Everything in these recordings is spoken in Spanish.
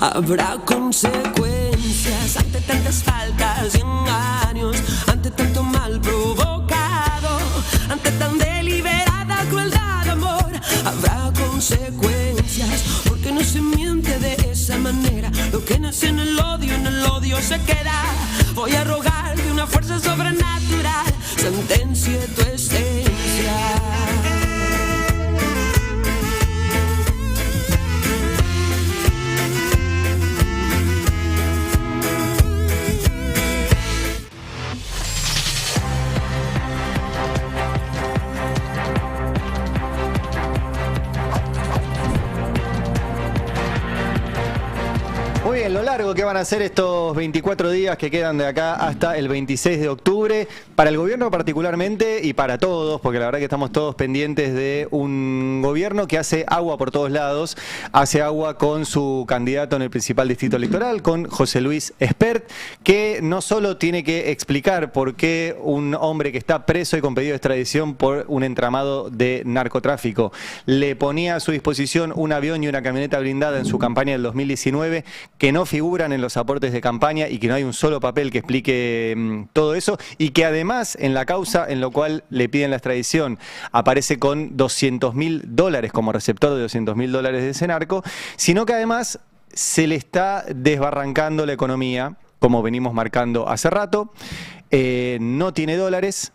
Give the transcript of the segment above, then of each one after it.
Habrá consecuencias ante tantas faltas y engaños, ante tanto mal provocado, ante tan deliberada crueldad, amor. Habrá consecuencias porque no se miente de esa manera. Lo que nace en el odio se queda. Voy a rogar que una fuerza sobrenatural sentencie tu esencia. Muy bien, lo largo que van a ser estos 24 días que quedan de acá hasta el 26 de octubre, para el gobierno particularmente y para todos, porque la verdad que estamos todos pendientes de un gobierno que hace agua por todos lados, hace agua con su candidato en el principal distrito electoral, con José Luis Espert, que no solo tiene que explicar por qué un hombre que está preso y con pedido de extradición por un entramado de narcotráfico le ponía a su disposición un avión y una camioneta blindada en su campaña del 2019, que no figuran en los aportes de campaña y que no hay un solo papel que explique todo eso, y que además en la causa en lo cual le piden la extradición aparece con $200.000 como receptor de $200.000 de ese narco, sino que además se le está desbarrancando la economía, como venimos marcando hace rato, no tiene dólares.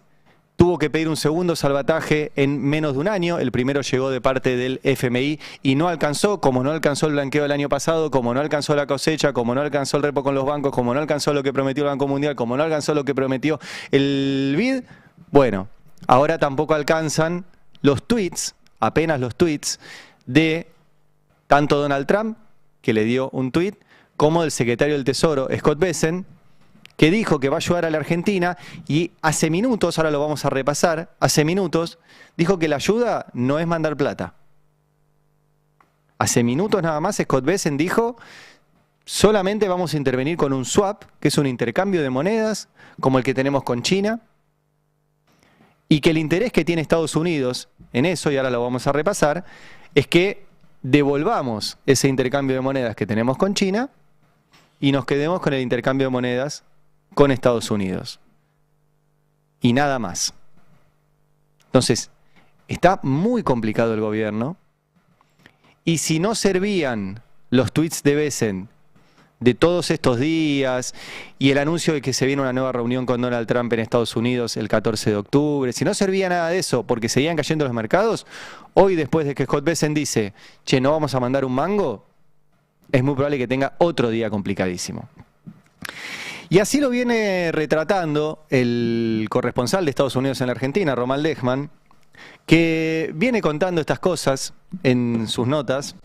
Tuvo que pedir un segundo salvataje en menos de un año. El primero llegó de parte del FMI y no alcanzó, como no alcanzó el blanqueo del año pasado, como no alcanzó la cosecha, como no alcanzó el repo con los bancos, como no alcanzó lo que prometió el Banco Mundial, como no alcanzó lo que prometió el BID. Bueno, ahora tampoco alcanzan los tweets, apenas los tweets, de tanto Donald Trump, que le dio un tweet, como del secretario del Tesoro, Scott Bessent, que dijo que va a ayudar a la Argentina y hace minutos, ahora lo vamos a repasar, hace minutos dijo que la ayuda no es mandar plata. Hace minutos nada más Scott Bessent dijo, solamente vamos a intervenir con un swap, que es un intercambio de monedas, como el que tenemos con China, y que el interés que tiene Estados Unidos en eso, y ahora lo vamos a repasar, es que devolvamos ese intercambio de monedas que tenemos con China y nos quedemos con el intercambio de monedas con Estados Unidos. Y nada más. Entonces, está muy complicado el gobierno. Y si no servían los tweets de Bessent de todos estos días y el anuncio de que se viene una nueva reunión con Donald Trump en Estados Unidos el 14 de octubre, si no servía nada de eso porque seguían cayendo los mercados, hoy después de que Scott Bessent dice, che, no vamos a mandar un mango, es muy probable que tenga otro día complicadísimo. Y así lo viene retratando el corresponsal de Estados Unidos en la Argentina, Roman Lechman, que viene contando estas cosas en sus notas,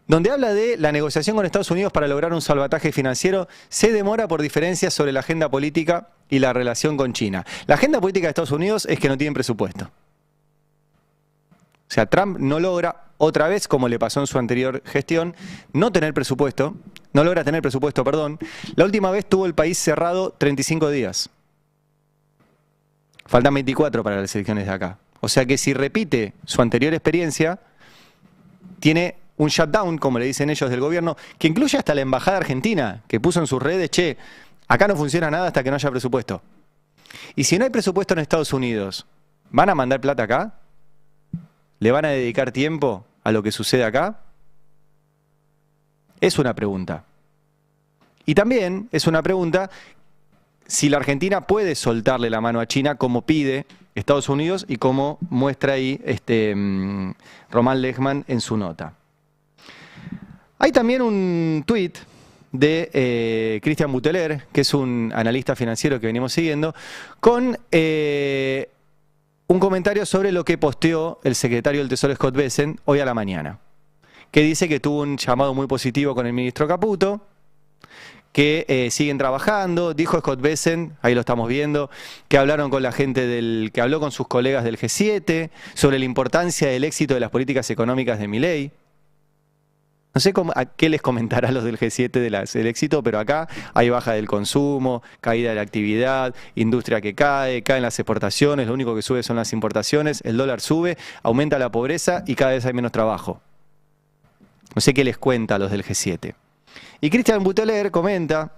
donde habla de la negociación con Estados Unidos para lograr un salvataje financiero se demora por diferencias sobre la agenda política y la relación con China. La agenda política de Estados Unidos es que no tienen presupuesto. O sea, Trump no logra, otra vez, como le pasó en su anterior gestión, no logra tener presupuesto, perdón. La última vez tuvo el país cerrado 35 días. Faltan 24 para las elecciones de acá. O sea que si repite su anterior experiencia, tiene un shutdown, como le dicen ellos, del gobierno, que incluye hasta la embajada argentina, que puso en sus redes, che, acá no funciona nada hasta que no haya presupuesto. Y si no hay presupuesto en Estados Unidos, ¿van a mandar plata acá? ¿Le van a dedicar tiempo a lo que sucede acá? Es una pregunta. Y también es una pregunta si la Argentina puede soltarle la mano a China como pide Estados Unidos y como muestra ahí Roman Lechman en su nota. Hay también un tuit de Cristian Buteler, que es un analista financiero que venimos siguiendo, con un comentario sobre lo que posteó el secretario del Tesoro Scott Bessent hoy a la mañana, que dice que tuvo un llamado muy positivo con el ministro Caputo, que siguen trabajando. Dijo Scott Bessent, ahí lo estamos viendo, que hablaron con la gente que habló con sus colegas del G7 sobre la importancia del éxito de las políticas económicas de Milei. No sé a qué les comentará a los del G7 del éxito, pero acá hay baja del consumo, caída de la actividad, industria que caen las exportaciones, lo único que sube son las importaciones, el dólar sube, aumenta la pobreza y cada vez hay menos trabajo. No sé qué les cuenta a los del G7. Y Christian Buteler comenta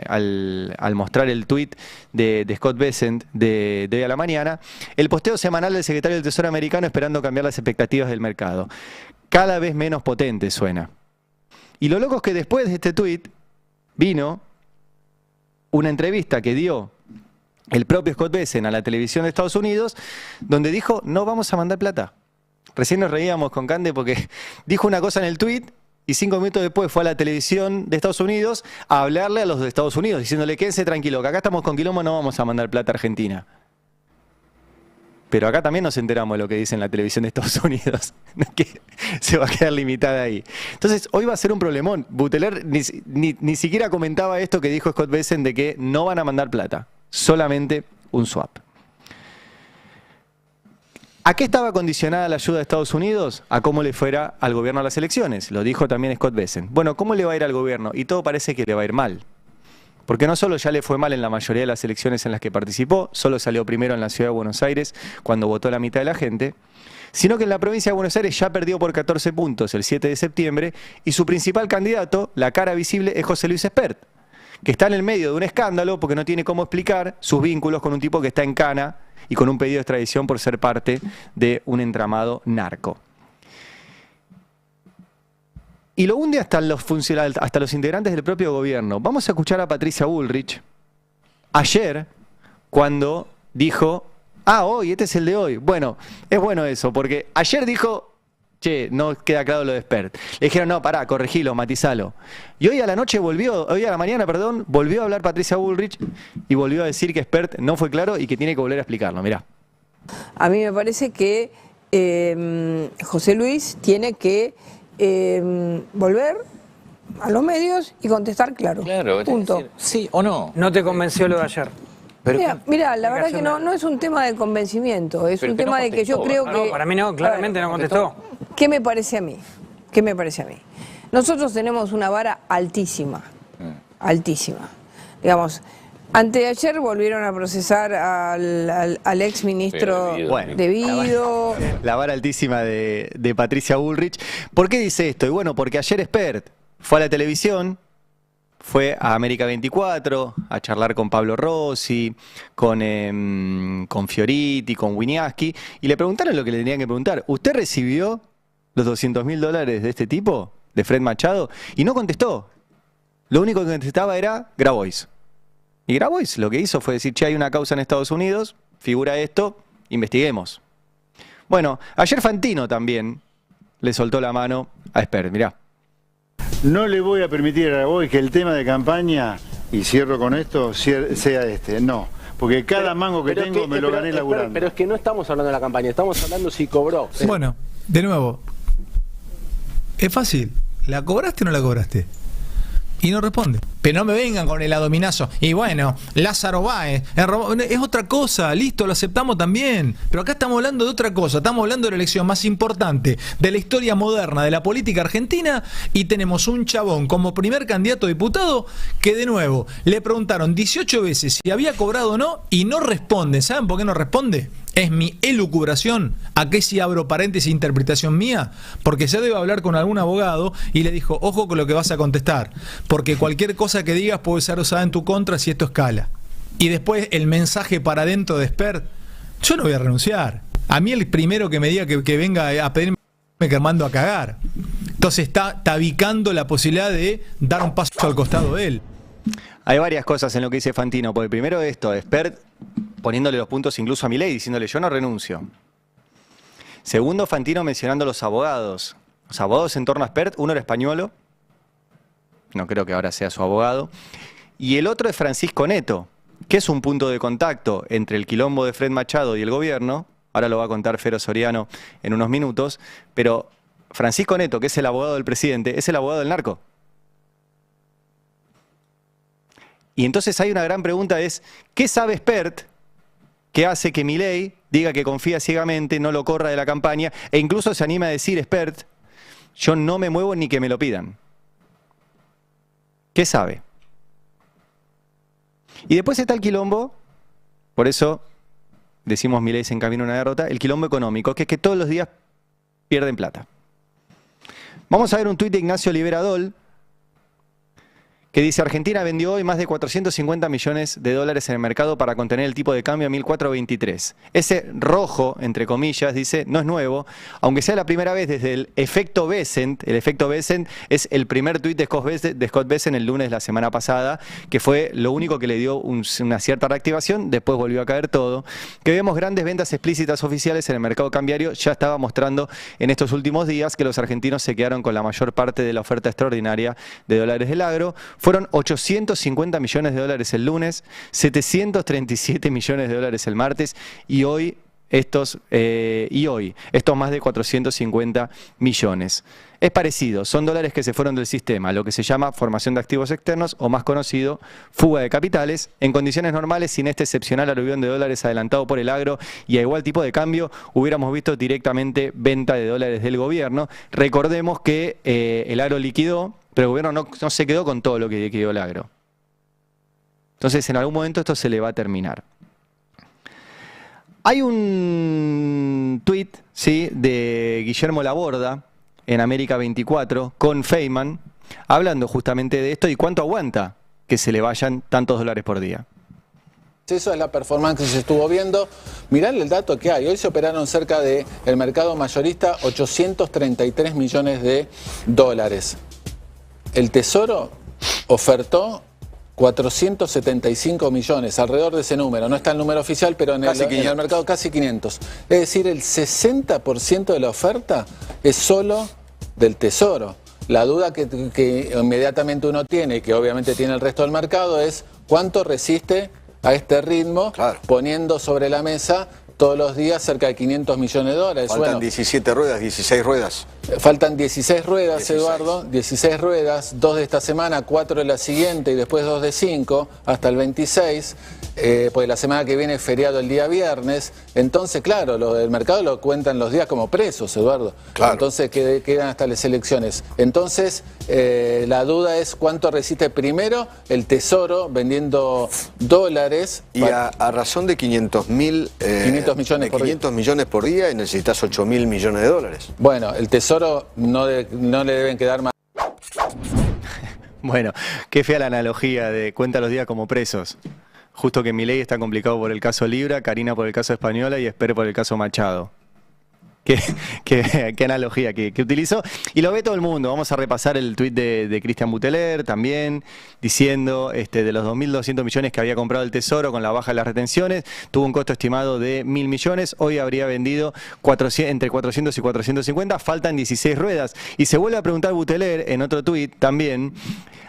al mostrar el tuit de Scott Bessent de hoy a la mañana, el posteo semanal del secretario del Tesoro americano esperando cambiar las expectativas del mercado. Cada vez menos potente suena. Y lo loco es que después de este tuit vino una entrevista que dio el propio Scott Bessent a la televisión de Estados Unidos, donde dijo, no vamos a mandar plata. Recién nos reíamos con Cande porque dijo una cosa en el tuit y 5 minutos después fue a la televisión de Estados Unidos a hablarle a los de Estados Unidos, diciéndole, quédense tranquilo, que acá estamos con quilombo, no vamos a mandar plata a Argentina. Pero acá también nos enteramos de lo que dice en la televisión de Estados Unidos, que se va a quedar limitada ahí. Entonces, hoy va a ser un problemón. Buteler ni siquiera comentaba esto que dijo Scott Bessent de que no van a mandar plata, solamente un swap. ¿A qué estaba condicionada la ayuda de Estados Unidos? A cómo le fuera al gobierno a las elecciones. Lo dijo también Scott Bessent. Bueno, ¿cómo le va a ir al gobierno? Y todo parece que le va a ir mal. Porque no solo ya le fue mal en la mayoría de las elecciones en las que participó, solo salió primero en la ciudad de Buenos Aires cuando votó la mitad de la gente, sino que en la provincia de Buenos Aires ya perdió por 14 puntos el 7 de septiembre y su principal candidato, la cara visible, es José Luis Espert, que está en el medio de un escándalo porque no tiene cómo explicar sus vínculos con un tipo que está en cana y con un pedido de extradición por ser parte de un entramado narco. Y lo hunde hasta los integrantes del propio gobierno. Vamos a escuchar a Patricia Bullrich ayer cuando dijo, hoy, este es el de hoy. Bueno, es bueno eso, porque ayer dijo, che, no queda claro lo de Espert. Le dijeron, no, pará, corregilo, matizalo. Y hoy a la mañana, volvió a hablar Patricia Bullrich y volvió a decir que Espert no fue claro y que tiene que volver a explicarlo. Mirá. A mí me parece que José Luis tiene que volver a los medios y contestar claro. Claro, punto. Decir, sí o no. ¿No te convenció lo de ayer? Pero mira, la verdad que no es un tema de convencimiento, es un tema de que yo creo que... No, para mí no, claramente no contestó. ¿Qué me parece a mí? ¿Qué me parece a mí? Nosotros tenemos una vara altísima, altísima. Digamos, anteayer volvieron a procesar al ex ministro debido. La vara altísima de Patricia Bullrich. ¿Por qué dice esto? Y bueno, porque ayer Espert fue a la televisión, fue a América 24 a charlar con Pablo Rossi, con Fioriti, con Winiarski, y le preguntaron lo que le tenían que preguntar. ¿Usted recibió los $200.000 de este tipo, de Fred Machado? Y no contestó. Lo único que contestaba era Grabois. Y Grabois lo que hizo fue decir, che, hay una causa en Estados Unidos, figura esto, investiguemos. Bueno, ayer Fantino también le soltó la mano a Espert, mirá. No le voy a permitir a Grabois que el tema de campaña, y cierro con esto, sea este. No, porque cada mango que tengo me lo gané laburando. Pero es que no estamos hablando de la campaña, estamos hablando si cobró. Bueno, de nuevo, es fácil. ¿La cobraste o no la cobraste? Y no responde. Pero no me vengan con el adominazo. Y bueno, Lázaro Báez es otra cosa, listo, lo aceptamos también. Pero acá estamos hablando de otra cosa. Estamos hablando de la elección más importante de la historia moderna de la política argentina. Y tenemos un chabón como primer candidato a diputado que, de nuevo, le preguntaron 18 veces si había cobrado o no y no responde. ¿Saben por qué no responde? Es mi elucubración. Aquí sí abro paréntesis, interpretación mía, porque ya debe hablar con algún abogado y le dijo, ojo con lo que vas a contestar, porque cualquier cosa que digas puede ser usada en tu contra si esto escala. Y después el mensaje para adentro de Espert, yo no voy a renunciar. A mí el primero que me diga que venga a pedirme que mando a cagar. Entonces está tabicando la posibilidad de dar un paso al costado de él. Hay varias cosas en lo que dice Fantino, porque primero esto, Espert poniéndole los puntos incluso a Milei, diciéndole yo no renuncio. Segundo, Fantino mencionando los abogados. Los abogados en torno a Espert, uno era españolo, no creo que ahora sea su abogado, y el otro es Francisco Neto, que es un punto de contacto entre el quilombo de Fred Machado y el gobierno. Ahora lo va a contar Fero Soriano en unos minutos, pero Francisco Neto, que es el abogado del presidente, es el abogado del narco. Y entonces hay una gran pregunta, es ¿qué sabe Espert que hace que Milei diga que confía ciegamente, no lo corra de la campaña e incluso se anima a decir Espert, yo no me muevo ni que me lo pidan? ¿Qué sabe? Y después está el quilombo, por eso decimos Milei se encamina a una derrota, el quilombo económico, que es que todos los días pierden plata. Vamos a ver un tuit de Ignacio Liberadol, que dice: Argentina vendió hoy más de 450 millones de dólares en el mercado para contener el tipo de cambio a 1.423. Ese rojo, entre comillas, dice, no es nuevo, aunque sea la primera vez desde el efecto Bessent. El efecto Bessent es el primer tuit de Scott Bessent el lunes de la semana pasada, que fue lo único que le dio una cierta reactivación, después volvió a caer todo. Que vemos grandes ventas explícitas oficiales en el mercado cambiario, ya estaba mostrando en estos últimos días que los argentinos se quedaron con la mayor parte de la oferta extraordinaria de dólares del agro. Fueron 850 millones de dólares el lunes, 737 millones de dólares el martes y hoy estos más de 450 millones. Es parecido, son dólares que se fueron del sistema, lo que se llama formación de activos externos o más conocido, fuga de capitales. En condiciones normales, sin este excepcional aluvión de dólares adelantado por el agro y a igual tipo de cambio, hubiéramos visto directamente venta de dólares del gobierno. Recordemos que el agro liquidó, pero el gobierno no se quedó con todo lo que liquidó el agro. Entonces, en algún momento esto se le va a terminar. Hay un tuit, ¿sí?, de Guillermo Laborda en América 24 con Feynman, hablando justamente de esto y cuánto aguanta que se le vayan tantos dólares por día. Eso es la performance que se estuvo viendo. Mirá el dato que hay. Hoy se operaron cerca del mercado mayorista 833 millones de dólares. El Tesoro ofertó 475 millones, alrededor de ese número. No está el número oficial, pero en el mercado casi 500. Es decir, el 60% de la oferta es solo del Tesoro. La duda que inmediatamente uno tiene, y que obviamente tiene el resto del mercado, es cuánto resiste a este ritmo, poniendo sobre la mesa todos los días cerca de 500 millones de dólares. Faltan 17 ruedas, 16 ruedas. Faltan 16 ruedas, Eduardo, 16 ruedas, 2 de esta semana, 4 de la siguiente y después 2 de 5 hasta el 26, pues la semana que viene es feriado el día viernes. Entonces, claro, lo del mercado lo cuentan los días como presos, Eduardo. Claro. Entonces quedan hasta las elecciones. Entonces, la duda es cuánto resiste primero el Tesoro vendiendo dólares. Y a razón de 500 millones por día, necesitas 8.000 millones de dólares. Bueno, el Tesoro no le deben quedar más. Bueno, qué fea la analogía de cuenta los días como presos. Justo que Milei está complicado por el caso Libra, Karina por el caso Española y Esper por el caso Machado. Qué analogía que utilizó. Y lo ve todo el mundo. Vamos a repasar el tuit de Cristian Buteler también, diciendo de los 2.200 millones que había comprado el Tesoro con la baja de las retenciones, tuvo un costo estimado de 1.000 millones, hoy habría vendido entre 400 y 450, faltan 16 ruedas. Y se vuelve a preguntar Buteler en otro tuit también,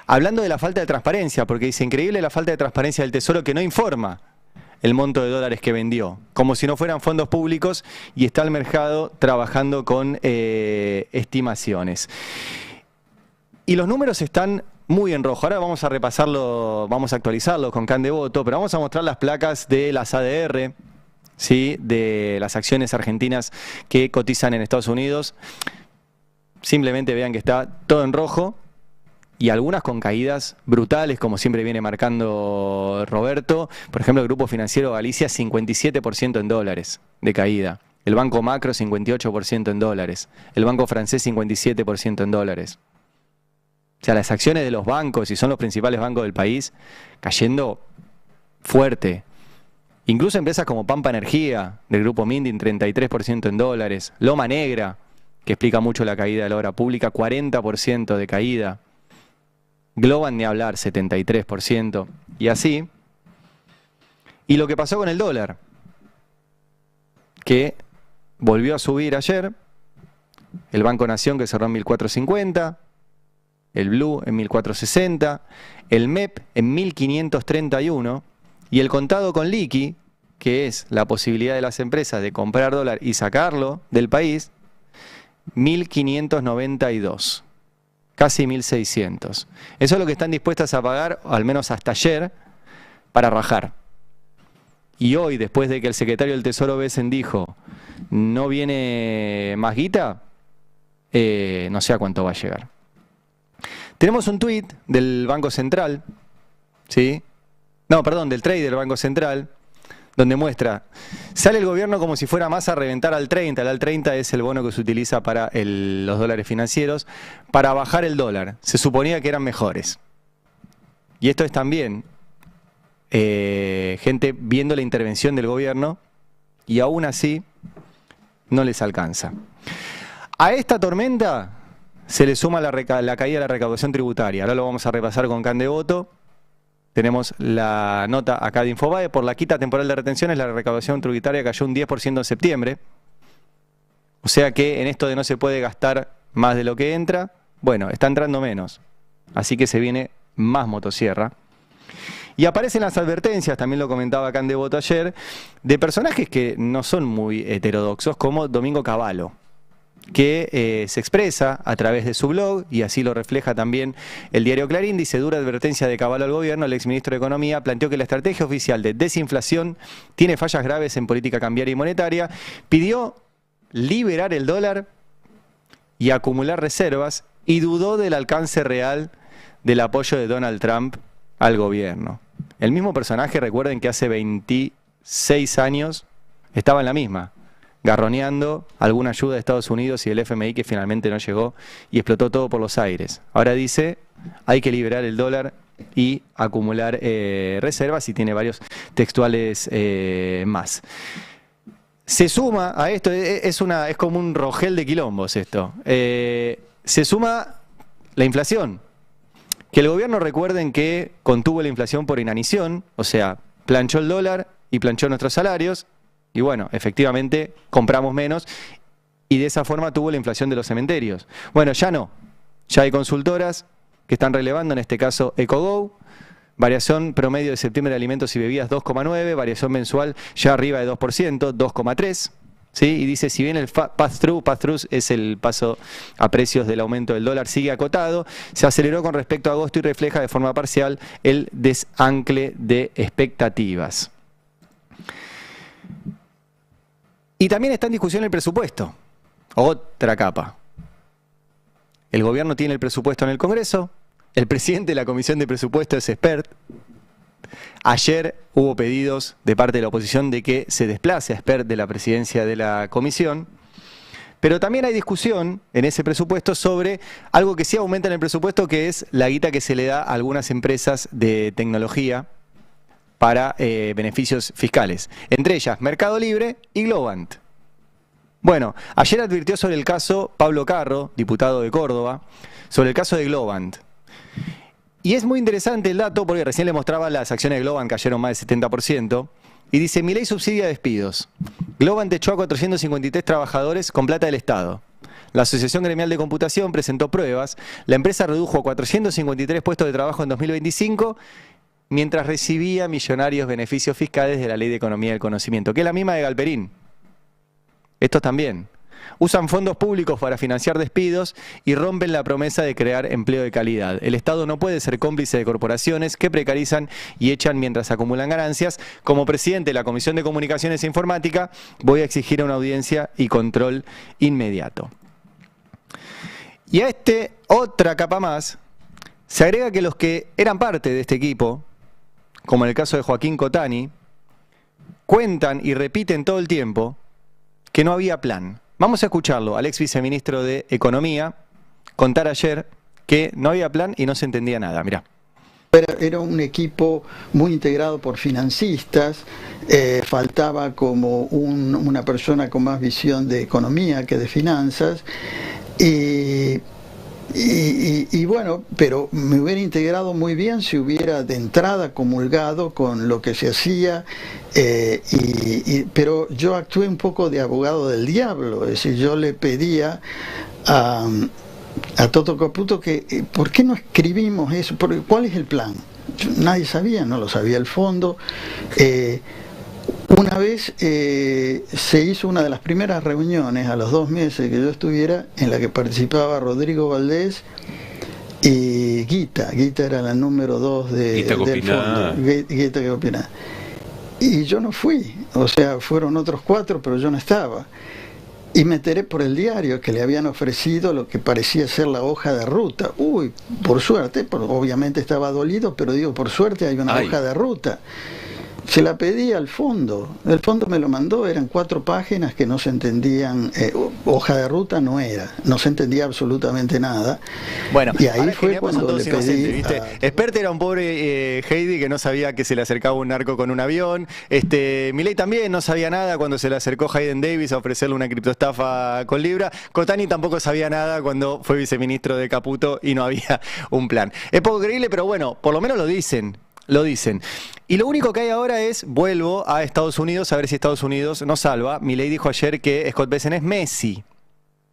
hablando de la falta de transparencia, porque dice, increíble la falta de transparencia del Tesoro que no informa el monto de dólares que vendió, como si no fueran fondos públicos, y está el mercado trabajando con estimaciones. Y los números están muy en rojo. Ahora vamos a repasarlo, vamos a actualizarlo con Can Devoto, pero vamos a mostrar las placas de las ADR, ¿sí?, de las acciones argentinas que cotizan en Estados Unidos. Simplemente vean que está todo en rojo. Y algunas con caídas brutales, como siempre viene marcando Roberto. Por ejemplo, el Grupo Financiero Galicia, 57% en dólares de caída. El Banco Macro, 58% en dólares. El Banco Francés, 57% en dólares. O sea, las acciones de los bancos, y son los principales bancos del país, cayendo fuerte. Incluso empresas como Pampa Energía, del Grupo Mindin, 33% en dólares. Loma Negra, que explica mucho la caída de la obra pública, 40% de caída. Globan ni hablar, 73%, y así. Y lo que pasó con el dólar, que volvió a subir ayer, el Banco Nación que cerró en 1.450, el Blue en 1.460, el MEP en 1.531, y el contado con liqui, que es la posibilidad de las empresas de comprar dólar y sacarlo del país, 1.592. Casi 1.600. Eso es lo que están dispuestas a pagar, al menos hasta ayer, para rajar. Y hoy, después de que el secretario del Tesoro Bessent dijo, no viene más guita, no sé a cuánto va a llegar. Tenemos un tuit del Banco Central, ¿sí? No, perdón, del trader del Banco Central, donde muestra, sale el gobierno como si fuera más a reventar al 30, el al 30 es el bono que se utiliza para los dólares financieros, para bajar el dólar. Se suponía que eran mejores. Y esto es también gente viendo la intervención del gobierno y aún así no les alcanza. A esta tormenta se le suma la caída de la recaudación tributaria. Ahora lo vamos a repasar con Candevoto. Tenemos la nota acá de Infobae. Por la quita temporal de retenciones, la recaudación tributaria cayó un 10% en septiembre. O sea que en esto de no se puede gastar más de lo que entra, bueno, está entrando menos. Así que se viene más motosierra. Y aparecen las advertencias, también lo comentaba Candevoto ayer, de personajes que no son muy heterodoxos, como Domingo Cavallo, que se expresa a través de su blog, y así lo refleja también el diario Clarín. Dice: dura advertencia de Cavallo al gobierno. El exministro de Economía planteó que la estrategia oficial de desinflación tiene fallas graves en política cambiaria y monetaria. Pidió liberar el dólar y acumular reservas, y dudó del alcance real del apoyo de Donald Trump al gobierno. El mismo personaje, recuerden que hace 26 años estaba en la misma, garroneando alguna ayuda de Estados Unidos y del FMI que finalmente no llegó y explotó todo por los aires. Ahora dice, hay que liberar el dólar y acumular reservas, y tiene varios textuales más. Se suma a esto, es como un rogel de quilombos esto. Se suma la inflación, que el gobierno, recuerden que contuvo la inflación por inanición, o sea, planchó el dólar y planchó nuestros salarios. Y bueno, efectivamente compramos menos y de esa forma tuvo la inflación de los cementerios. Bueno, ya no. Ya hay consultoras que están relevando, en este caso Ecogo, variación promedio de septiembre de alimentos y bebidas 2,9, variación mensual ya arriba de 2%, 2,3. ¿Sí? Y dice, si bien el pass-through es el paso a precios del aumento del dólar, sigue acotado, se aceleró con respecto a agosto y refleja de forma parcial el desancle de expectativas. Y también está en discusión el presupuesto, otra capa. El gobierno tiene el presupuesto en el Congreso, el presidente de la Comisión de Presupuesto es expert. Ayer hubo pedidos de parte de la oposición de que se desplace a expert de la presidencia de la comisión, pero también hay discusión en ese presupuesto sobre algo que sí aumenta en el presupuesto, que es la guita que se le da a algunas empresas de tecnología para beneficios fiscales, entre ellas Mercado Libre y Globant. Bueno, ayer advirtió sobre el caso Pablo Carro, diputado de Córdoba, sobre el caso de Globant. Y es muy interesante el dato porque recién le mostraba las acciones de Globant cayeron más del 70%. Y dice, Milei subsidia despidos. Globant echó a 453 trabajadores con plata del Estado. La Asociación Gremial de Computación presentó pruebas. La empresa redujo 453 puestos de trabajo en 2025 mientras recibía millonarios beneficios fiscales de la Ley de Economía del Conocimiento, que es la misma de Galperín. Estos también. Usan fondos públicos para financiar despidos y rompen la promesa de crear empleo de calidad. El Estado no puede ser cómplice de corporaciones que precarizan y echan mientras acumulan ganancias. Como presidente de la Comisión de Comunicaciones e Informática, voy a exigir una audiencia y control inmediato. Y a otra capa más, se agrega que los que eran parte de este equipo, como en el caso de Joaquín Cotani, cuentan y repiten todo el tiempo que no había plan. Vamos a escucharlo al ex viceministro de Economía contar ayer que no había plan y no se entendía nada. Mirá. Era un equipo muy integrado por financistas, faltaba como una persona con más visión de economía que de finanzas, y bueno, pero me hubiera integrado muy bien si hubiera de entrada comulgado con lo que se hacía, pero yo actué un poco de abogado del diablo, es decir, yo le pedía a Toto Caputo que ¿por qué no escribimos eso? ¿Cuál es el plan? Nadie sabía, no lo sabía el fondo. Una vez se hizo una de las primeras reuniones a los 2 meses que yo estuviera, en la que participaba Rodrigo Valdés y Guita era la número 2 del fondo. Guita que opinaba. Y yo no fui, o sea, fueron otros 4, pero yo no estaba. Y me enteré por el diario que le habían ofrecido lo que parecía ser la hoja de ruta. Uy, por suerte, obviamente estaba dolido, pero digo, por suerte hay una hoja de ruta. se la pedí al fondo. El fondo me lo mandó, eran 4 páginas que no se entendían, hoja de ruta no era, no se entendía absolutamente nada. Bueno, y ahí fue cuando le pedí... ¿viste? Expert era un pobre Heidi que no sabía que se le acercaba un narco con un avión. Milei también no sabía nada cuando se le acercó Hayden Davis a ofrecerle una criptoestafa con Libra. Cotani tampoco sabía nada cuando fue viceministro de Caputo y no había un plan. Es poco creíble, pero bueno, por lo menos lo dicen. Lo dicen. Y lo único que hay ahora es, vuelvo a Estados Unidos, a ver si Estados Unidos nos salva. Milei dijo ayer que Scott Bessent es Messi.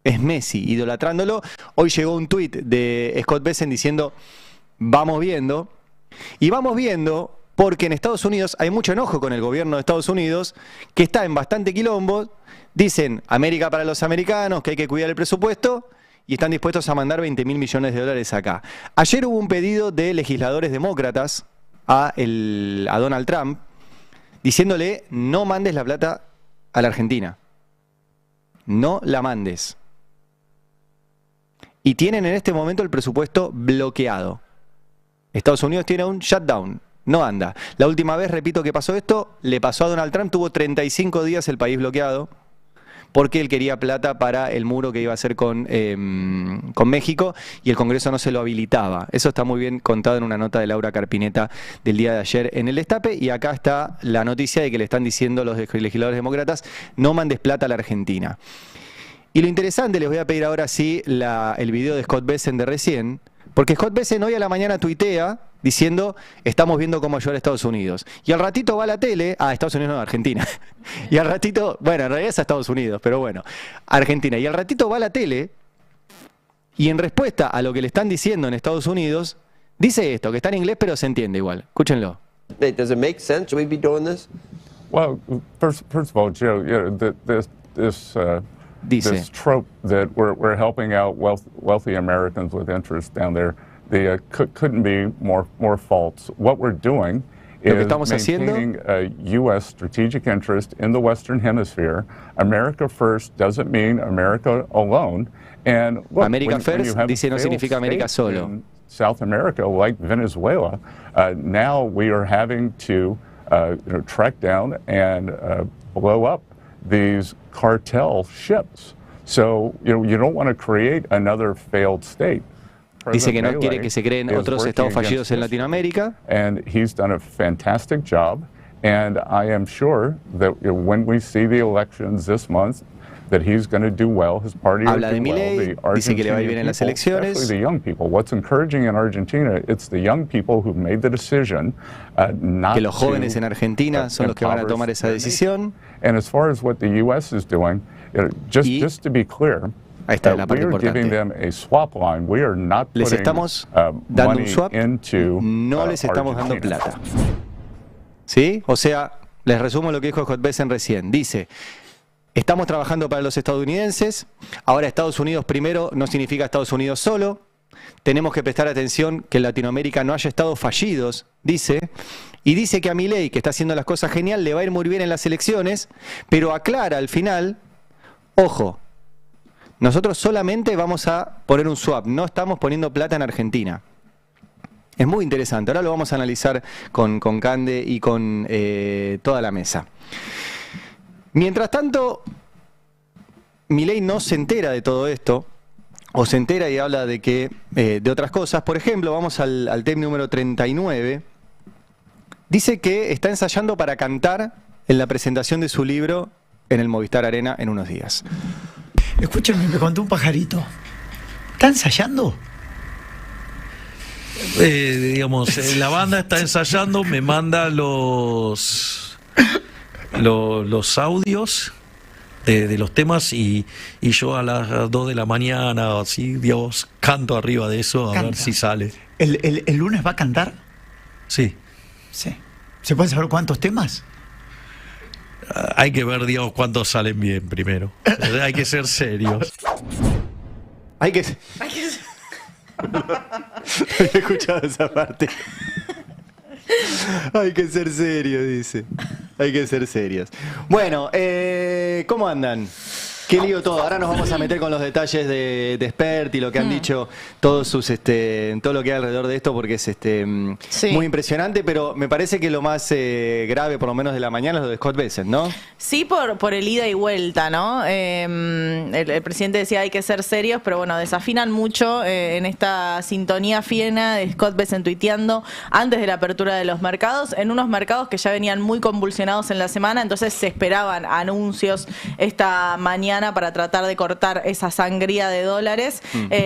Es Messi, idolatrándolo. Hoy llegó un tuit de Scott Bessent diciendo, vamos viendo. Y vamos viendo porque en Estados Unidos hay mucho enojo con el gobierno de Estados Unidos, que está en bastante quilombo. Dicen, América para los americanos, que hay que cuidar el presupuesto. Y están dispuestos a mandar 20.000 millones de dólares acá. Ayer hubo un pedido de legisladores demócratas a Donald Trump, diciéndole, no mandes la plata a la Argentina. No la mandes. Y tienen en este momento el presupuesto bloqueado. Estados Unidos tiene un shutdown. No anda. La última vez, repito, que pasó esto, le pasó a Donald Trump, tuvo 35 días el país bloqueado, porque él quería plata para el muro que iba a hacer con México y el Congreso no se lo habilitaba. Eso está muy bien contado en una nota de Laura Carpineta del día de ayer en El Destape, y acá está la noticia de que le están diciendo los legisladores demócratas, no mandes plata a la Argentina. Y lo interesante, les voy a pedir ahora sí el video de Scott Bessent de recién, porque Scott Bessent hoy a la mañana tuitea diciendo, estamos viendo cómo ayudar a Estados Unidos. Y al ratito va a la tele, Estados Unidos no, Argentina. Y al ratito, bueno, en realidad es a Estados Unidos, pero bueno, Argentina. Y al ratito va a la tele y en respuesta a lo que le están diciendo en Estados Unidos, dice esto, que está en inglés pero se entiende igual. Escúchenlo. Does it make sense? Should we be doing this? Well, first of all, Joe, this trope that we're helping out wealthy Americans with interest down there, couldn't be more false. What we're doing is maintaining a U.S. strategic interest in the Western Hemisphere. America first doesn't mean America alone. And look, America first dice no significa América solo. In South America, like Venezuela, now we are having to track down and blow up these cartel ships. So you don't want to create another failed state. Dice que no quiere que se creen otros estados fallidos en Latinoamérica. And he's done a fantastic job. And I am sure that when we see the elections this month, that he's going to do well. His party will do well. Milei, dice que le va a ir bien en las elecciones. Especially the young people. What's encouraging in Argentina, it's the young people who've made the decision not que los jóvenes en Argentina son los que van a tomar esa decisión. And as far as what the U.S. is doing, just to be clear, ahí está la parte importante. Les estamos dando un swap, no les estamos dando plata. ¿Sí? O sea, les resumo lo que dijo Scott Bessent recién. Dice, estamos trabajando para los estadounidenses, ahora Estados Unidos primero no significa Estados Unidos solo, tenemos que prestar atención que en Latinoamérica no haya estados fallidos, dice, y dice que a Milei, que está haciendo las cosas genial, le va a ir muy bien en las elecciones, pero aclara al final, ojo, nosotros solamente vamos a poner un swap, no estamos poniendo plata en Argentina. Es muy interesante, ahora lo vamos a analizar con Cande y con toda la mesa. Mientras tanto, Milei no se entera de todo esto, o se entera y habla de que de otras cosas. Por ejemplo, vamos al tema número 39. Dice que está ensayando para cantar en la presentación de su libro en el Movistar Arena en unos días. Escúchame, me contó un pajarito. ¿Está ensayando? Digamos, la banda está ensayando, me manda los audios de los temas y yo a las 2 de la mañana, así, Dios, canto arriba de eso a ver si sale. ¿El lunes va a cantar? Sí. Sí. ¿Se puede saber cuántos temas? Hay que ver, Dios, cuántos salen bien primero. Hay que ser serios. Hay que he escuchado esa parte. Hay que ser serio, dice. Hay que ser serios. Bueno, ¿cómo andan? Qué lío todo. Ahora nos vamos a meter con los detalles de Expert y lo que han dicho todos sus, todo lo que hay alrededor de esto, porque es muy impresionante, pero me parece que lo más grave, por lo menos de la mañana, es lo de Scott Bessent, ¿no? Sí, por el ida y vuelta, ¿no? El presidente decía hay que ser serios, pero bueno, desafinan mucho en esta sintonía fina de Scott Bessent tuiteando antes de la apertura de los mercados, en unos mercados que ya venían muy convulsionados en la semana, entonces se esperaban anuncios esta mañana para tratar de cortar esa sangría de dólares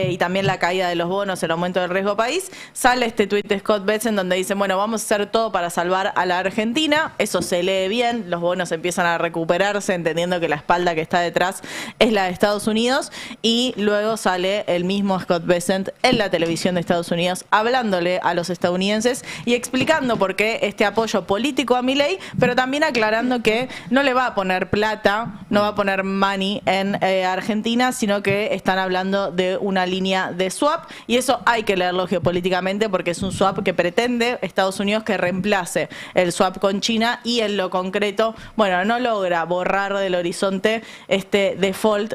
y también la caída de los bonos, el aumento del riesgo país. Sale este tuit de Scott Bessent donde dice, bueno, vamos a hacer todo para salvar a la Argentina. Eso se lee bien, los bonos empiezan a recuperarse, entendiendo que la espalda que está detrás es la de Estados Unidos, y luego sale el mismo Scott Bessent en la televisión de Estados Unidos hablándole a los estadounidenses y explicando por qué este apoyo político a Milei, pero también aclarando que no le va a poner plata, no va a poner money en Argentina, sino que están hablando de una línea de swap, y eso hay que leerlo geopolíticamente porque es un swap que pretende Estados Unidos que reemplace el swap con China, y en lo concreto, bueno, no logra borrar del horizonte este default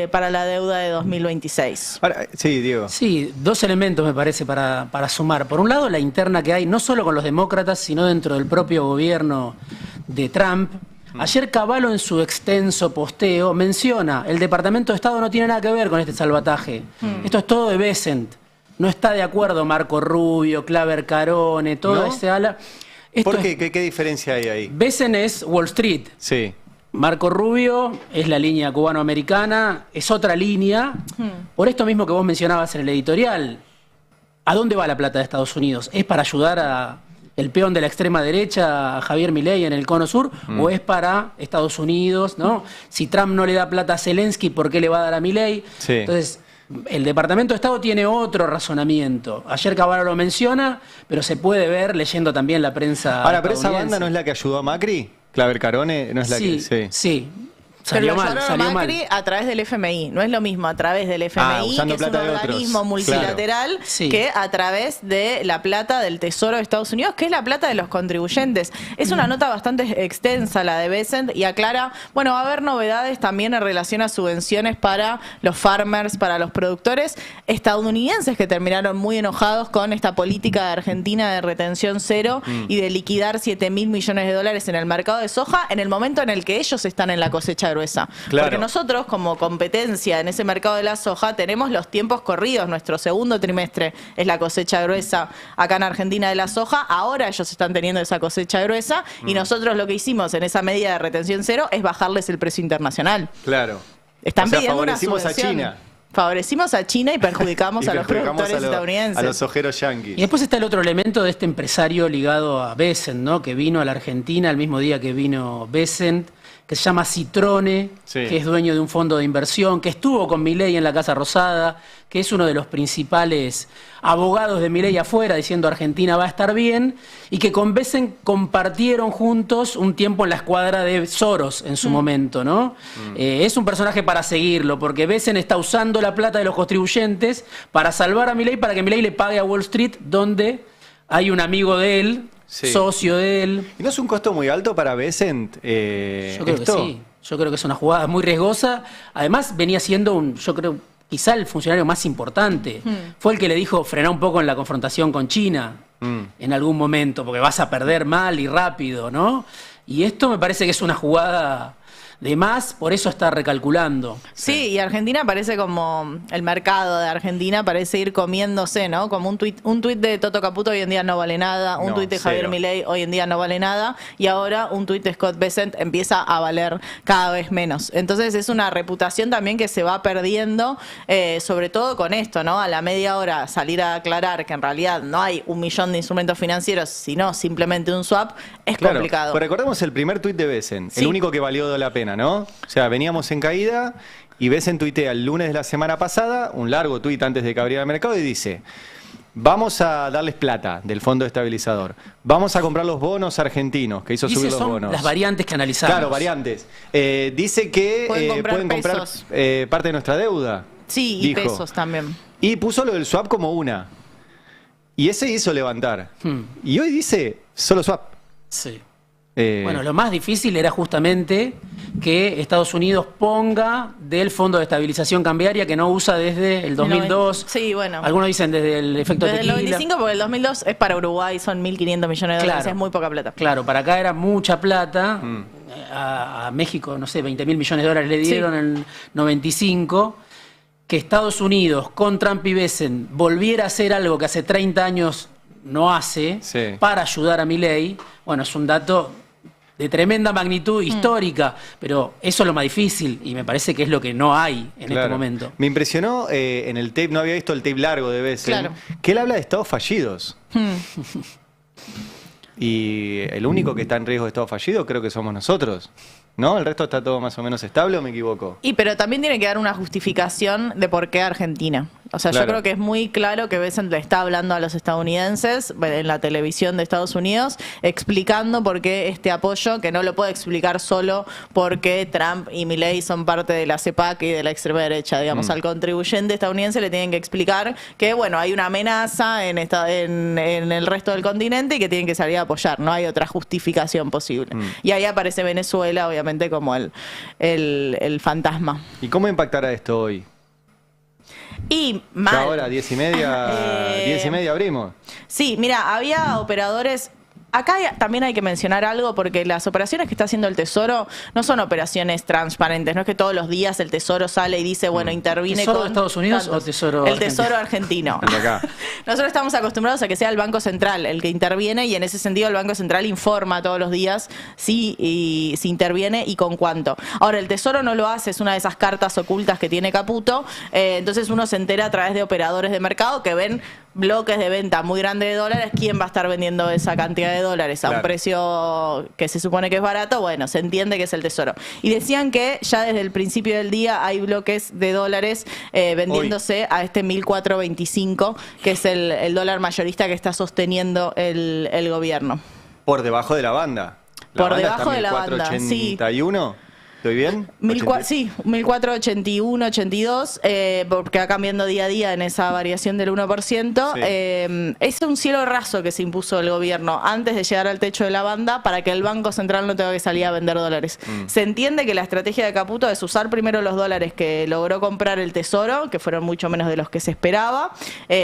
para la deuda de 2026. Ahora, sí, Diego. Sí, dos elementos me parece para sumar. Por un lado, la interna que hay, no solo con los demócratas, sino dentro del propio gobierno de Trump. Ayer Cavallo, en su extenso posteo, menciona: el Departamento de Estado no tiene nada que ver con este salvataje. Esto es todo de Bessent. No está de acuerdo Marco Rubio, Claver Carone, toda ese ala. ¿Por qué? ¿Qué diferencia hay ahí? Bessent es Wall Street. Sí. Marco Rubio es la línea cubano-americana, es otra línea. Por esto mismo que vos mencionabas en el editorial, ¿a dónde va la plata de Estados Unidos? ¿Es para ayudar a el peón de la extrema derecha, Javier Milei, en el Cono Sur, o es para Estados Unidos, ¿no? Si Trump no le da plata a Zelensky, ¿por qué le va a dar a Milei? Sí. Entonces, el Departamento de Estado tiene otro razonamiento. Ayer Cavallo lo menciona, pero se puede ver leyendo también la prensa. Ahora, ¿pero esa banda no es la que ayudó a Macri? Claver Carone no es la que... Sí. Salió mal, salió Macri a través del FMI. No es lo mismo a través del FMI, que es un organismo multilateral, que a través de la plata del Tesoro de Estados Unidos, que es la plata de los contribuyentes. Es una nota bastante extensa la de Bessent, y aclara, bueno, va a haber novedades también en relación a subvenciones para los farmers, para los productores estadounidenses, que terminaron muy enojados con esta política de Argentina de retención cero y de liquidar 7.000 millones de dólares en el mercado de soja en el momento en el que ellos están en la cosecha gruesa. Porque nosotros, como competencia en ese mercado de la soja, tenemos los tiempos corridos. Nuestro segundo trimestre es la cosecha gruesa acá en Argentina de la soja. Ahora ellos están teniendo esa cosecha gruesa, y nosotros lo que hicimos en esa medida de retención cero es bajarles el precio internacional. Claro. Están pidiendo favorecimos una subvención. a China. Favorecimos a China y perjudicamos a los productores estadounidenses. A los ojeros yanquis. Y después está el otro elemento de este empresario ligado a Bessent, ¿no? Que vino a la Argentina el mismo día que vino Bessent, que se llama Citrone, que es dueño de un fondo de inversión, que estuvo con Milei en la Casa Rosada, que es uno de los principales abogados de Milei afuera, diciendo Argentina va a estar bien, y que con Bessent compartieron juntos un tiempo en la escuadra de Soros en su momento, ¿no? Es un personaje para seguirlo, porque Bessent está usando la plata de los contribuyentes para salvar a Milei, para que Milei le pague a Wall Street, donde hay un amigo de él, socio de él. ¿Y no es un costo muy alto para Bessent? Yo creo que sí. Yo creo que es una jugada muy riesgosa. Además, venía siendo yo creo, quizá el funcionario más importante. Fue el que le dijo frenar un poco en la confrontación con China en algún momento, porque vas a perder mal y rápido, ¿no? Y esto me parece que es una jugada de más, por eso está recalculando. Sí, y Argentina parece como, el mercado de Argentina parece ir comiéndose, ¿no? Como un tuit de Toto Caputo hoy en día no vale nada, un tuit de Javier Milei hoy en día no vale nada, y ahora un tuit de Scott Bessent empieza a valer cada vez menos. Entonces es una reputación también que se va perdiendo, sobre todo con esto, ¿no? A la media hora salir a aclarar que en realidad no hay 1 millón de instrumentos financieros, sino simplemente un swap, es complicado. Pero recordemos el primer tuit de Bessent, el único que valió la pena, ¿no? O sea, veníamos en caída y Bessent tuitea el lunes de la semana pasada, un largo tuit antes de que abriera el mercado, y dice: vamos a darles plata del fondo estabilizador, vamos a comprar los bonos argentinos, que hizo subir los bonos. Las variantes que analizamos. Claro, variantes. Dice que pueden comprar parte de nuestra deuda. Sí, dijo. Y pesos también. Y puso lo del swap como una. Y ese hizo levantar. Y hoy dice solo swap. Sí. Bueno, lo más difícil era justamente que Estados Unidos ponga del Fondo de Estabilización Cambiaria que no usa desde el 2002. Sí, bueno. Algunos dicen desde el efecto desde tequila. el 95, porque el 2002 es para Uruguay, son 1.500 millones de dólares, es muy poca plata. Claro, para acá era mucha plata. A México, no sé, 20.000 millones de dólares le dieron en el 95. Que Estados Unidos, con Trump y Besen, volviera a hacer algo que hace 30 años no hace para ayudar a Milei, bueno, es un dato de tremenda magnitud histórica, pero eso es lo más difícil y me parece que es lo que no hay en este momento. Me impresionó en el tape, no había visto el tape largo de Besen, que él habla de estados fallidos. Y el único que está en riesgo de estado fallido creo que somos nosotros. ¿No? ¿El resto está todo más o menos estable o me equivoco? Pero también tiene que dar una justificación de por qué Argentina. O sea, yo creo que es muy claro que Bessent le está hablando a los estadounidenses en la televisión de Estados Unidos, explicando por qué este apoyo, que no lo puede explicar solo porque Trump y Milei son parte de la CEPAC y de la extrema derecha. Digamos, al contribuyente estadounidense le tienen que explicar que, bueno, hay una amenaza en el resto del continente y que tienen que salir a apoyar. No hay otra justificación posible. Y ahí aparece Venezuela, obviamente, como el fantasma. ¿Y cómo impactará esto hoy? Y mal. Ya ahora, 10:30 abrimos. Sí, mira, había operadores. Acá también hay que mencionar algo porque las operaciones que está haciendo el Tesoro no son operaciones transparentes. No es que todos los días el Tesoro sale y dice, bueno, intervine ¿Tesoro con de Estados Unidos tantos. o Tesoro El argentino? Tesoro argentino. Nosotros estamos acostumbrados a que sea el Banco Central el que interviene y en ese sentido el Banco Central informa todos los días si interviene y con cuánto. Ahora, el Tesoro no lo hace, es una de esas cartas ocultas que tiene Caputo. Entonces uno se entera a través de operadores de mercado que ven bloques de venta muy grandes de dólares. ¿Quién va a estar vendiendo esa cantidad de dólares a un precio que se supone que es barato? Bueno, se entiende que es el Tesoro. Y decían que ya desde el principio del día hay bloques de dólares vendiéndose a este 1.425, que es el dólar mayorista que está sosteniendo el gobierno. Por debajo de la banda. Por debajo de la banda, sí. ¿1.481? ¿Estoy bien? Sí, 1.481, 82, porque va cambiando día a día en esa variación del 1%. Es un cielo raso que se impuso el gobierno antes de llegar al techo de la banda para que el Banco Central no tenga que salir a vender dólares. Se entiende que la estrategia de Caputo es usar primero los dólares que logró comprar el Tesoro, que fueron mucho menos de los que se esperaba,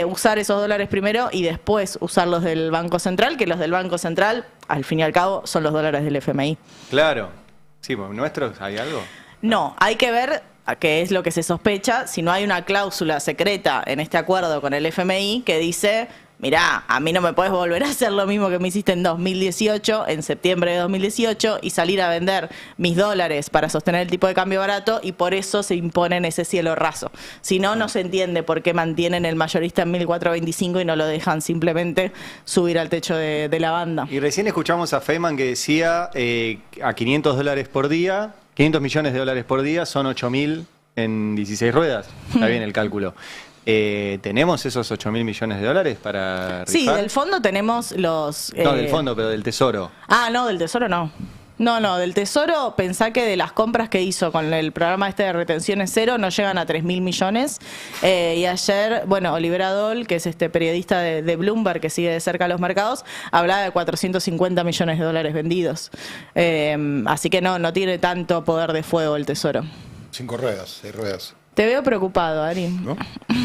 usar esos dólares primero y después usar los del Banco Central, que los del Banco Central, al fin y al cabo, son los dólares del FMI. Claro. Sí, ¿nuestros hay algo? No, hay que ver qué es lo que se sospecha, si no hay una cláusula secreta en este acuerdo con el FMI que dice, mirá, a mí no me podés volver a hacer lo mismo que me hiciste en 2018, en septiembre de 2018, y salir a vender mis dólares para sostener el tipo de cambio barato, y por eso se imponen ese cielo raso. Si no, no se entiende por qué mantienen el mayorista en 1.425 y no lo dejan simplemente subir al techo de la banda. Y recién escuchamos a Feynman que decía a 500 dólares por día, 500 millones de dólares por día son 8.000 en 16 ruedas. Está bien el cálculo. ¿Tenemos esos 8.000 millones de dólares para rifar? Sí, del fondo tenemos los... No, del fondo, pero del Tesoro. Ah, no, del Tesoro no. No, del Tesoro, pensá que de las compras que hizo con el programa de retenciones cero no llegan a 3.000 millones. Y ayer, bueno, Oliver Adol, que es este periodista de Bloomberg que sigue de cerca los mercados, hablaba de 450 millones de dólares vendidos. Así que no tiene tanto poder de fuego el Tesoro. 5 ruedas, 6 ruedas. Te veo preocupado, Ari.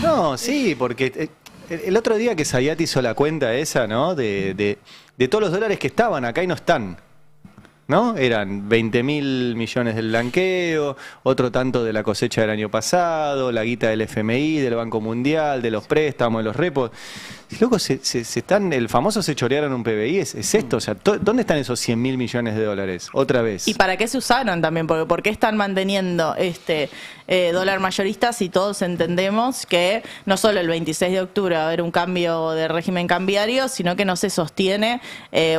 No, sí, porque el otro día que Zayat hizo la cuenta esa, ¿no? De todos los dólares que estaban acá y no están, ¿no? Eran 20.000 millones del blanqueo, otro tanto de la cosecha del año pasado, la guita del FMI, del Banco Mundial, de los préstamos, de los repos. Loco, el famoso se chorearon un PBI, es esto, o sea, ¿dónde están esos 100.000 millones de dólares? Otra vez. ¿Y para qué se usaron también? Porque ¿por qué están manteniendo este dólar mayorista si todos entendemos que no solo el 26 de octubre va a haber un cambio de régimen cambiario, sino que no se sostiene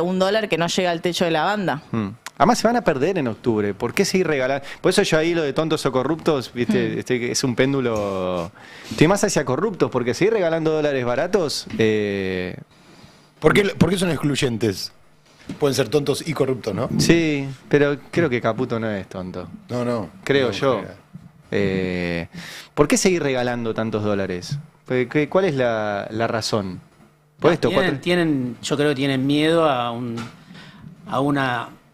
un dólar que no llega al techo de la banda? Además se van a perder en octubre. ¿Por qué seguir regalando? Por eso yo ahí lo de tontos o corruptos, ¿viste? Es un péndulo. Estoy más hacia corruptos, porque seguir regalando dólares baratos. ¿Por qué son excluyentes? Pueden ser tontos y corruptos, ¿no? Sí, pero creo que Caputo no es tonto. No. Creo yo. ¿Por qué seguir regalando tantos dólares? ¿Cuál es la razón? Por esto, yo creo que tienen miedo a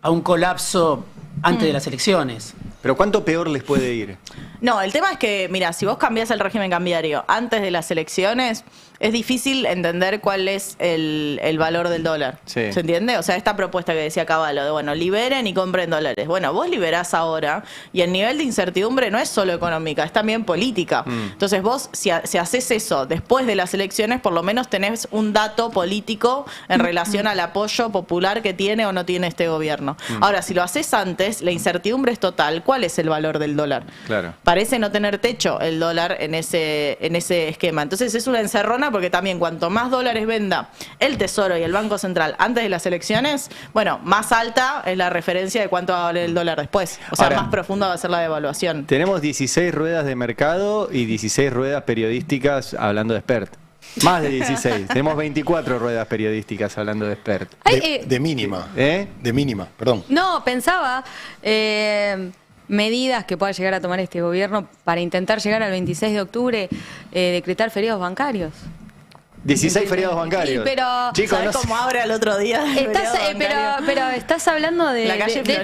a un colapso antes de las elecciones. Pero ¿cuánto peor les puede ir? No, el tema es que, mira, si vos cambiás el régimen cambiario antes de las elecciones, es difícil entender cuál es el valor del dólar. Sí. ¿Se entiende? O sea, esta propuesta que decía Cavallo de, bueno, liberen y compren dólares. Bueno, vos liberás ahora y el nivel de incertidumbre no es solo económica, es también política. Entonces vos, si haces eso después de las elecciones, por lo menos tenés un dato político en relación al apoyo popular que tiene o no tiene este gobierno. Ahora, si lo haces antes, la incertidumbre es total. ¿Cuál es el valor del dólar? Claro. Parece no tener techo el dólar en ese esquema. Entonces es una encerrona porque también cuanto más dólares venda el Tesoro y el Banco Central antes de las elecciones, bueno, más alta es la referencia de cuánto va a valer el dólar después. O sea, Ahora, más profunda va a ser la devaluación. Tenemos 16 ruedas de mercado y 16 ruedas periodísticas hablando de expert. Más de 16. Tenemos 24 ruedas periodísticas hablando de expert. De mínima. De mínima, perdón. No, pensaba medidas que pueda llegar a tomar este gobierno para intentar llegar al 26 de octubre, decretar feriados bancarios. 16 feriados bancarios. Pero, chicos, ¿sabes cómo abre al otro día? Pero estás hablando de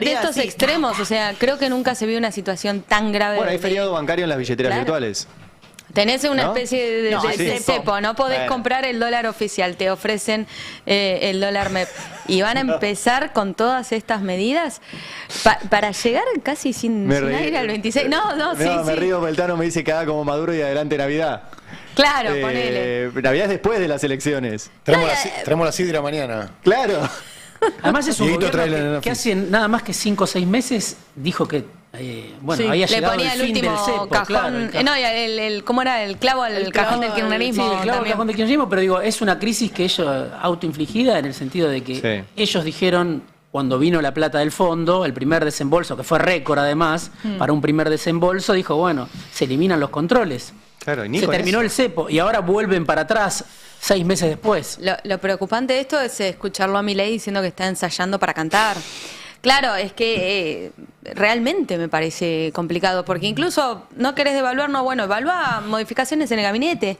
estos sí. extremos. O sea, creo que nunca se vio una situación tan grave. Bueno, hay feriado bancario en las billeteras virtuales. Tenés una ¿No? especie de cepo, no podés comprar el dólar oficial, te ofrecen el dólar MEP. Y van a empezar con todas estas medidas para llegar casi sin aire al 26. Me río, Beltano me dice que haga como Maduro y adelante Navidad. Claro, ponele. Navidad es después de las elecciones. Traemos la sidra mañana. Claro. Además es un gobierno que hace nada más que 5 o 6 meses dijo que había llegado el fin del cepo. Cajón, ¿cómo era? El clavo al cajón del kirchnerismo. Sí, el clavo al cajón del kirchnerismo, pero digo, es una crisis que ellos autoinfligida en el sentido de que ellos dijeron, cuando vino la plata del fondo, el primer desembolso, que fue récord además, para un primer desembolso, dijo, bueno, se eliminan los controles. Claro, se terminó el cepo y ahora vuelven para atrás 6 meses después. Lo preocupante de esto es escucharlo a Milei diciendo que está ensayando para cantar. Claro, es que realmente me parece complicado, porque incluso no querés devaluar, evalúa modificaciones en el gabinete,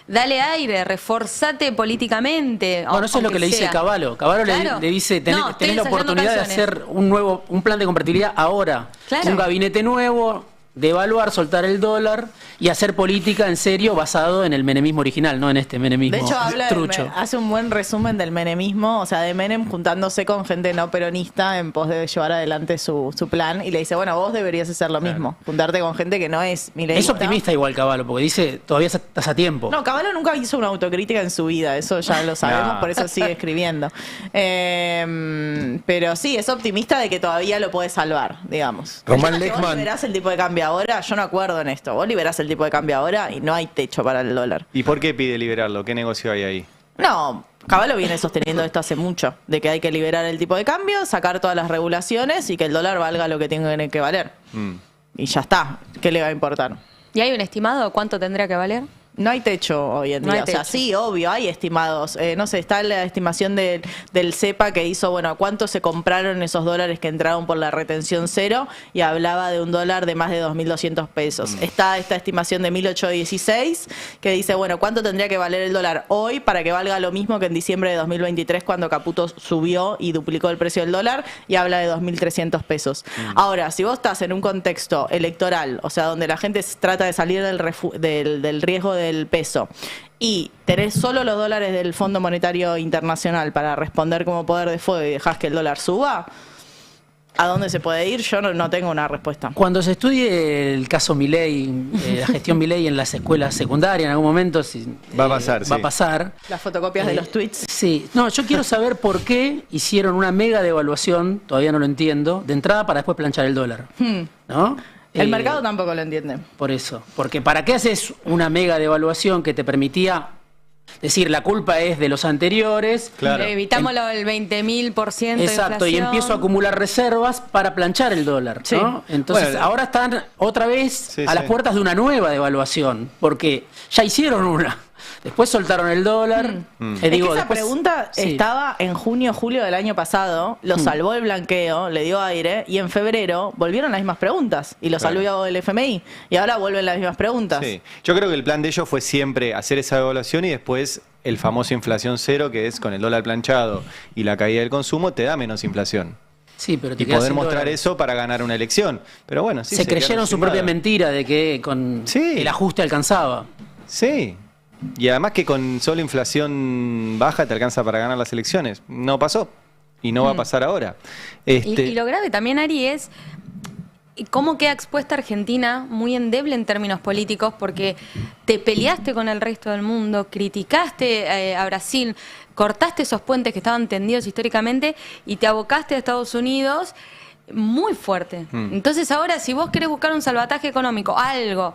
dale aire, reforzate políticamente. Bueno, eso es lo que le dice Cavallo. Cavallo le dice, tenés la oportunidad de hacer un plan de convertibilidad ahora, un gabinete nuevo, devaluar, soltar el dólar y hacer política en serio basado en el menemismo original, no en este menemismo de hecho, trucho. Hace un buen resumen del menemismo, o sea, de Menem juntándose con gente no peronista en pos de llevar adelante su plan, y le dice, bueno, vos deberías hacer lo mismo, juntarte con gente que no es mileísta. Es optimista igual Cavallo, porque dice, todavía estás a tiempo. No, Cavallo nunca hizo una autocrítica en su vida, eso ya lo sabemos, por eso sigue escribiendo. Pero sí, es optimista de que todavía lo puede salvar, digamos. Román Lechmann. ¿Vos liberás el tipo de cambio ahora? Yo no acuerdo en esto. Vos liberás el tipo de cambio ahora y no hay techo para el dólar. ¿Y por qué pide liberarlo? ¿Qué negocio hay ahí? No, Cavallo viene sosteniendo esto hace mucho, de que hay que liberar el tipo de cambio, sacar todas las regulaciones y que el dólar valga lo que tiene que valer. Y ya está. ¿Qué le va a importar? ¿Y hay un estimado? ¿Cuánto tendría que valer? No hay techo hoy en día. O sea, sí, obvio, hay estimados. No sé, está la estimación del CEPA que hizo, bueno, cuánto se compraron esos dólares que entraron por la retención cero, y hablaba de un dólar de más de 2.200 pesos. Está esta estimación de 1.816 que dice, bueno, cuánto tendría que valer el dólar hoy para que valga lo mismo que en diciembre de 2023 cuando Caputo subió y duplicó el precio del dólar, y habla de 2.300 pesos. Ahora, si vos estás en un contexto electoral, o sea, donde la gente trata de salir del riesgo del peso, y tenés solo los dólares del Fondo Monetario Internacional para responder como poder de fuego y dejás que el dólar suba, ¿a dónde se puede ir? Yo no tengo una respuesta. Cuando se estudie el caso Milei, la gestión Milei en las escuelas secundarias, en algún momento va a pasar. Las fotocopias de los tweets. Sí. No, yo quiero saber por qué hicieron una mega devaluación, todavía no lo entiendo, de entrada para después planchar el dólar. ¿No? El mercado tampoco lo entiende. Por eso. Porque ¿para qué haces una mega devaluación que te permitía decir la culpa es de los anteriores? Claro. Evitamos el 20.000% de exacto, inflación. Y empiezo a acumular reservas para planchar el dólar, ¿no? Entonces ahora están otra vez a las puertas de una nueva devaluación, porque ya hicieron una. Después soltaron el dólar. Esa pregunta estaba en junio, julio del año pasado, lo salvó el blanqueo, le dio aire, y en febrero volvieron las mismas preguntas, y lo salvó el FMI, y ahora vuelven las mismas preguntas. Sí. Yo creo que el plan de ellos fue siempre hacer esa devaluación y después el famoso inflación cero, que es con el dólar planchado y la caída del consumo, te da menos inflación. Sí, pero y poder mostrar eso para ganar una elección. Pero bueno, sí, se creyeron su propia mentira de que con el ajuste alcanzaba. Sí. Y además que con solo inflación baja te alcanza para ganar las elecciones. No pasó. Y no va a pasar ahora. Y lo grave también, Ari, es cómo queda expuesta Argentina, muy endeble en términos políticos, porque te peleaste con el resto del mundo, criticaste a Brasil, cortaste esos puentes que estaban tendidos históricamente y te abocaste a Estados Unidos muy fuerte. Entonces ahora, si vos querés buscar un salvataje económico, algo,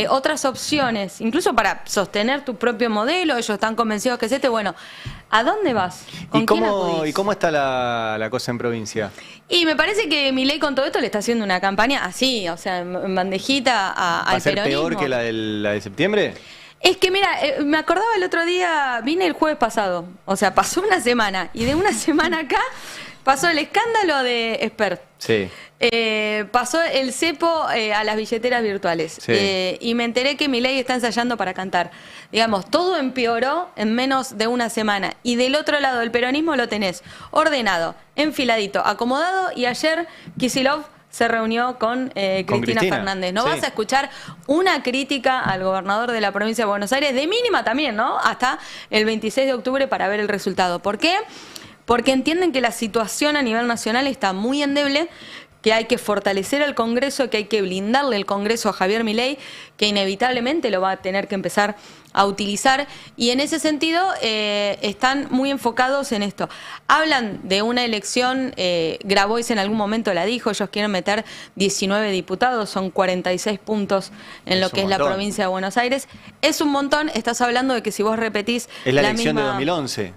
otras opciones, incluso para sostener tu propio modelo, ellos están convencidos que es bueno, ¿a dónde vas? ¿Y cómo está la cosa en provincia? Y me parece que Milei con todo esto le está haciendo una campaña así, o sea, en bandejita al peronismo. ¿Va a ser peor que la de septiembre? Es que mira, me acordaba el otro día, vine el jueves pasado, o sea, pasó una semana, y de una semana acá pasó el escándalo de Expert. Sí. Pasó el cepo a las billeteras virtuales. Sí. Y me enteré que Milei está ensayando para cantar. Digamos, todo empeoró en menos de una semana. Y del otro lado del peronismo lo tenés ordenado, enfiladito, acomodado. Y ayer Kicillof se reunió con Cristina Fernández. ¿No vas a escuchar una crítica al gobernador de la provincia de Buenos Aires, de mínima también, ¿no? Hasta el 26 de octubre para ver el resultado. ¿Por qué? Porque entienden que la situación a nivel nacional está muy endeble, que hay que fortalecer al Congreso, que hay que blindarle el Congreso a Javier Milei, que inevitablemente lo va a tener que empezar a utilizar. Y en ese sentido están muy enfocados en esto. Hablan de una elección, Grabois en algún momento la dijo, ellos quieren meter 19 diputados, son 46 puntos en lo que es la provincia de Buenos Aires. Es un montón, estás hablando de que si vos repetís... Es la elección de 2011.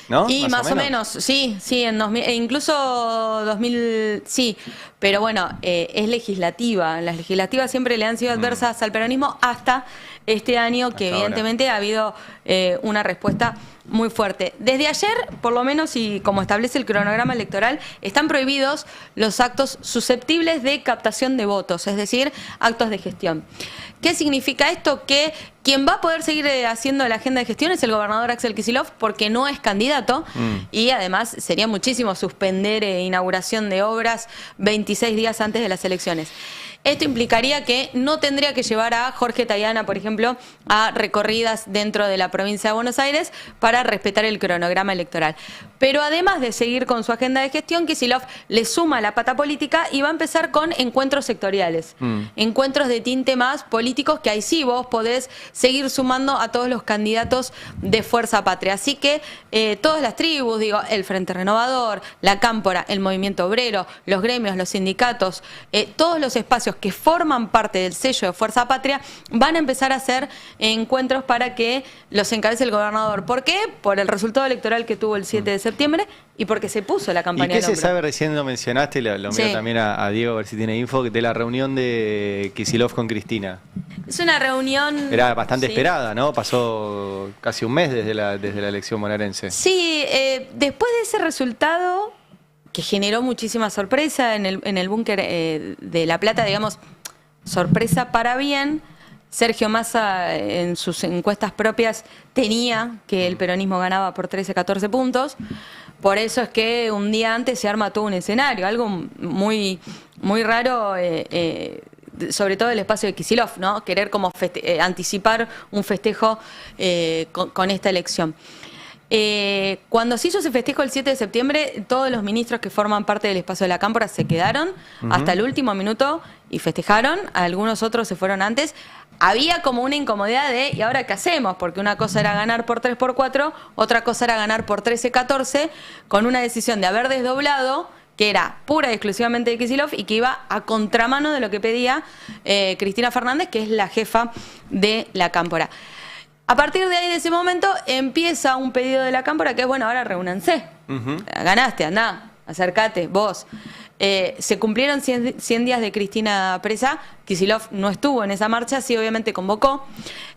¿No? Y más o menos, sí, en 2000, incluso 2000, sí, pero bueno, es legislativa. Las legislativas siempre le han sido adversas al peronismo hasta este año, que evidentemente ha habido una respuesta muy fuerte. Desde ayer, por lo menos, y como establece el cronograma electoral, están prohibidos los actos susceptibles de captación de votos, es decir, actos de gestión. ¿Qué significa esto? Que quien va a poder seguir haciendo la agenda de gestión es el gobernador Axel Kicillof, porque no es candidato y además sería muchísimo suspender inauguración de obras 26 días antes de las elecciones. Esto implicaría que no tendría que llevar a Jorge Tayana, por ejemplo, a recorridas dentro de la provincia de Buenos Aires para respetar el cronograma electoral. Pero además de seguir con su agenda de gestión, Kicillof le suma la pata política y va a empezar con encuentros sectoriales. Encuentros de tinte más políticos, que ahí sí vos podés seguir sumando a todos los candidatos de Fuerza Patria. Así que todas las tribus, digo, el Frente Renovador, la Cámpora, el Movimiento Obrero, los gremios, los sindicatos, todos los espacios que forman parte del sello de Fuerza Patria van a empezar a hacer encuentros para que los encabece el gobernador. ¿Por qué? Por el resultado electoral que tuvo el 7 de septiembre y porque se puso la campaña. ¿Y qué se sabe? Recién lo mencionaste, lo miro también a Diego a ver si tiene info, de la reunión de Kicillof con Cristina. Es una reunión... Era bastante esperada, ¿no? Pasó casi un mes desde la elección bonaerense. Sí, después de ese resultado, que generó muchísima sorpresa en el búnker de La Plata, digamos, sorpresa para bien. Sergio Massa en sus encuestas propias tenía que el peronismo ganaba por 13, 14 puntos. Por eso es que un día antes se arma todo un escenario, algo muy, muy raro, sobre todo el espacio de Kicillof, ¿no? Querer como anticipar un festejo con esta elección. Cuando se hizo ese festejo el 7 de septiembre, todos los ministros que forman parte del espacio de la Cámpora se quedaron hasta el último minuto y festejaron, algunos otros se fueron antes. Había como una incomodidad de, ¿y ahora qué hacemos? Porque una cosa era ganar por 3 por 4, otra cosa era ganar por 13-14, con una decisión de haber desdoblado, que era pura y exclusivamente de Kicillof y que iba a contramano de lo que pedía Cristina Fernández, que es la jefa de la Cámpora. A partir de ahí, de ese momento, empieza un pedido de la Cámpora que es, bueno, ahora reúnanse. Ganaste, andá, acércate, vos. Se cumplieron 100 días de Cristina presa. Kicillof no estuvo en esa marcha, sí, obviamente convocó.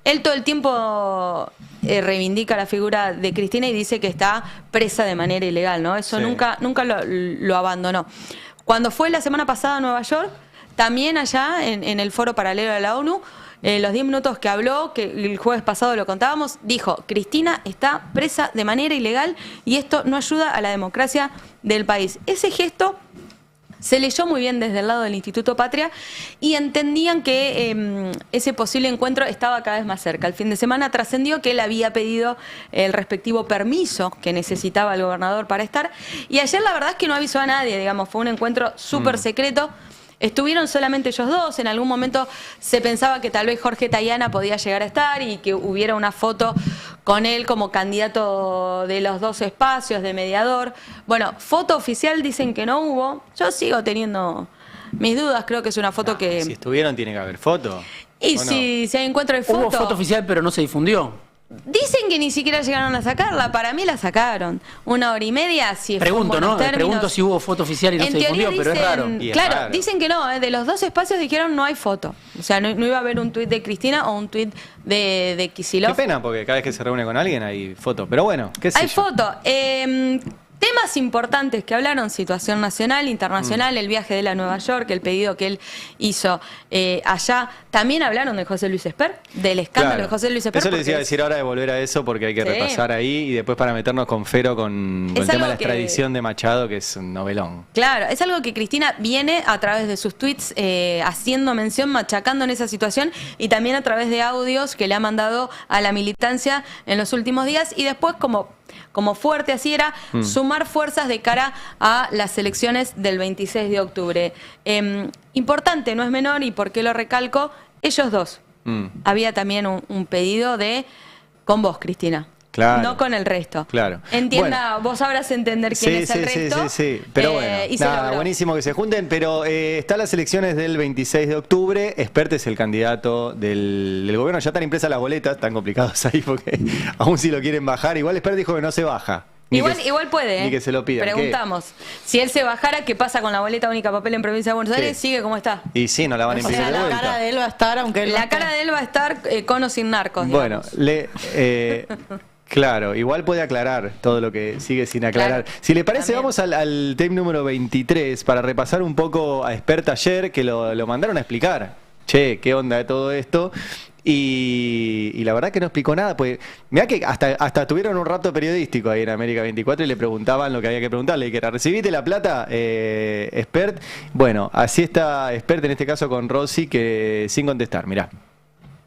Él todo el tiempo reivindica la figura de Cristina y dice que está presa de manera ilegal, ¿no? Eso nunca lo abandonó. Cuando fue la semana pasada a Nueva York, también allá en el foro paralelo de la ONU, los 10 minutos que habló, que el jueves pasado lo contábamos, dijo: Cristina está presa de manera ilegal y esto no ayuda a la democracia del país. Ese gesto se leyó muy bien desde el lado del Instituto Patria y entendían que ese posible encuentro estaba cada vez más cerca. El fin de semana trascendió que él había pedido el respectivo permiso que necesitaba el gobernador para estar, y ayer la verdad es que no avisó a nadie, digamos, fue un encuentro súper secreto. Estuvieron solamente ellos dos. En algún momento se pensaba que tal vez Jorge Tayana podía llegar a estar y que hubiera una foto con él como candidato de los dos espacios, de mediador. Bueno, foto oficial dicen que no hubo. Yo sigo teniendo mis dudas, creo que es una foto que... Si estuvieron tiene que haber foto. Y si hay encuentro de foto... Hubo foto oficial pero no se difundió. Dicen que ni siquiera llegaron a sacarla. Para mí la sacaron. 1 hora y media. Si pregunto, ¿no? Pregunto si hubo foto oficial y no se difundió, pero es raro. Claro, raro. Dicen que no. De los dos espacios dijeron no hay foto. O sea, no iba a haber un tuit de Cristina o un tuit de Kicillof. Qué pena, porque cada vez que se reúne con alguien hay foto. Pero bueno, qué sé yo. Hay foto. Temas importantes que hablaron: situación nacional, internacional, el viaje de él a Nueva York, el pedido que él hizo allá. También hablaron de José Luis Espert, del escándalo de José Luis Espert. Eso les iba a decir ahora, de volver a eso, porque hay que repasar ahí y después para meternos con Fero con el tema de la extradición de Machado, que es un novelón. Claro, es algo que Cristina viene a través de sus tweets haciendo mención, machacando en esa situación, y también a través de audios que le ha mandado a la militancia en los últimos días, y después como fuerte así era sumar fuerzas de cara a las elecciones del 26 de octubre. Importante, no es menor, y por qué lo recalco, ellos dos. Había también un pedido de con vos, Cristina. Claro. No con el resto. Claro. Entienda, bueno, vos sabrás entender quién es el resto. Sí. Pero bueno, nada, buenísimo que se junten, pero están las elecciones del 26 de octubre. Espert es el candidato del gobierno. Ya están impresas las boletas, están complicados ahí porque aún si lo quieren bajar. Igual Espert dijo que no se baja. Igual puede, ni que se lo pidan. Preguntamos, si él se bajara, ¿qué pasa con la boleta única papel en Provincia de Buenos Aires? ¿Sigue como está? Y sí, no la van a imprimir de vuelta. La cara de él va a estar, aunque él la cara de él va a estar con o sin narcos, bueno, digamos. Claro, igual puede aclarar todo lo que sigue sin aclarar. Claro, si le parece, también vamos al tape número 23 para repasar un poco a Espert ayer, que lo mandaron a explicar. Che, ¿qué onda de todo esto? Y la verdad que no explicó nada, pues mirá que hasta tuvieron un rato periodístico ahí en América 24 y le preguntaban lo que había que preguntarle, que era: ¿recibiste la plata, Espert? Bueno, así está Espert en este caso con Rossi, que sin contestar, mirá.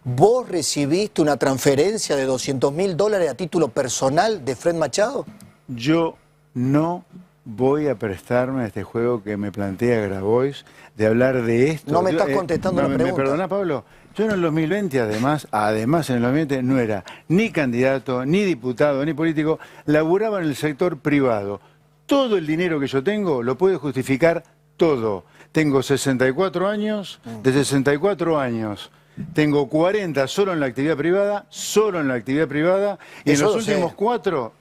¿Vos recibiste una transferencia de $200.000 a título personal de Fred Machado? Yo no voy a prestarme a este juego que me plantea Grabois de hablar de esto. No me estás contestando la pregunta. ¿Me perdonás, Pablo? Yo en el 2020, además en el 2020 no era ni candidato, ni diputado, ni político, laburaba en el sector privado. Todo el dinero que yo tengo lo puede justificar todo. Tengo 64 años, de 64 años tengo 40 solo en la actividad privada, y en los últimos 4,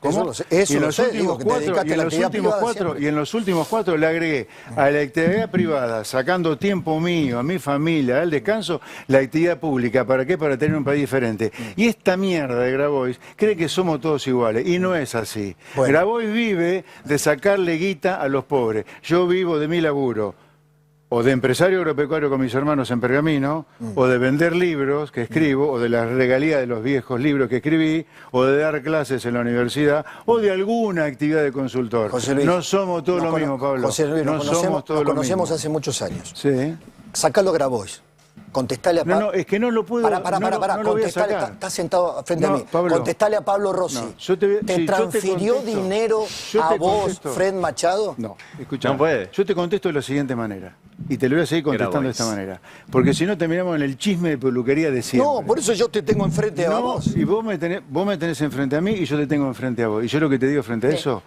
y en los últimos 4 le agregué a la actividad privada, sacando tiempo mío, a mi familia, al descanso, la actividad pública. ¿Para qué? Para tener un país diferente. Y esta mierda de Grabois cree que somos todos iguales, y no es así. Bueno. Grabois vive de sacarle guita a los pobres. Yo vivo de mi laburo, o de empresario agropecuario con mis hermanos en Pergamino, o de vender libros que escribo, o de las regalías de los viejos libros que escribí, o de dar clases en la universidad, o de alguna actividad de consultor. José Luis, no somos todos lo mismo, Pablo. José Luis, nos conocemos hace muchos años. Sí. Sacalo a Grabois. Contestale a Pablo. No, es que no lo puedo. Contestale, está sentado frente a mí. Pablo, contestale a Pablo Rossi. No, ¿Te transfirió dinero a vos, Fred Machado? No, escucha. No puede. Yo te contesto de la siguiente manera. Y te lo voy a seguir contestando de esta manera. Porque si no terminamos en el chisme de peluquería de siempre. No, por eso yo te tengo enfrente a vos. Y vos me tenés enfrente a mí y yo te tengo enfrente a vos. Y yo lo que te digo frente a eso,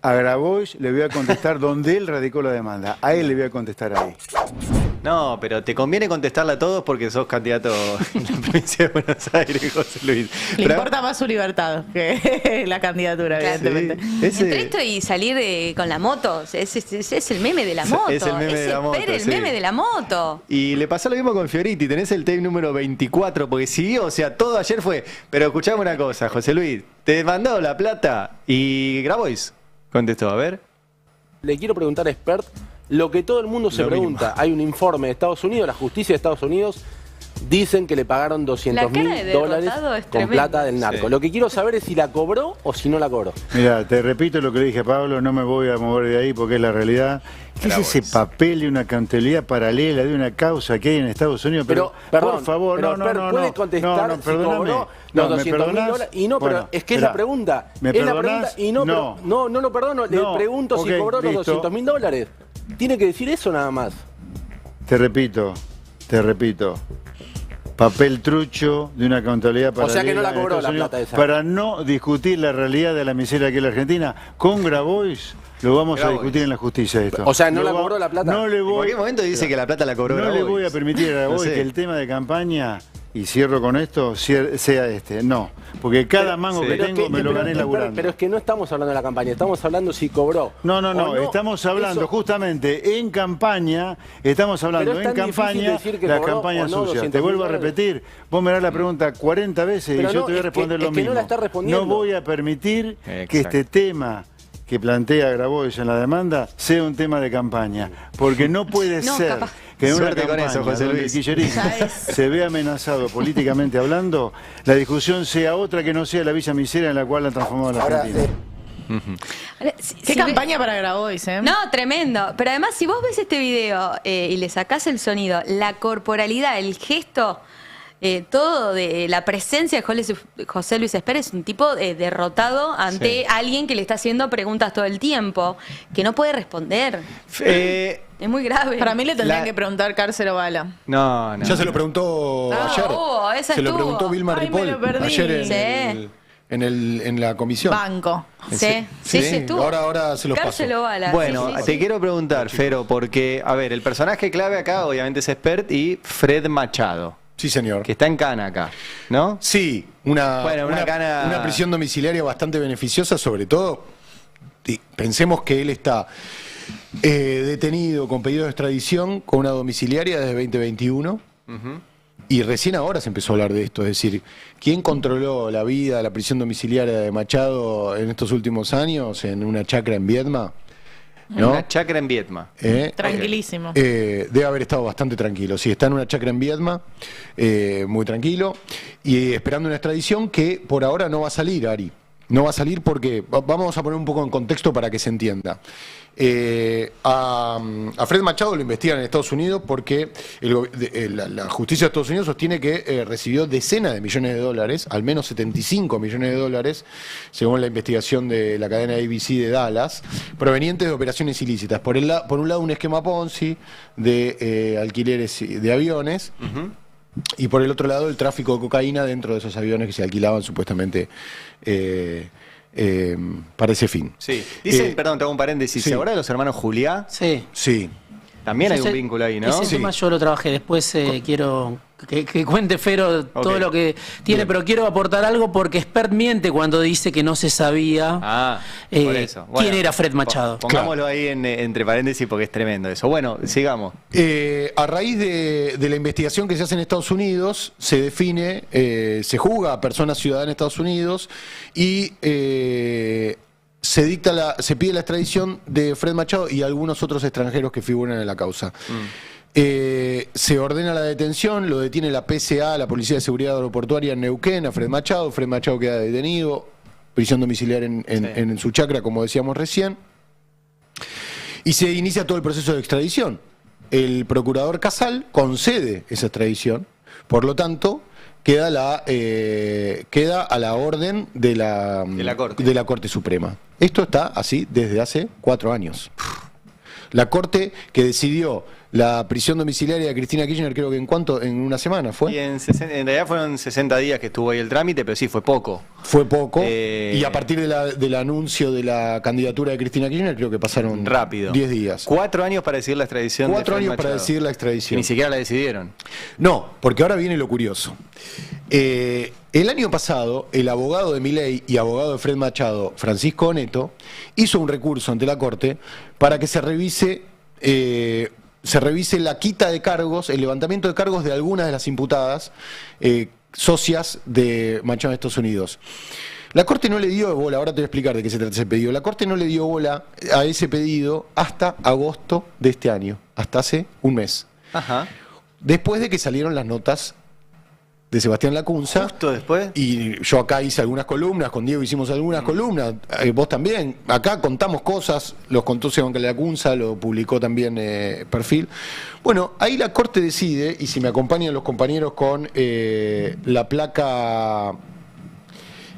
a Grabois le voy a contestar donde él radicó la demanda. A él le voy a contestar ahí. No, pero te conviene contestarle a todos porque sos candidato en la provincia de Buenos Aires, José Luis. Le importa más su libertad que la candidatura, evidentemente. Entre esto y salir con la moto, es el meme de la moto. Es el meme de la moto. El meme de la moto. Y le pasó lo mismo con Fioriti, tenés el tape número 24, porque siguió, o sea, todo ayer fue. Pero escuchame una cosa, José Luis, te mandó la plata y Grabois contestó, a ver. Le quiero preguntar a Espert lo que todo el mundo se pregunta. Hay un informe de Estados Unidos, la justicia de Estados Unidos Dicen que le pagaron La cara de $200.000 derrotado es con tremenda. plata del narco. Sí. Lo que quiero saber es si la cobró o si no la cobró. Mira, te repito lo que le dije a Pablo, no me voy a mover de ahí porque es la realidad. ¿Qué es ese papel de una contabilidad paralela, de una causa que hay en Estados Unidos? Pero, perdón, por favor, pero, no. ¿puede contestar si perdóname. cobró los ¿me $200.000? perdonás? Y no, pero Bueno, es que es esperá. la pregunta. ¿Me Es la perdonás? pregunta y no, No. pero no lo perdono. No. Le pregunto Ok, si cobró listo. los $200.000. Tiene que decir eso nada más. Te repito. Papel trucho de una contabilidad paralela. O sea que no la en cobró Estados la Unidos, plata esa. Para no discutir la realidad de la miseria que es la Argentina, con Grabois lo vamos a discutir en la justicia esto. O sea, ¿no la cobró la plata? No le En voy, cualquier momento dice que la plata la cobró no le Grabois. voy a permitir a Grabois No sé. que el tema de campaña, y cierro con esto, sea este. No, porque cada mango que Pero tengo es me lo gané laburando. Pero es que no estamos hablando de la campaña, estamos hablando si cobró. No, o no. estamos hablando Eso- justamente en campaña, estamos hablando Pero es en tan difícil campaña, decir que las cobró campañas o no sucias. Te 200.000 vuelvo a dólares. repetir, vos me das la pregunta 40 veces Pero y yo no, te voy a es que- responder lo es que no mismo. la está respondiendo. No voy a permitir que Exacto. este tema que plantea Grabois en la demanda sea un tema de campaña, porque no puede No, ser capaz. que en una Suerte con campaña eso, José donde el Luis. kirchnerismo se ve amenazado políticamente hablando, la discusión sea otra que no sea la villa miseria en la cual han transformado la Ahora, Argentina. Ahora, Qué si campaña para Grabois, ¿eh? No, tremendo. Pero además, si vos ves este video y le sacás el sonido, la corporalidad, el gesto, todo de la presencia de José Luis Espert es un tipo derrotado ante alguien que le está haciendo preguntas todo el tiempo, que no puede responder. Es muy grave. Para mí le tendrían que preguntar cárcel o bala. No. Ya se lo preguntó ayer. esa Se lo estuvo. preguntó Vilma Ay, me Ripoll lo perdí. ayer Sí. en la comisión. Banco. Sí, estuvo. Ahora se los paso. Cárcel o bala. Bueno, Sí, sí, te sí. quiero preguntar, Fero, porque, a ver, el personaje clave acá obviamente es Espert y Fred Machado, Sí, señor. que está en cana acá, ¿no? Sí, Bueno, una cana- una prisión domiciliaria bastante beneficiosa, sobre todo. Pensemos que él está detenido con pedido de extradición con una domiciliaria desde 2021. Y recién ahora se empezó a hablar de esto, es decir, ¿quién controló la vida, la prisión domiciliaria de Machado en estos últimos años en una chacra en Viedma? ¿No? Una chacra en Viedma. Tranquilísimo. Debe haber estado bastante tranquilo. Sí, está en una chacra en Viedma, muy tranquilo, y esperando una extradición que por ahora no va a salir, Ari. No va a salir porque, vamos a poner un poco en contexto para que se entienda. A Fred Machado lo investigan en Estados Unidos porque la justicia de Estados Unidos sostiene que recibió decenas de millones de dólares, al menos 75 millones de dólares, según la investigación de la cadena ABC de Dallas, provenientes de operaciones ilícitas. Por un lado, un esquema Ponzi de alquileres de aviones. Y por el otro lado, el tráfico de cocaína dentro de esos aviones que se alquilaban supuestamente para ese fin. Sí. Dicen, perdón, te hago un paréntesis, sí. ¿se acuerdan de los hermanos Juliá? Sí. Sí. También hay un Ese- vínculo ahí, ¿no? Ese tema yo lo trabajé. Después quiero que cuente Fero todo lo que tiene, pero quiero aportar algo porque Espert miente cuando dice que no se sabía por eso. Bueno, quién era Fred Machado. Pongámoslo ahí entre paréntesis porque es tremendo eso. Bueno, sigamos. A raíz de la investigación que se hace en Estados Unidos, se define, se juzga a personas ciudadanas de Estados Unidos y se pide la extradición de Fred Machado y algunos otros extranjeros que figuran en la causa. Se ordena la detención, lo detiene la PSA, la Policía de Seguridad Aeroportuaria en Neuquén, a Fred Machado queda detenido, prisión domiciliaria en su chacra, como decíamos recién, y se inicia todo el proceso de extradición. El procurador Casal concede esa extradición, por lo tanto, queda a la orden de la Corte Suprema. Esto está así desde hace 4 años. La Corte que decidió la prisión domiciliaria de Cristina Kirchner, creo que en una semana fue. Y en realidad fueron 60 días que estuvo ahí el trámite, pero sí, fue poco. Fue poco. Y a partir del anuncio de la candidatura de Cristina Kirchner, creo que pasaron rápido 10 días. 4 años para decidir la extradición. 4 de Fred años para Machado. decidir la extradición. Y ni siquiera la decidieron. No, porque ahora viene lo curioso. El año pasado, el abogado de Milei y abogado de Fred Machado, Francisco Neto, hizo un recurso ante la Corte para que se revise la quita de cargos, el levantamiento de cargos de algunas de las imputadas socias de Machado en Estados Unidos. La Corte no le dio bola, ahora te voy a explicar de qué se trata ese pedido. La Corte no le dio bola a ese pedido hasta agosto de este año, hasta hace un mes. Ajá. Después de que salieron las notas de Sebastián Lacunza. Justo después. Y yo acá hice algunas columnas, con Diego hicimos algunas columnas, vos también. Acá contamos cosas, los contó Sebastián Lacunza, lo publicó también Perfil. Bueno, ahí la Corte decide, y si me acompañan los compañeros con la placa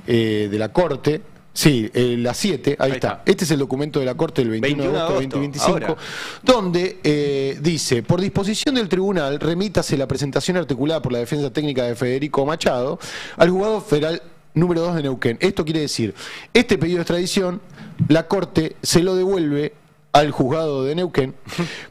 de la Corte. Sí, la 7, ahí está. Este es el documento de la Corte del 21 de agosto de 2025, ahora, donde dice, por disposición del tribunal, remítase la presentación articulada por la defensa técnica de Federico Machado al juzgado federal número 2 de Neuquén. Esto quiere decir, este pedido de extradición, la Corte se lo devuelve al juzgado de Neuquén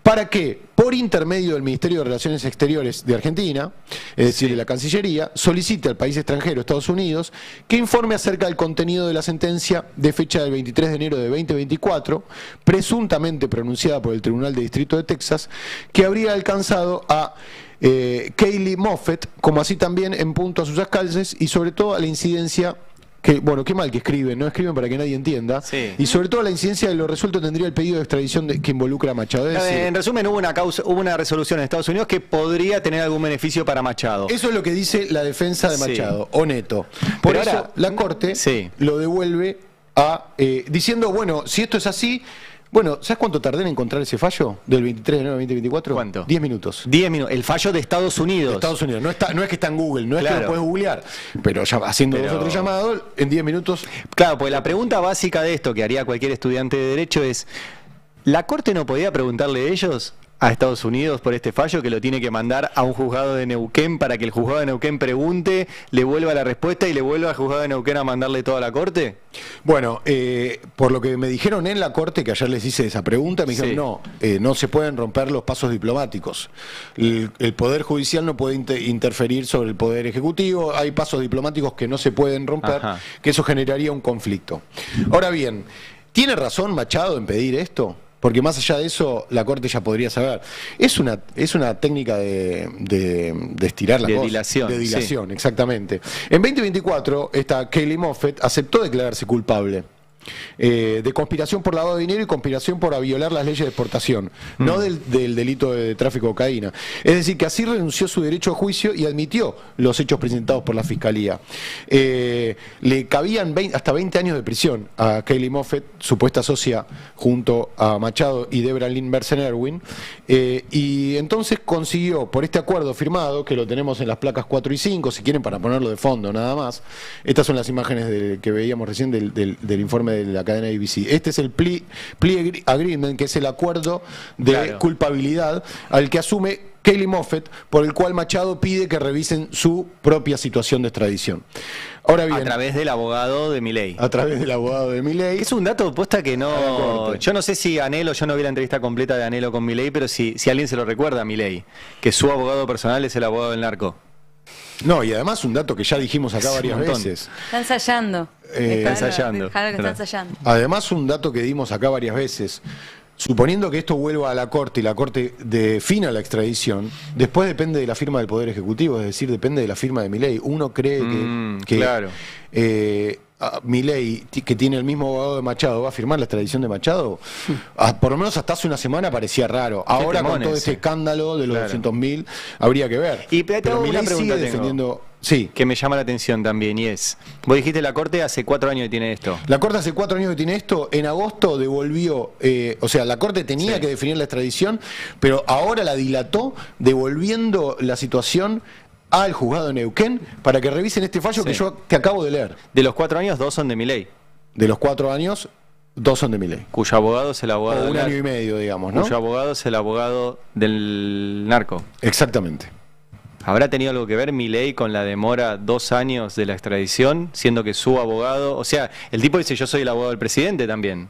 para que, por intermedio del Ministerio de Relaciones Exteriores de Argentina, es decir, de la Cancillería, solicite al país extranjero, Estados Unidos, que informe acerca del contenido de la sentencia de fecha del 23 de enero de 2024, presuntamente pronunciada por el Tribunal de Distrito de Texas, que habría alcanzado a Kaylee Moffett, como así también en punto a sus alcances y sobre todo a la incidencia. Que, bueno, qué mal que escriben, no escriben para que nadie entienda. Sí. Y sobre todo la incidencia de lo resuelto tendría el pedido de extradición que involucra a Machado. En resumen, hubo una resolución en Estados Unidos que podría tener algún beneficio para Machado. Eso es lo que dice la defensa de Machado, o Neto. Por eso ahora, la Corte lo devuelve a diciendo, bueno, si esto es así. Bueno, ¿sabes cuánto tardé en encontrar ese fallo del 23 de enero de 2024? ¿Cuánto? 10 minutos. 10 minutos. El fallo de Estados Unidos. De Estados Unidos. No es que está en Google, no es que lo puedes googlear. Pero ya haciendo dos o tres llamados, en 10 minutos. Claro, pues la pregunta básica de esto que haría cualquier estudiante de Derecho es, ¿la Corte no podía preguntarle a ellos a Estados Unidos por este fallo que lo tiene que mandar a un juzgado de Neuquén para que el juzgado de Neuquén pregunte, le vuelva la respuesta y le vuelva al juzgado de Neuquén a mandarle toda la Corte? Bueno, por lo que me dijeron en la Corte, que ayer les hice esa pregunta, me dijeron no se pueden romper los pasos diplomáticos. El Poder Judicial no puede interferir sobre el Poder Ejecutivo, hay pasos diplomáticos que no se pueden romper, que eso generaría un conflicto. Ahora bien, ¿tiene razón Machado en pedir esto? Porque más allá de eso, la Corte ya podría saber. Es una técnica de estirar la cosa. Dilación. De dilación, exactamente. En 2024, esta Kaylee Moffett aceptó declararse culpable de conspiración por lavado de dinero y conspiración por violar las leyes de exportación, no del delito de tráfico de cocaína. Es decir, que así renunció a su derecho a juicio y admitió los hechos presentados por la Fiscalía. Le cabían hasta 20 años de prisión a Kaylee Moffett, supuesta socia junto a Machado y Debra Lynn Bersen-Erwin, y entonces consiguió, por este acuerdo firmado, que lo tenemos en las placas 4 y 5, si quieren para ponerlo de fondo nada más, estas son las imágenes que veíamos recién del informe de la cadena ABC. Este es el plea agreement, que es el acuerdo de culpabilidad al que asume Kaylee Moffett, por el cual Machado pide que revisen su propia situación de extradición. Ahora bien, a través del abogado de Milei. A través del abogado de Milei. Es un dato posta que no. Yo no sé si Anhelo, yo no vi la entrevista completa de Anhelo con Milei, pero si alguien se lo recuerda a Milei, que su abogado personal es el abogado del narco. No, y además un dato que ya dijimos acá varias veces. Está ensayando. Ensayando. Claro que está ensayando. Además un dato que dimos acá varias veces. Suponiendo que esto vuelva a la Corte y la Corte defina la extradición, después depende de la firma del Poder Ejecutivo, es decir, depende de la firma de Milei. Uno cree que Milei, que tiene el mismo abogado de Machado, va a firmar la extradición de Machado. Por lo menos hasta hace una semana parecía raro. Ahora con todo este escándalo de los 200.000 habría que ver. Pero Milei sigue defendiendo. Sí, que me llama la atención también, y es, vos dijiste la Corte hace 4 años que tiene esto. La Corte hace 4 años que tiene esto, en agosto devolvió, o sea, la Corte tenía que definir la extradición, pero ahora la dilató, devolviendo la situación al juzgado de Neuquén para que revisen este fallo que yo te acabo de leer. De los 4 años, 2 son de Milei. De los 4 años, 2 son de Milei. Cuyo abogado es el abogado del narco. 1 año y medio, digamos, ¿no? Cuyo abogado es el abogado del narco. Exactamente. ¿Habrá tenido algo que ver Milei con la demora 2 años de la extradición, siendo que su abogado, o sea, el tipo dice yo soy el abogado del presidente también?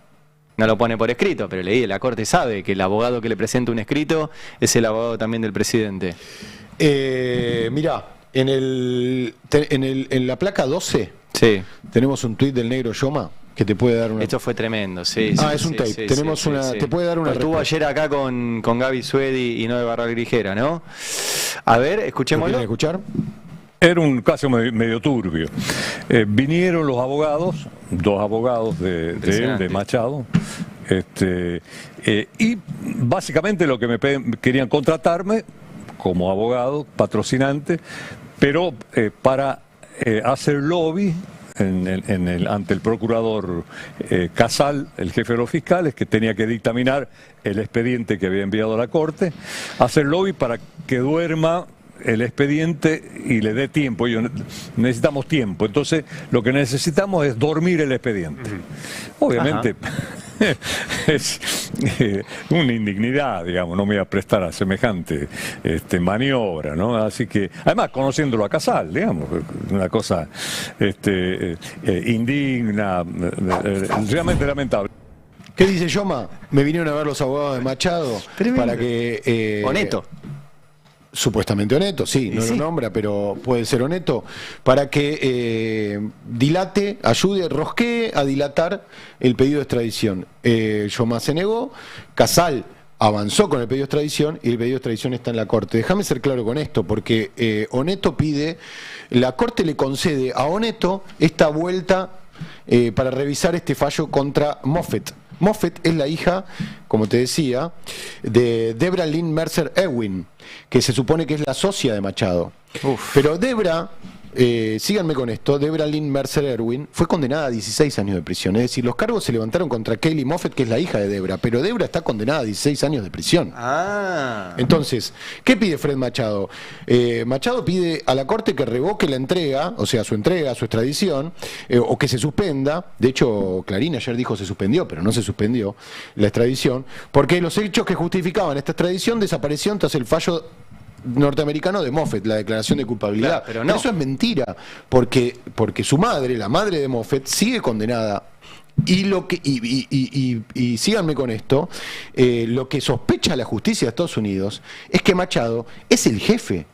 No lo pone por escrito, pero la Corte sabe que el abogado que le presenta un escrito es el abogado también del presidente. Mirá, en la placa 12 tenemos un tuit del negro Yoma que te puede dar una... Esto fue tremendo, sí. Es un tape. Tenemos una... Te puede dar una... Estuvo ayer acá con Gaby Suedi y Noé Barral Grijera, ¿no? A ver, escuchémoslo. ¿Quieren escuchar? Era un caso medio turbio. Vinieron los abogados, 2 abogados de Machado, y básicamente lo que me querían contratarme como abogado, patrocinante, pero para hacer lobby ante el procurador Casal, el jefe de los fiscales, que tenía que dictaminar el expediente que había enviado a la Corte, hacer lobby para que duerma el expediente y le dé tiempo. Necesitamos tiempo, entonces lo que necesitamos es dormir el expediente. Obviamente es una indignidad, digamos, no me voy a prestar a semejante maniobra, ¿no? Así que, además, conociéndolo a Casal, digamos, una cosa indigna, realmente lamentable. ¿Qué dice Yoma? Me vinieron a ver los abogados de Machado para que... Honesto. Supuestamente honesto, sí, no lo nombra, pero puede ser honesto, para que dilate, ayude, rosquee a dilatar el pedido de extradición. Yoma se negó, Casal avanzó con el pedido de extradición y el pedido de extradición está en la Corte. Déjame ser claro con esto, porque Oneto pide, la Corte le concede a Oneto esta vuelta para revisar este fallo contra Moffett. Moffett es la hija, como te decía, de Debra Lynn Mercer Ewing, que se supone que es la socia de Machado. Pero Debra, síganme con esto, Debra Lynn Mercer Ewing fue condenada a 16 años de prisión. Es decir, los cargos se levantaron contra Kelly Moffett, que es la hija de Debra, pero Debra está condenada a 16 años de prisión. Entonces, ¿qué pide Fred Machado? Machado pide a la Corte que revoque la entrega, o sea, su entrega, su extradición, o que se suspenda. De hecho, Clarín ayer dijo se suspendió, pero no se suspendió la extradición, porque los hechos que justificaban esta extradición desaparecieron tras el fallo norteamericano de Moffett, la declaración de culpabilidad. Claro, pero no. Eso es mentira, porque su madre, la madre de Moffett, sigue condenada. Y síganme con esto, lo que sospecha la justicia de Estados Unidos es que Machado es el jefe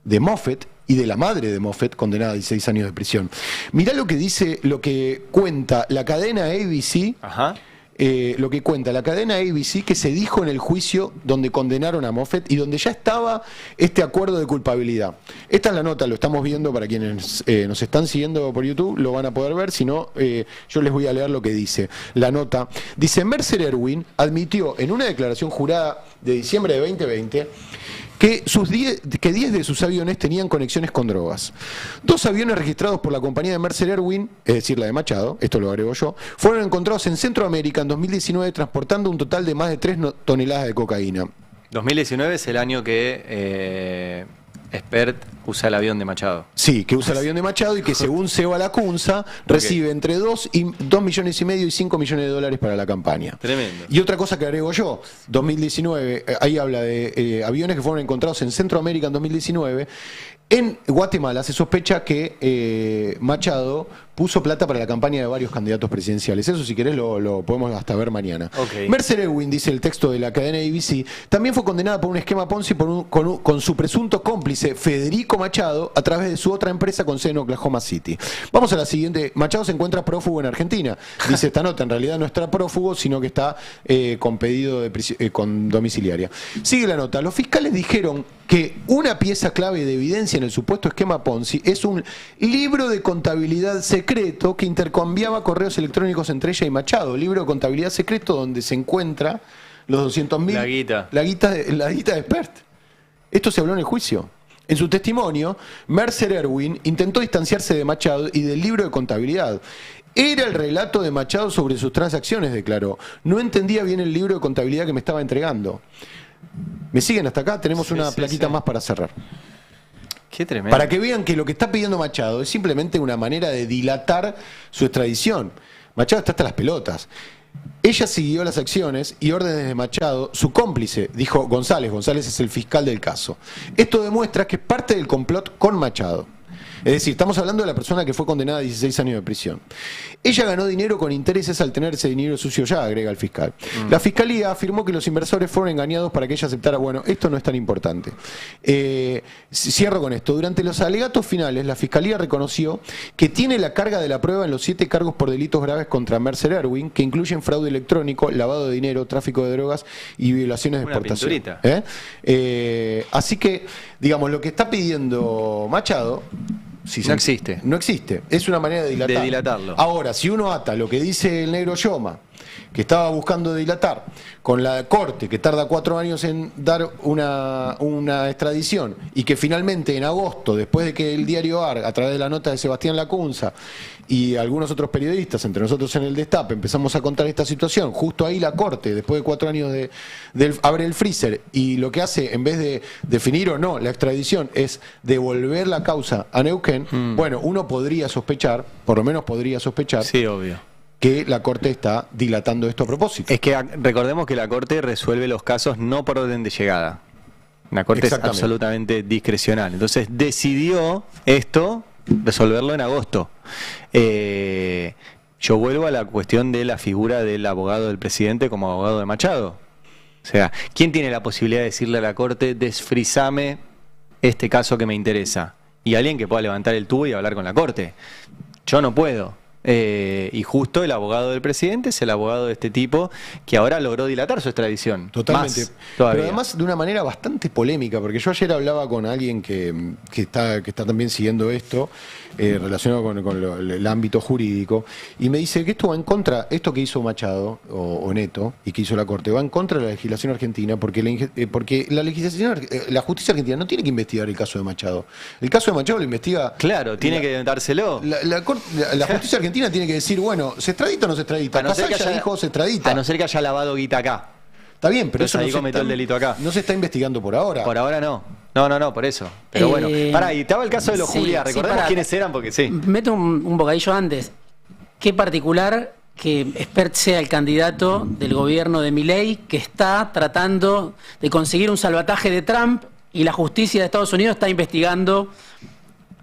de Moffett y de la madre de Moffett, condenada a 16 años de prisión. Mirá lo que dice, lo que cuenta la cadena ABC. Lo que cuenta la cadena ABC que se dijo en el juicio donde condenaron a Moffett y donde ya estaba este acuerdo de culpabilidad. Esta es la nota, lo estamos viendo para quienes nos están siguiendo por YouTube, lo van a poder ver, si no, yo les voy a leer lo que dice. La nota dice: Mercer Ewing admitió en una declaración jurada de diciembre de 2020 que 10 de sus aviones tenían conexiones con drogas. 2 aviones registrados por la compañía de Mercer Ewing, es decir, la de Machado, esto lo agrego yo, fueron encontrados en Centroamérica en 2019 transportando un total de más de 3 toneladas de cocaína. 2019 es el año que Espert usa el avión de Machado. Sí, que usa el avión de Machado y que según Seba Lacunza recibe entre 2 millones y medio y 5 millones de dólares para la campaña. Tremendo. Y otra cosa que agrego yo, 2019, ahí habla de aviones que fueron encontrados en Centroamérica en 2019. En Guatemala se sospecha que Machado puso plata para la campaña de varios candidatos presidenciales. Eso, si querés, lo podemos hasta ver mañana. Mercer Ewing, dice el texto de la cadena ABC, también fue condenada por un esquema Ponzi con su presunto cómplice Federico Machado a través de su otra empresa con sede en Oklahoma City. Vamos a la siguiente. Machado se encuentra prófugo en Argentina. Dice esta nota, en realidad no está prófugo, sino que está con pedido de con domiciliaria. Sigue la nota. Los fiscales dijeron que una pieza clave de evidencia en el supuesto esquema Ponzi es un libro de contabilidad secreto que intercambiaba correos electrónicos entre ella y Machado. Libro de contabilidad secreto donde se encuentra los 200.000... La guita de Espert. Esto se habló en el juicio. En su testimonio, Mercer Ewing intentó distanciarse de Machado y del libro de contabilidad. Era el relato de Machado sobre sus transacciones, declaró. No entendía bien el libro de contabilidad que me estaba entregando. ¿Me siguen hasta acá? Tenemos una plaquita más para cerrar. Qué tremendo. Para que vean que lo que está pidiendo Machado es simplemente una manera de dilatar su extradición. Machado está hasta las pelotas. Ella siguió las acciones y órdenes de Machado, su cómplice, dijo González. González es el fiscal del caso. Esto demuestra que es parte del complot con Machado. Es decir, estamos hablando de la persona que fue condenada a 16 años de prisión. Ella ganó dinero con intereses al tener ese dinero sucio ya, agrega el fiscal. La fiscalía afirmó que los inversores fueron engañados para que ella aceptara, bueno, esto no es tan importante. Cierro con esto. Durante los alegatos finales, la fiscalía reconoció que tiene la carga de la prueba en los 7 cargos por delitos graves contra Mercer Ewing, que incluyen fraude electrónico, lavado de dinero, tráfico de drogas y violaciones de exportación. Así que, digamos, lo que está pidiendo Machado... no existe. No existe. Es una manera de dilatarlo. De dilatarlo. Ahora, si uno ata lo que dice el negro Yoma que estaba buscando dilatar, con la Corte, que tarda 4 años en dar una extradición, y que finalmente en agosto, después de que el diario AR, a través de la nota de Sebastián Lacunza y algunos otros periodistas, entre nosotros en el Destape, empezamos a contar esta situación, justo ahí la Corte, después de 4 años abre el freezer, y lo que hace, en vez de definir o no la extradición, es devolver la causa a Neuquén. Bueno, uno podría sospechar, por lo menos podría sospechar, sí, obvio, que la Corte está dilatando esto a propósito. Es que recordemos que la Corte resuelve los casos no por orden de llegada. La Corte es absolutamente discrecional. Entonces decidió esto, resolverlo en agosto. Yo vuelvo a la cuestión de la figura del abogado del presidente como abogado de Machado. O sea, ¿quién tiene la posibilidad de decirle a la Corte, desfrizame este caso que me interesa? Y alguien que pueda levantar el tubo y hablar con la Corte. Yo no puedo. Y justo el abogado del presidente es el abogado de este tipo que ahora logró dilatar su extradición. Totalmente. Pero además de una manera bastante polémica, porque yo ayer hablaba con alguien que está también siguiendo esto, relacionado con el ámbito jurídico, y me dice que esto va en contra, esto que hizo Machado o Neto y que hizo la Corte, va en contra de la legislación argentina, porque la justicia argentina no tiene que investigar el caso de Machado. El caso de Machado lo investiga. Claro, tiene que dárselo. La justicia argentina tiene que decir, bueno, ¿se extradita o no se extradita? Casal ya dijo, se extradita. A no ser que haya lavado guita acá. Está bien, pero eso ahí cometió el delito acá. No se está investigando por ahora. Por ahora no. No, por eso. Pero bueno, pará, y estaba el caso de los Juliá. Recordemos quiénes eran, porque sí. Meto un bocadillo antes. Qué particular que Espert sea el candidato del gobierno de Milei, que está tratando de conseguir un salvataje de Trump, y la justicia de Estados Unidos está investigando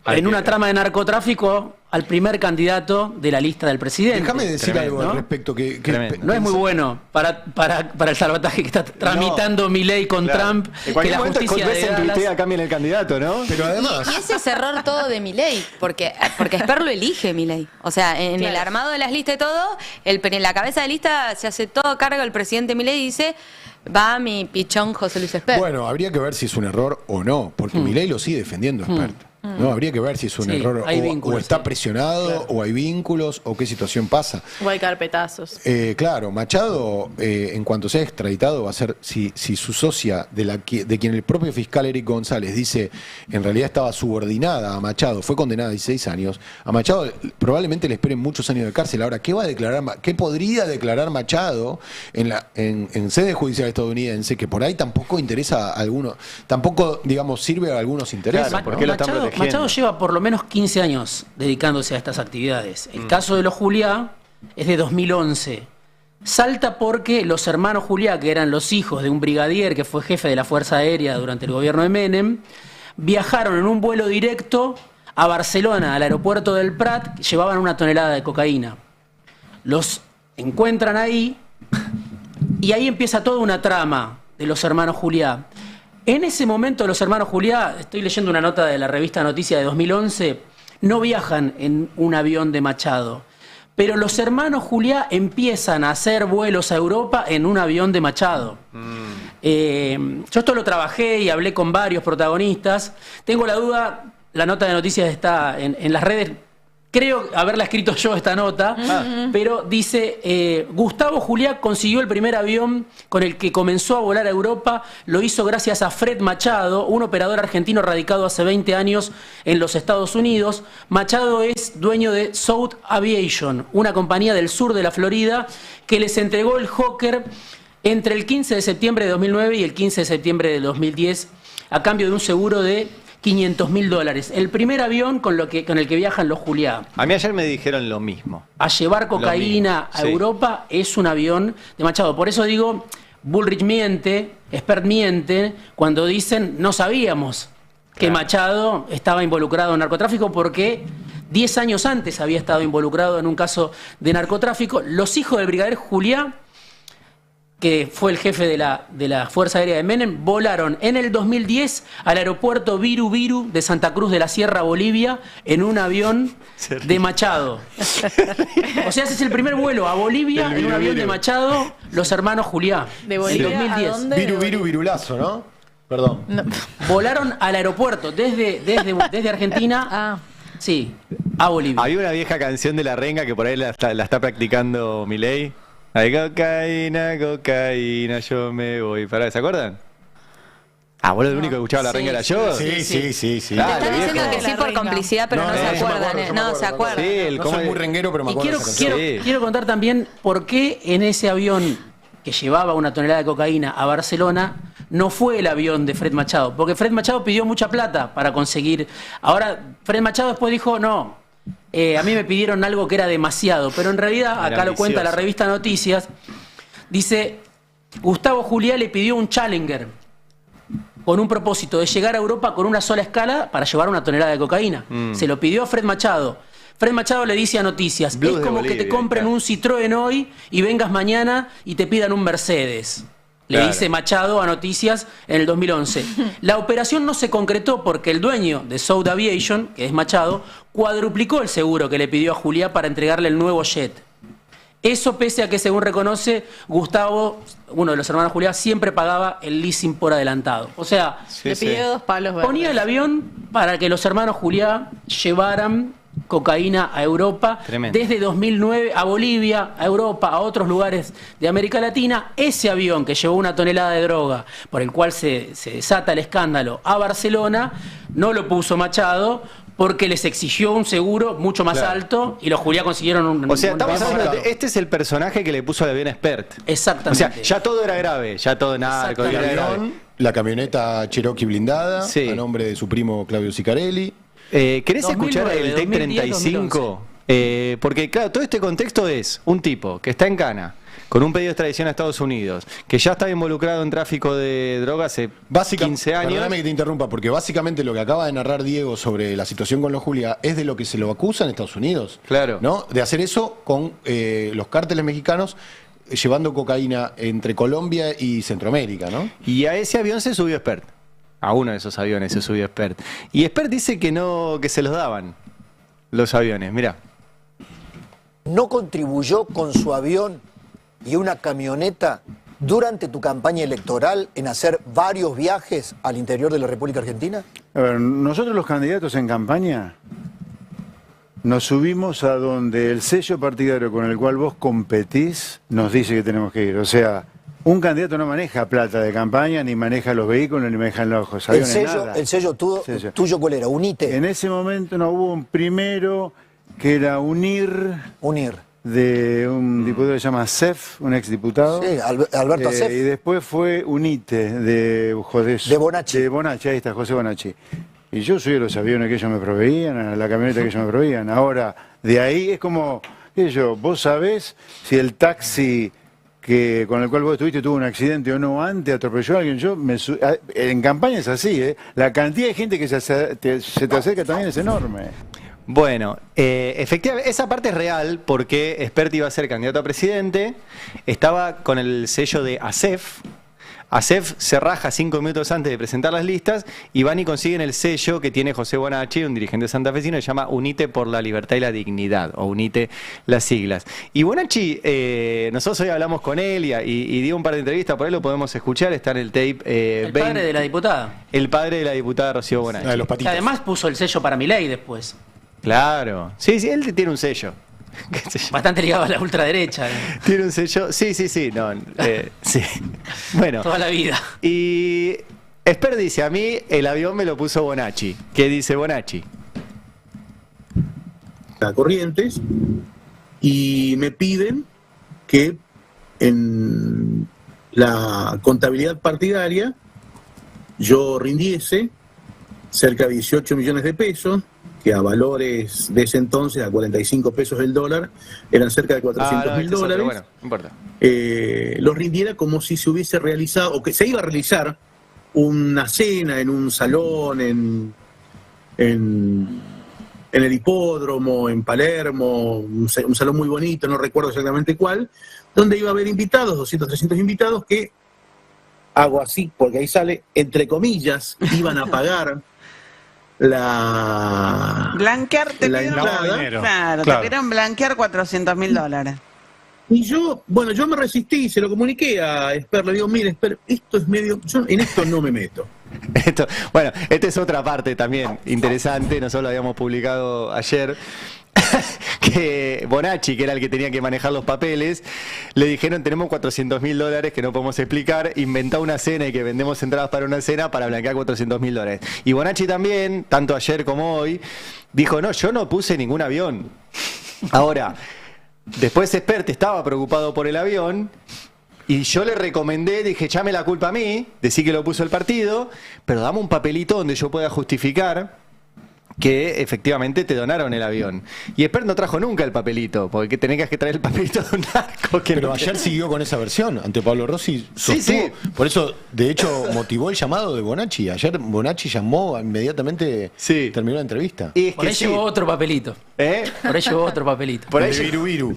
en una trama de narcotráfico al primer candidato de la lista del presidente. Déjame decir algo al respecto. Que no es muy bueno para el salvataje que está tramitando Milei con Trump. En cualquier momento Scott Bessent tuitea, cambien el candidato, ¿no? Pero además... Y ese es error todo de Milei, porque Espert lo elige Milei. O sea, en el armado de las listas y todo, en la cabeza de lista se hace todo cargo el presidente Milei y dice... Va mi pichón José Luis Espert. Bueno, habría que ver si es un error o no, porque Milei lo sigue defendiendo Espert. No, habría que ver si es un error o está presionado, o hay vínculos, o qué situación pasa. O hay carpetazos. Claro, Machado, en cuanto sea extraditado, va a ser, si su socia, de quien el propio fiscal Eric González dice, en realidad estaba subordinada a Machado, fue condenada a 16 años, a Machado probablemente le esperen muchos años de cárcel. Ahora, ¿qué podría declarar Machado en sede judicial estadounidense, que por ahí tampoco interesa a algunos, tampoco, digamos, sirve a algunos intereses? Claro, ¿por qué lo están protegiendo? Machado lleva por lo menos 15 años dedicándose a estas actividades. El caso de los Juliá es de 2011. Salta porque los hermanos Juliá, que eran los hijos de un brigadier que fue jefe de la Fuerza Aérea durante el gobierno de Menem, viajaron en un vuelo directo a Barcelona, al aeropuerto del Prat, llevaban 1 tonelada de cocaína. Los encuentran ahí y ahí empieza toda una trama de los hermanos Juliá. En ese momento los hermanos Juliá, estoy leyendo una nota de la revista Noticias de 2011, no viajan en un avión de Machado, pero los hermanos Juliá empiezan a hacer vuelos a Europa en un avión de Machado. Yo esto lo trabajé y hablé con varios protagonistas. Tengo la duda, la nota de Noticias está en las redes. Creo haberla escrito yo esta nota, pero dice, Gustavo Juliá consiguió el primer avión con el que comenzó a volar a Europa, lo hizo gracias a Fred Machado, un operador argentino radicado hace 20 años en los Estados Unidos. Machado es dueño de South Aviation, una compañía del sur de la Florida que les entregó el Hawker entre el 15 de septiembre de 2009 y el 15 de septiembre de 2010 a cambio de un seguro de $500.000. El primer avión con el que viajan los Juliá. A mí ayer me dijeron lo mismo. A llevar cocaína a Europa es un avión de Machado. Por eso digo, Bullrich miente, Espert miente, cuando dicen no sabíamos que Machado estaba involucrado en narcotráfico, porque 10 años antes había estado involucrado en un caso de narcotráfico. Los hijos del brigadier Juliá, que fue el jefe de la Fuerza Aérea de Menem, volaron en el 2010 al aeropuerto Viru Viru de Santa Cruz de la Sierra, Bolivia, en un avión de Machado. O sea, ese es el primer vuelo a Bolivia en un avión de Machado, los hermanos Juliá. ¿De Bolivia en 2010. a dónde? Viru Viru Virulazo, ¿no? Perdón. No. Volaron al aeropuerto desde Argentina. Sí, a Bolivia. Había una vieja canción de La Renga que por ahí la está practicando Milei. Ay, cocaína, cocaína, yo me voy. Pará, ¿se acuerdan? Ah, vos eres el único que escuchaba la renga era yo. Sí. Te están diciendo que sí por complicidad, pero no se acuerdan. No, se acuerdan. Sí, no soy muy renguero, pero me Y acuerdo. quiero contar también por qué en ese avión que llevaba 1 tonelada de cocaína a Barcelona no fue el avión de Fred Machado, porque Fred Machado pidió mucha plata para conseguir. Ahora, Fred Machado después dijo, no, a mí me pidieron algo que era demasiado, pero en realidad, Era acá lo cuenta la revista Noticias, dice, Gustavo Juliá le pidió un Challenger con un propósito de llegar a Europa con una sola escala para llevar 1 tonelada de cocaína. Se lo pidió a Fred Machado. Fred Machado le dice a Noticias, Blues es de como Bolivia, que te compren un Citroën hoy y vengas mañana y te pidan un Mercedes. Le Claro. dice Machado a Noticias en el 2011. La operación no se concretó porque el dueño de South Aviation, que es Machado, cuadruplicó el seguro que le pidió a Juliá para entregarle el nuevo jet. Eso pese a que, según reconoce, Gustavo, uno de los hermanos Juliá, siempre pagaba el leasing por adelantado. O sea, Le pidió 2 palos verdes. ponía el avión para que los hermanos Juliá llevaran cocaína a Europa. Tremendo. Desde 2009 a Bolivia, a Europa, a otros lugares de América Latina. Ese avión que llevó 1 tonelada de droga, por el cual se desata el escándalo, a Barcelona, no lo puso Machado porque les exigió un seguro mucho más Claro. alto y los Juliá consiguieron un... O sea, un- estamos hablando de, este es el personaje que le puso al avión expert. Exactamente. O sea, ya todo era grave, ya todo narco, El era grave. avión, la camioneta Cherokee blindada, Sí. a nombre de su primo Claudio Sicarelli. ¿Querés 2009, escuchar el TEC 2010, 35? Porque, claro, todo este contexto es un tipo que está en cana, con un pedido de extradición a Estados Unidos, que ya está involucrado en tráfico de drogas hace 15 años. Perdóname que te interrumpa, porque básicamente lo que acaba de narrar Diego sobre la situación con los Julia es de lo que se lo acusa en Estados Unidos. Claro. ¿No? De hacer eso con los cárteles mexicanos llevando cocaína entre Colombia y Centroamérica, ¿no? Y a ese avión se subió expert. A uno de esos aviones se subió expert. Y expert dice que no, que se los daban los aviones. Mirá. ¿No contribuyó con su avión y una camioneta durante tu campaña electoral en hacer varios viajes al interior de la República Argentina? A ver, nosotros los candidatos en campaña nos subimos a donde el sello partidario con el cual vos competís nos dice que tenemos que ir. O sea, un candidato no maneja plata de campaña, ni maneja los vehículos, ni maneja los aviones, nada. El sello tuyo, ¿cuál era? ¿Unite? En ese momento no hubo un primero que era UNIR. De un diputado que se llama Acef, un exdiputado. Sí, Alberto Acef. Y después fue UNITE de Bonacci. De Bonacci, ahí está, José Bonacci. Y yo subí a los aviones que ellos me proveían, a la camioneta que ellos me proveían. Ahora, de ahí es como, qué sé yo, vos sabés si el taxi con el cual vos estuviste tuvo un accidente o no antes, atropelló a alguien. En campaña es así, ¿eh? La cantidad de gente que se te acerca también es enorme. Bueno, efectivamente, esa parte es real porque Expert iba a ser candidato a presidente, estaba con el sello de Acef. Acef se raja 5 minutos antes de presentar las listas y van y consiguen el sello que tiene José Bonacci, un dirigente santafesino, que se llama Unite por la Libertad y la Dignidad, o Unite las siglas. Y Bonacci, nosotros hoy hablamos con él y dio un par de entrevistas, por ahí lo podemos escuchar, está en el tape. El padre de la diputada. El padre de la diputada Rocío Bonacci. Que además puso el sello para Milei después. Claro. Sí, él tiene un sello. Bastante ligado a la ultraderecha. Tiene un sello. Sí. No, sí. Bueno. Toda la vida. Y Esper dice, a mí el avión me lo puso Bonacci. ¿Qué dice Bonacci? A Corrientes y me piden que en la contabilidad partidaria yo rindiese cerca de 18 millones de pesos, que a valores de ese entonces, a 45 pesos el dólar, eran cerca de 400.000 dólares. Bueno, no importa. Los rindiera como si se hubiese realizado, o que se iba a realizar una cena en un salón, en el hipódromo, en Palermo, un salón muy bonito, no recuerdo exactamente cuál, donde iba a haber invitados, 200, 300 invitados, que, hago así, porque ahí sale, entre comillas, iban a pagar Blanquear, te la pidieron, entrada. claro, te pidieron blanquear 400.000 dólares. Y yo me resistí, se lo comuniqué a Esper, le digo, mire, Esper, esto es medio, yo en esto no me meto. Bueno, esta es otra parte también interesante, nosotros lo habíamos publicado ayer, que Bonacci, que era el que tenía que manejar los papeles, le dijeron: tenemos $400.000 que no podemos explicar, inventá una cena y que vendemos entradas para una cena para blanquear $400.000. Y Bonacci también, tanto ayer como hoy, dijo: no, yo no puse ningún avión. Ahora, después Espert estaba preocupado por el avión y yo le recomendé, dije: echame la culpa a mí, decí que lo puso el partido, pero dame un papelito donde yo pueda justificar que efectivamente te donaron el avión. Y Espert no trajo nunca el papelito, porque tenías que traer el papelito de un arco. Pero ayer siguió con esa versión, ante Pablo Rossi sostuvo. Por eso, de hecho, motivó el llamado de Bonacci. Ayer Bonacci llamó inmediatamente, terminó la entrevista. Y por ahí llevó otro papelito. Por ahí llevó otro papelito. Por ahí Viru.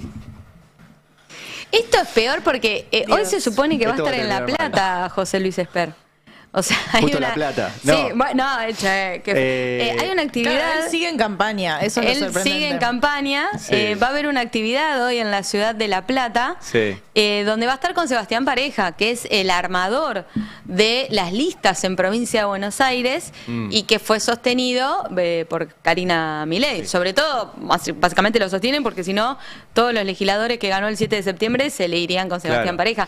Esto es peor porque hoy se supone que va a estar en La Plata José Luis Espert. O sea, hay Justo una... La Plata. Sí, hay una actividad. Claro, él sigue en campaña. Eso es lo sorprendente. Sigue en campaña. Va a haber una actividad hoy en la ciudad de La Plata, donde va a estar con Sebastián Pareja, que es el armador de las listas en provincia de Buenos Aires y que fue sostenido por Karina Milei. Sobre todo, básicamente lo sostienen porque si no, todos los legisladores que ganó el 7 de septiembre se le irían con Sebastián Pareja.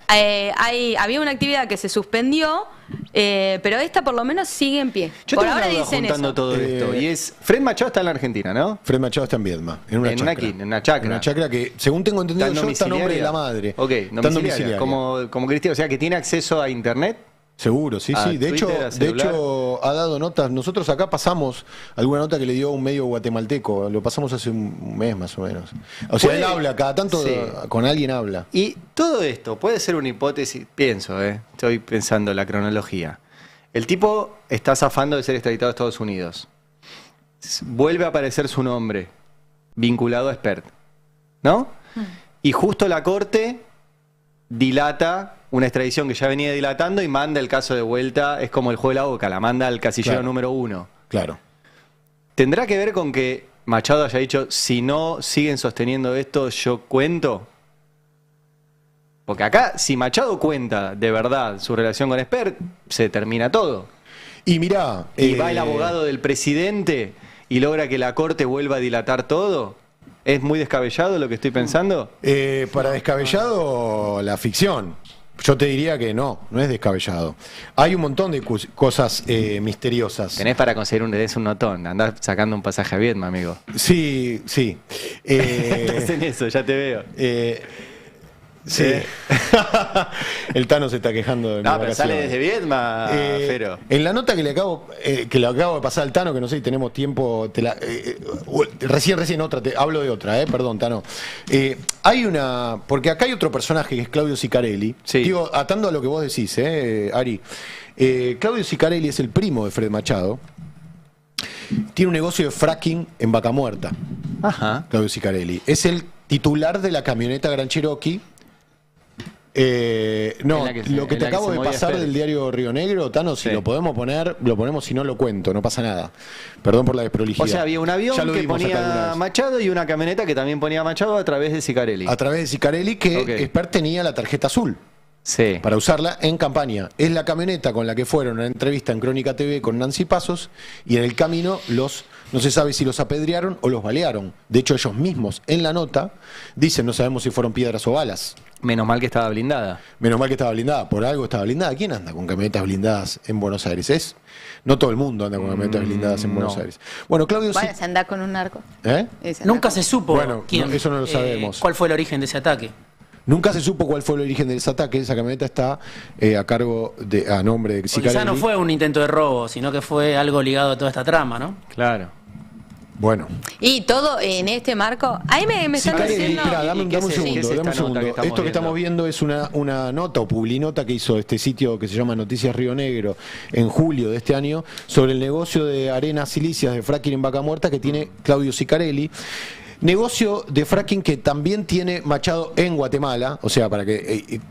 Había una actividad que se suspendió, pero esta por lo menos sigue en pie. Yo por tengo ahora una duda dicen juntando eso. todo esto. Y es, Fred Machado está en la Argentina, ¿no? Fred Machado está en Viedma, en una chacra. En una chacra. Una chacra que, según tengo entendido yo, está a nombre de la madre. Ok, domiciliaria. Como Cristiano, o sea, que tiene acceso a internet. Seguro, sí. De hecho, ha dado notas. Nosotros acá pasamos alguna nota que le dio un medio guatemalteco. Lo pasamos hace un mes más o menos. O sea, él habla, cada tanto con alguien habla. Y todo esto puede ser una hipótesis, pienso, estoy pensando la cronología. El tipo está zafando de ser extraditado a Estados Unidos. Vuelve a aparecer su nombre, vinculado a Espert, ¿no? Y justo la corte dilata una extradición que ya venía dilatando y manda el caso de vuelta, es como el juego de la boca, la manda al casillero número 1. Claro. ¿Tendrá que ver con que Machado haya dicho: si no siguen sosteniendo esto, yo cuento? Porque acá, si Machado cuenta de verdad su relación con Espert, se termina todo. Y mirá... Y va el abogado del presidente y logra que la corte vuelva a dilatar todo. ¿Es muy descabellado lo que estoy pensando? Para descabellado, la ficción. Yo te diría que no es descabellado. Hay un montón de cosas misteriosas. Tenés para conseguir un notón, andás sacando un pasaje a Viedma, amigo. Sí. Estás en eso, ya te veo. Sí. El Tano se está quejando de No, pero sale desde Viedma, Fero. En la nota que le acabo de pasar al Tano, que no sé si tenemos tiempo, recién otra, hablo de otra, perdón, Tano. Hay una, porque acá hay otro personaje que es Claudio Sicarelli. Digo, atando a lo que vos decís, Ari. Claudio Sicarelli es el primo de Fred Machado. Tiene un negocio de fracking en Vaca Muerta. Ajá. Claudio Sicarelli. Es el titular de la camioneta Gran Cherokee. Lo que te acabo de pasar del diario Río Negro, Tano, si lo podemos poner, lo ponemos, si no lo cuento, no pasa nada. Perdón por la desprolijidad. O sea, había un avión que ponía Machado y una camioneta que también ponía Machado a través de Sicarelli. A través de Sicarelli, que Espert tenía la tarjeta azul. Sí. Para usarla en campaña. Es la camioneta con la que fueron a una entrevista en Crónica TV con Nancy Pasos y en el camino no se sabe si los apedrearon o los balearon. De hecho, ellos mismos en la nota dicen: no sabemos si fueron piedras o balas. Menos mal que estaba blindada. Menos mal que estaba blindada. Por algo estaba blindada. ¿Quién anda con camionetas blindadas en Buenos Aires? No todo el mundo anda con camionetas blindadas en Buenos Aires. Bueno, Claudio... Bueno, se anda con un narco. Nunca se supo eso no lo sabemos. ¿Cuál fue el origen de ese ataque? Nunca se supo cuál fue el origen de ese ataque. Esa camioneta está a nombre de Sicarelli. Quizá no fue un intento de robo, sino que fue algo ligado a toda esta trama, ¿no? Claro. Bueno. Y todo en este marco. Ahí me están diciendo... Dame un segundo. Esto que estamos viendo es una nota o publinota que hizo este sitio que se llama Noticias Río Negro en julio de este año sobre el negocio de arenas silíceas de fracking en Vaca Muerta que tiene Claudio Sicarelli. Negocio de fracking que también tiene Machado en Guatemala, o sea,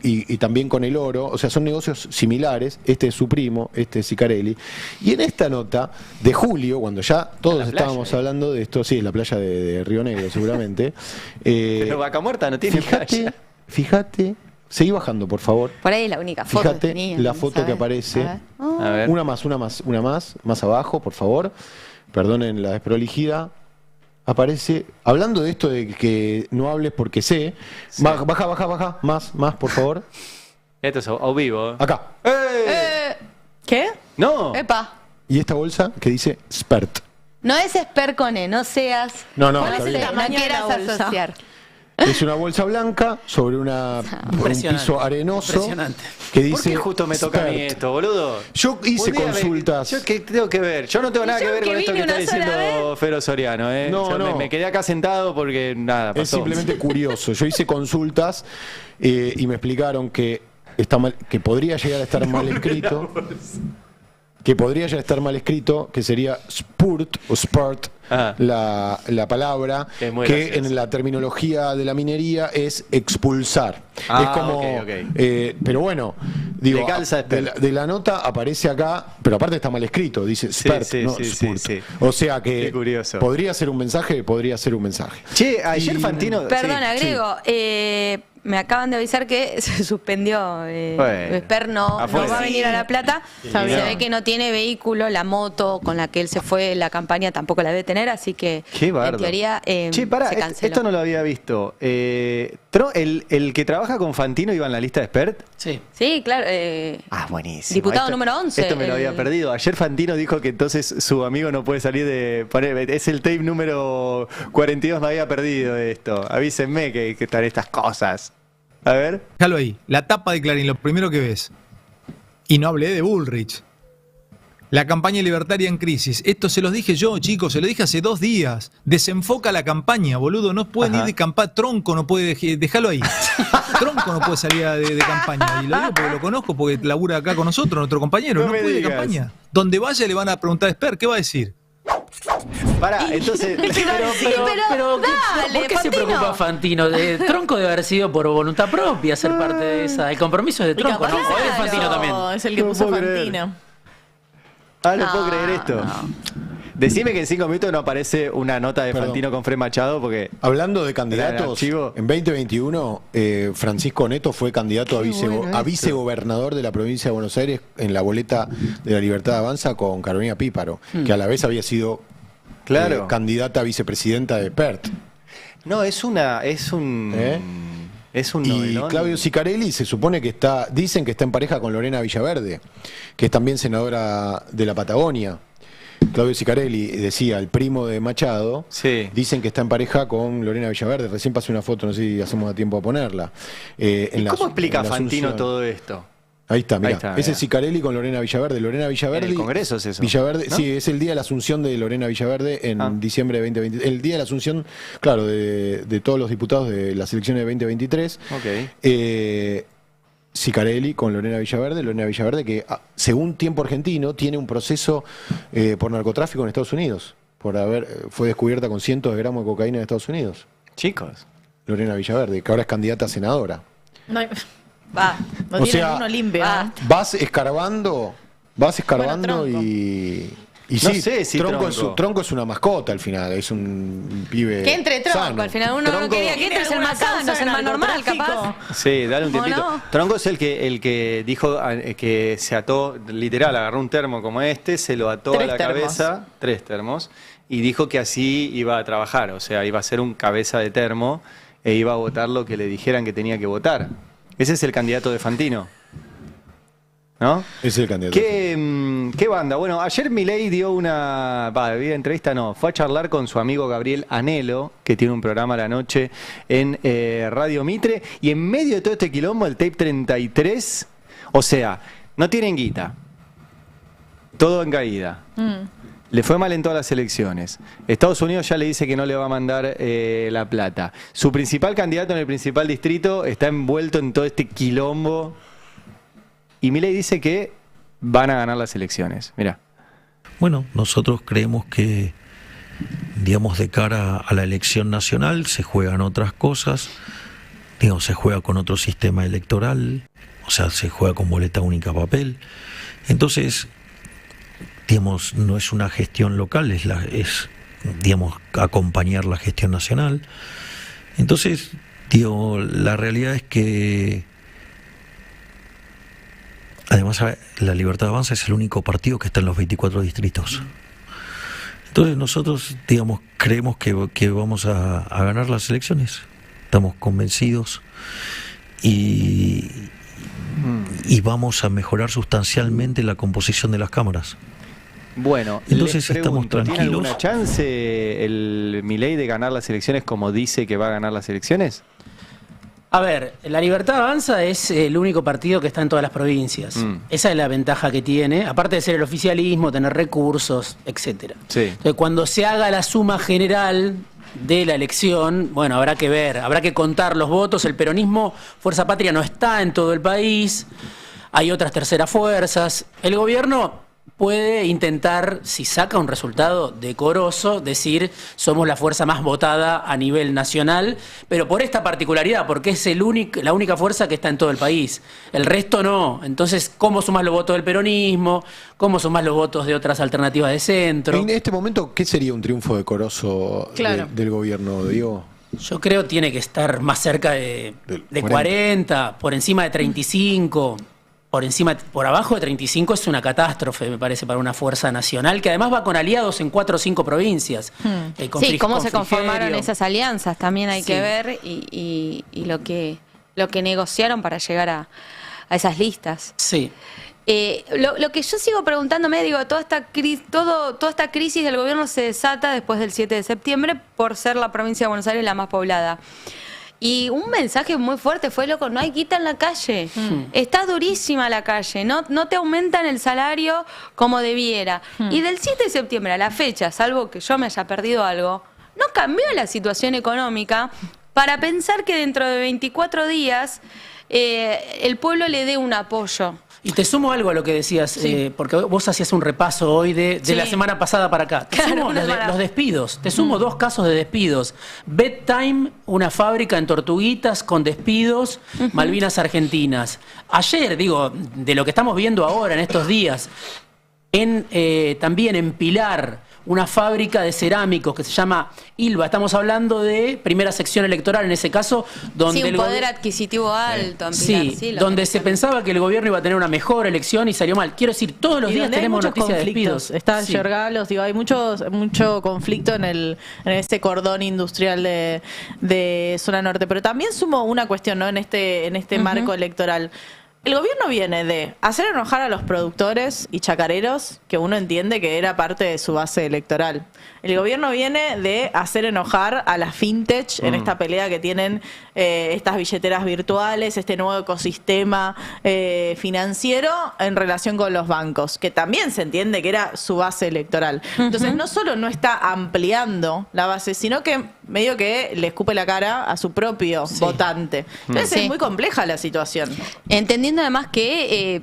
y también con el oro, o sea, son negocios similares. Este es su primo, este es Sicarelli. Y en esta nota de julio, cuando ya todos estábamos hablando de esto, sí, es la playa de Río Negro, seguramente. Pero Vaca Muerta no tiene playa. Fíjate, seguí bajando, por favor. Por ahí es la única foto. Fíjate la foto que aparece. A ver. Una más abajo, por favor. Perdonen la desprolijidad. aparece, hablando de esto de que no hables porque sé, baja, más, por favor. Esto es a vivo. Acá. ¿Qué? No. Epa. Y esta bolsa que dice Spert. No es Esper con E, no seas. No, ¿Cuál está es el bien. tamaño de la bolsa? Asociar. Es una bolsa blanca sobre por un piso arenoso que dice ¿Por qué justo me toca a mí esto, boludo? Yo hice Un día consultas. ¿Yo qué tengo que ver? Yo no tengo nada que ver con esto que está diciendo Fero Soriano. No. Me quedé acá sentado porque nada, pasó. Es simplemente curioso. Yo hice consultas y me explicaron que está mal, que podría llegar a estar mal escrito. Que sería spurt o spurt, la palabra, que en la terminología de la minería es expulsar. Es como, okay. Pero bueno, digo, Le calza de la nota aparece acá, pero aparte está mal escrito, dice spurt, no spurt. O sea que podría ser un mensaje, Che, ayer Fantino... Perdón, agrego, me acaban de avisar que se suspendió. Esper no va a venir a La Plata. Se ve que no tiene vehículo, la moto con la que él se fue, la campaña tampoco la debe tener, así que en teoría se canceló. Esto no lo había visto. ¿El que trabaja con Fantino iba en la lista de Spert? Sí, claro. Buenísimo. Diputado número 11. Esto me lo había perdido. Ayer Fantino dijo que entonces su amigo no puede salir de... Es el tape número 42, me había perdido esto. Avísenme que están estas cosas. A ver. Déjalo ahí. La tapa de Clarín, lo primero que ves. Y no hablé de Bullrich. La campaña libertaria en crisis. Esto se los dije yo, chicos, se lo dije hace 2 días. Desenfoca la campaña, boludo. No pueden ir de campaña. Tronco no puede... Déjalo ahí. Tronco no puede salir de campaña. Y lo digo porque lo conozco, porque labura acá con nosotros, nuestro compañero. No puede ir de campaña. Donde vaya le van a preguntar a Esper, ¿qué va a decir? Pará, entonces... Pero dale, ¿por qué se preocupa Fantino? Tronco debe haber sido por voluntad propia ser parte de esa. El compromiso es de Tronco, ¿no? O es Fantino también. Es el que puso Fantino. No puedo creer esto. Decime que en 5 minutos no aparece una nota de Fantino con Fred Machado porque... Hablando de candidatos, en 2021 Francisco Neto fue candidato a vicegobernador de la provincia de Buenos Aires en la boleta de la Libertad Avanza con Carolina Píparo, que a la vez había sido candidata a vicepresidenta de PERT. No, es un y novelón. Claudio Sicarelli se supone que dicen que está en pareja con Lorena Villaverde, que es también senadora de la Patagonia. Claudio Sicarelli decía, el primo de Machado, dicen que está en pareja con Lorena Villaverde. Recién pasé una foto, no sé si hacemos a tiempo a ponerla. ¿Y cómo explica Fantino todo esto? Ahí está, mira. Ese es Sicarelli con Lorena Villaverde. Lorena Villaverde. ¿En el Congreso es eso? Villaverde, ¿no? Sí, es el día de la asunción de Lorena Villaverde en diciembre de 2020. El día de la asunción, claro, de todos los diputados de las elecciones de 2023. Sicarelli con Lorena Villaverde que según Tiempo Argentino tiene un proceso por narcotráfico en Estados Unidos, fue descubierta con cientos de gramos de cocaína en Estados Unidos. Chicos. Lorena Villaverde, que ahora es candidata a senadora. No O tiene sea, uno limpio. vas escarbando y no sé si Tronco es una mascota al final, es un pibe Que entre Tronco, sano. al final uno no quería que entre, es el más sano, es el más normal, capaz. Sí, dale un tiempito. no? Tronco es el que dijo que se ató, literal, agarró un termo como este, se lo ató a la cabeza, 3 termos, y dijo que así iba a trabajar, o sea, iba a ser un cabeza de termo e iba a votar lo que le dijeran que tenía que votar. Ese es el candidato de Fantino. ¿No? Ese es el candidato. ¿Qué banda? Bueno, ayer Milei dio una entrevista, fue a charlar con su amigo Gabriel Anelo, que tiene un programa a la noche en Radio Mitre, y en medio de todo este quilombo, el tape 33, o sea, no tienen guita, todo en caída. Le fue mal en todas las elecciones. Estados Unidos ya le dice que no le va a mandar la plata. Su principal candidato en el principal distrito está envuelto en todo este quilombo. Y Milei dice que van a ganar las elecciones. Mirá. Bueno, nosotros creemos que, digamos, de cara a la elección nacional se juegan otras cosas. Se juega con otro sistema electoral, o sea, se juega con boleta única papel. Entonces, digamos, no es una gestión local, es digamos, acompañar la gestión nacional. Entonces, la realidad es que además la Libertad Avanza es el único partido que está en los 24 distritos. Entonces nosotros, digamos, creemos que vamos a ganar las elecciones. Estamos convencidos y vamos a mejorar sustancialmente la composición de las cámaras. Bueno, entonces estamos tranquilos. ¿Tiene alguna chance el Milei de ganar las elecciones como dice que va a ganar las elecciones? A ver, La Libertad Avanza es el único partido que está en todas las provincias. Esa es la ventaja que tiene, aparte de ser el oficialismo, tener recursos, etcétera. Sí. Entonces, cuando se haga la suma general de la elección, bueno, habrá que ver, habrá que contar los votos. El peronismo, Fuerza Patria, no está en todo el país. Hay otras terceras fuerzas. El gobierno puede intentar, si saca un resultado decoroso, decir somos la fuerza más votada a nivel nacional, pero por esta particularidad, porque es la única fuerza que está en todo el país. El resto no. Entonces, ¿cómo sumás los votos del peronismo? ¿Cómo sumás los votos de otras alternativas de centro? En este momento, ¿qué sería un triunfo decoroso del gobierno, Diego? Yo creo que tiene que estar más cerca de 40, por encima de 35. Por abajo de 35 es una catástrofe, me parece, para una fuerza nacional, que además va con aliados en 4 o 5 provincias. Sí, cómo se conformaron esas alianzas, también hay que ver, y lo que negociaron para llegar a esas listas. Sí. Lo que yo sigo preguntándome, digo, toda esta crisis del gobierno se desata después del 7 de septiembre por ser la provincia de Buenos Aires la más poblada. Y un mensaje muy fuerte fue, loco, no hay guita en la calle. Está durísima la calle, no te aumentan el salario como debiera. Y del 7 de septiembre a la fecha, salvo que yo me haya perdido algo, no cambió la situación económica para pensar que dentro de 24 días el pueblo le dé un apoyo. Y te sumo algo a lo que decías, porque vos hacías un repaso hoy de la semana pasada para acá. Te sumo los despidos, te sumo 2 casos de despidos. Bedtime, una fábrica en Tortuguitas con despidos, Malvinas Argentinas. Ayer, digo, de lo que estamos viendo ahora en estos días, también en Pilar, una fábrica de cerámicos que se llama Ilva. Estamos hablando de primera sección electoral en ese caso, donde un poder adquisitivo alto. Donde se pensaba que el gobierno iba a tener una mejor elección y salió mal. Quiero decir, todos los días tenemos noticias de despidos. Está Yergalos, digo, hay mucho conflicto en este cordón industrial de zona norte. Pero también sumo una cuestión, ¿no? En este marco electoral. El gobierno viene de hacer enojar a los productores y chacareros, que uno entiende que era parte de su base electoral. El gobierno viene de hacer enojar a las fintech en esta pelea que tienen estas billeteras virtuales, este nuevo ecosistema financiero en relación con los bancos, que también se entiende que era su base electoral. Entonces, no solo no está ampliando la base, sino que medio que le escupe la cara a su propio votante. Entonces, es muy compleja la situación. Entendiendo además que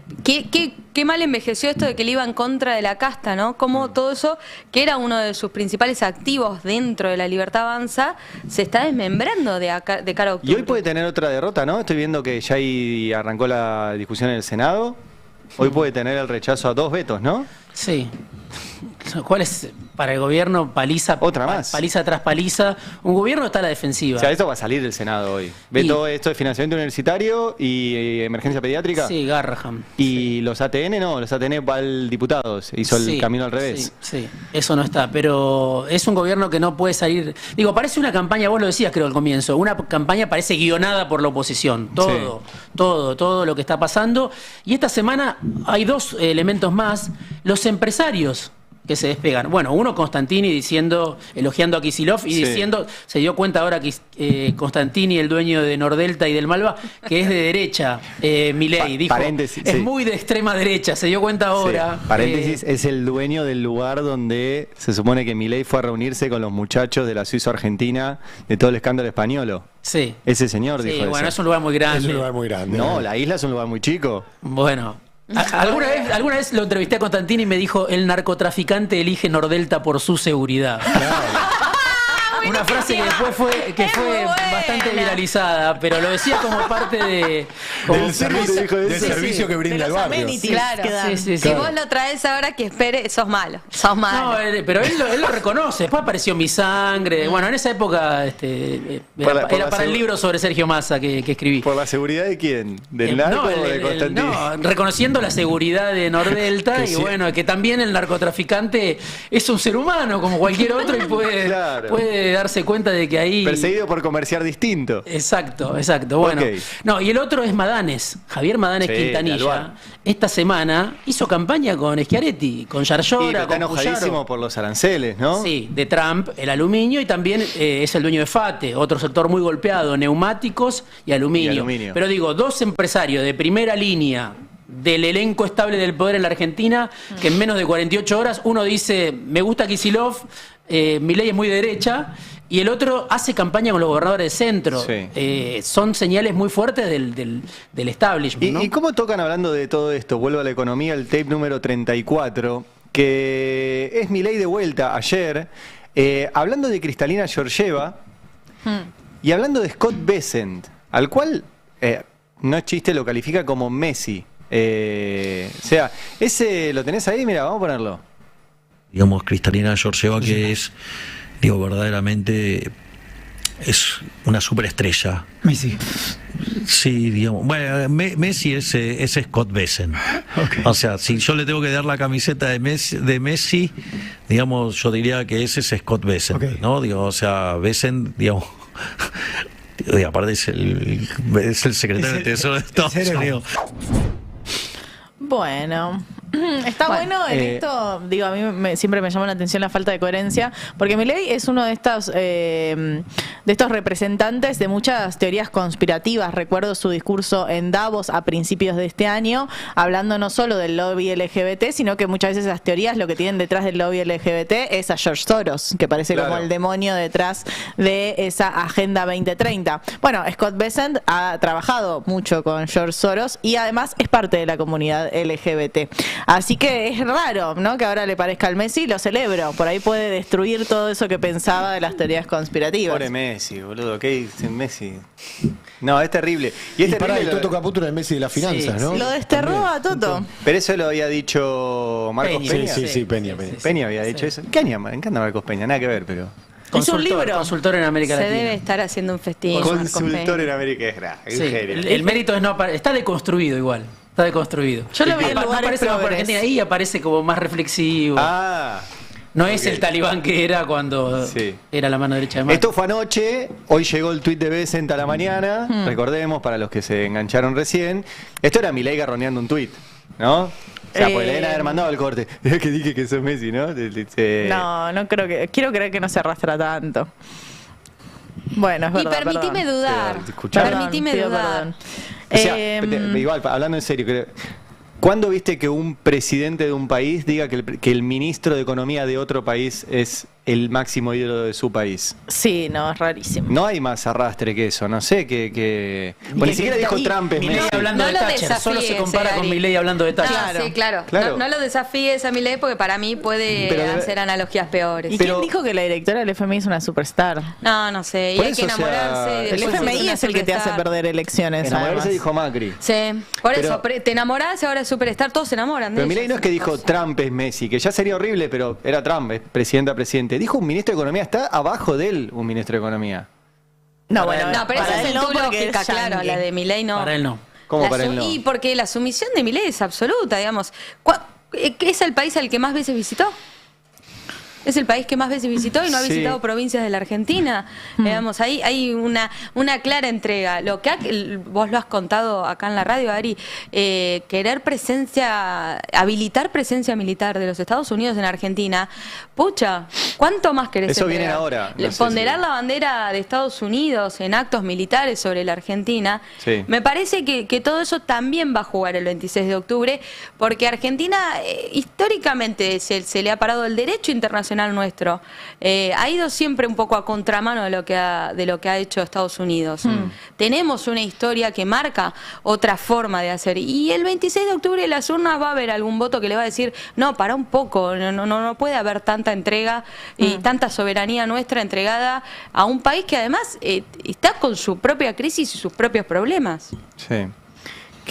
qué mal envejeció esto de que le iba en contra de la casta, ¿no? Como todo eso, que era uno de sus principales activos dentro de La Libertad Avanza, se está desmembrando de cara a octubre. Y hoy puede tener otra derrota, ¿no? Estoy viendo que ya ahí arrancó la discusión en el Senado. Hoy puede tener el rechazo a 2 vetos, ¿no? Sí. ¿Cuál es para el gobierno paliza? Otra más. Paliza tras paliza. Un gobierno está a la defensiva. O sea, esto va a salir del Senado hoy. Veto esto de financiamiento universitario y emergencia pediátrica. Sí, Garraham. Y los ATN no, los ATN va al diputados. Hizo el camino al revés. Sí, eso no está. Pero es un gobierno que no puede salir. Digo, parece una campaña, vos lo decías creo al comienzo, una campaña parece guionada por la oposición. Todo lo que está pasando. Y esta semana hay 2 elementos más. Los empresarios que se despegan. Bueno, uno Constantini elogiando a Kicillof y diciendo, se dio cuenta ahora que Constantini, el dueño de Nordelta y del Malva, que es de derecha, Milei, dijo, es muy de extrema derecha, se dio cuenta ahora. Paréntesis, es el dueño del lugar donde se supone que Milei fue a reunirse con los muchachos de la Suizo-Argentina de todo el escándalo españolo. Sí. Ese señor dijo eso. Bueno, es un lugar muy grande. Es un lugar muy grande. No, la isla es un lugar muy chico. Bueno. ¿Alguna vez lo entrevisté a Constantini y me dijo, el narcotraficante elige Nordelta por su seguridad. Una frase que después fue bastante viralizada, pero lo decía como parte del servicio que brinda el barrio. Claro. Sí. Si vos lo traes ahora que espere, sos malo. Sos malo. No, pero él lo reconoce. Después apareció Mi Sangre. Bueno, en esa época era para el libro sobre Sergio Massa que escribí. ¿Por la seguridad de quién? ¿Del narco o de Constantino? No, reconociendo la seguridad de Nordelta y bueno, que también el narcotraficante es un ser humano como cualquier otro y puede darse cuenta de que ahí... Perseguido por comerciar distinto. Exacto. Bueno, no, y el otro es Madanes, Javier Madanes Quintanilla. Esta semana hizo campaña con Schiaretti, con Yarlora, está enojadísimo por los aranceles, ¿no? Sí, de Trump, el aluminio, y también es el dueño de FATE, otro sector muy golpeado, neumáticos y aluminio. Pero digo, dos empresarios de primera línea del elenco estable del poder en la Argentina, que en menos de 48 horas uno dice, me gusta Kicillof, Milei es muy de derecha, y el otro hace campaña con los gobernadores de centro. Son señales muy fuertes del establishment, ¿no? ¿Y cómo tocan, hablando de todo esto? Vuelvo a la economía, el tape número 34, que es Milei de vuelta ayer, hablando de Cristalina Georgieva y hablando de Scott Bessent, al cual, no es chiste, lo califica como Messi. O sea, ese lo tenés ahí, mira, vamos a ponerlo. Digamos, Cristalina Georgieva, que es, digo, verdaderamente es una superestrella. Messi. Sí, digamos. Bueno, Messi es Scott Bessent. Okay. O sea, si yo le tengo que dar la camiseta de Messi, digamos, yo diría que ese es Scott Bessent, okay, ¿no? Digo, o sea, Bessent, digamos, y aparte es el secretario del Tesoro de Estados Unidos. Bueno, está bueno en esto, digo, a mí siempre me llama la atención la falta de coherencia, porque Milei es uno de estos representantes de muchas teorías conspirativas. Recuerdo su discurso en Davos a principios de este año, hablando no solo del lobby LGBT, sino que muchas veces esas teorías lo que tienen detrás del lobby LGBT es a George Soros, que parece como el demonio detrás de esa Agenda 2030. Bueno, Scott Bessent ha trabajado mucho con George Soros y además es parte de la comunidad LGBT. Así que es raro, ¿no?, que ahora le parezca al Messi. Lo celebro. Por ahí puede destruir todo eso que pensaba de las teorías conspirativas. Pobre Messi, boludo. ¿Qué dice Messi? No, es terrible. Y es para terrible. el Toto Caputo era el Messi de las finanzas, ¿no? Lo desterró a Toto. Pero eso lo había dicho Marcos Peña. Sí, Peña. Peña había dicho eso. Me encanta Marcos Peña, nada que ver, pero... Es un libro. Consultor en América Latina. Se debe estar haciendo un festín. Consultor en América Latina. El mérito es está deconstruido igual. Está deconstruido. Yo lo vi en no lugares aparece más por Argentina, ahí aparece como más reflexivo. No es el talibán que era cuando era la mano derecha de Macri. Esto fue anoche, hoy llegó el tuit de Bessent a la mañana, recordemos, para los que se engancharon recién. Esto era Milei garroneando un tuit, ¿no? O sea, pues le deben haber mandado el corte. Que dije que sos Messi, ¿no? No creo que... Quiero creer que no se arrastra tanto. Bueno, es verdad. Y permitime dudar. Permitime dudar. O sea, igual, hablando en serio, ¿cuándo viste que un presidente de un país diga que el ministro de Economía de otro país es el máximo ídolo de su país? Sí, no, es rarísimo. No hay más arrastre que eso, no sé que... Bueno, ni siquiera dijo Trump es Milei hablando de Thatcher, solo se compara con Milei hablando de Thatcher. Sí, claro. No lo desafíes a Milei porque para mí puede hacer analogías peores. ¿Y quién dijo que la directora del FMI es una superstar? No sé, y hay que enamorarse. El FMI es el que te hace perder elecciones. Enamorarse dijo Macri. Sí, por eso, te enamorás y ahora es superstar, todos se enamoran de Pero Milei no es que dijo Trump es Messi, que ya sería horrible, pero era Trump, es presidente a presidente. Dijo un ministro de Economía, está abajo de él un ministro de Economía. No, pero esa es tu lógica, claro, la de Milei no. Para él no. ¿Cómo para él no? Y porque la sumisión de Milei es absoluta, digamos. ¿Qué es el país al que más veces visitó? Es el país que más veces visitó y no ha visitado provincias de la Argentina. Digamos, ahí hay una clara entrega. Lo que vos lo has contado acá en la radio, Ari, querer habilitar presencia militar de los Estados Unidos en Argentina, pucha, ¿cuánto más querés Eso entregar? viene ahora. No Ponderar la bandera de Estados Unidos en actos militares sobre la Argentina, me parece que todo eso también va a jugar el 26 de octubre, porque Argentina históricamente se le ha parado el derecho internacional nacional nuestro ha ido siempre un poco a contramano de lo que ha hecho Estados Unidos. Tenemos una historia que marca otra forma de hacer. Y el 26 de octubre en las urnas va a haber algún voto que le va a decir, no, para un poco, no puede haber tanta entrega y tanta soberanía nuestra entregada a un país que además está con su propia crisis y sus propios problemas. Sí.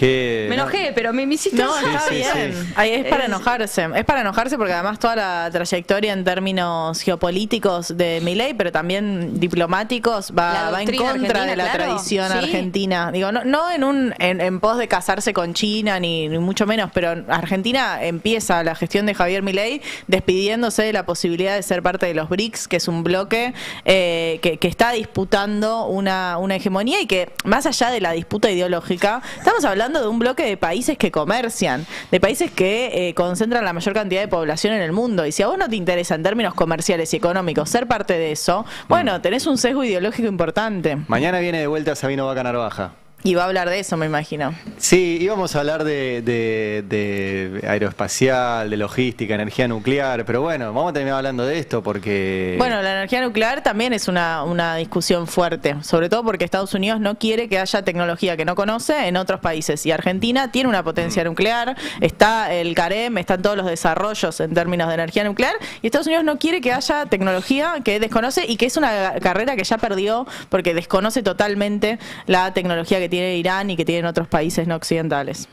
Me enojé, pero me hiciste... No, está bien. Ahí es para enojarse. Es para enojarse porque además toda la trayectoria en términos geopolíticos de Milei, pero también diplomáticos, va en contra de la tradición argentina. Digo, no en pos de casarse con China, ni mucho menos, pero Argentina empieza la gestión de Javier Milei despidiéndose de la posibilidad de ser parte de los BRICS, que es un bloque que está disputando una hegemonía y que, más allá de la disputa ideológica, estamos hablando de un bloque de países que comercian, de países que concentran la mayor cantidad de población en el mundo. Y si a vos no te interesa en términos comerciales y económicos ser parte de eso, bueno, tenés un sesgo ideológico importante. Mañana viene de vuelta Sabino Vaca Narvaja. Y va a hablar de eso, me imagino. Sí, íbamos a hablar de aeroespacial, de logística, energía nuclear, pero bueno, vamos a terminar hablando de esto porque... Bueno, la energía nuclear también es una discusión fuerte, sobre todo porque Estados Unidos no quiere que haya tecnología que no conoce en otros países. Y Argentina tiene una potencia nuclear, está el CAREM, están todos los desarrollos en términos de energía nuclear, y Estados Unidos no quiere que haya tecnología que desconoce y que es una carrera que ya perdió porque desconoce totalmente la tecnología que tiene Irán y que tienen otros países no occidentales.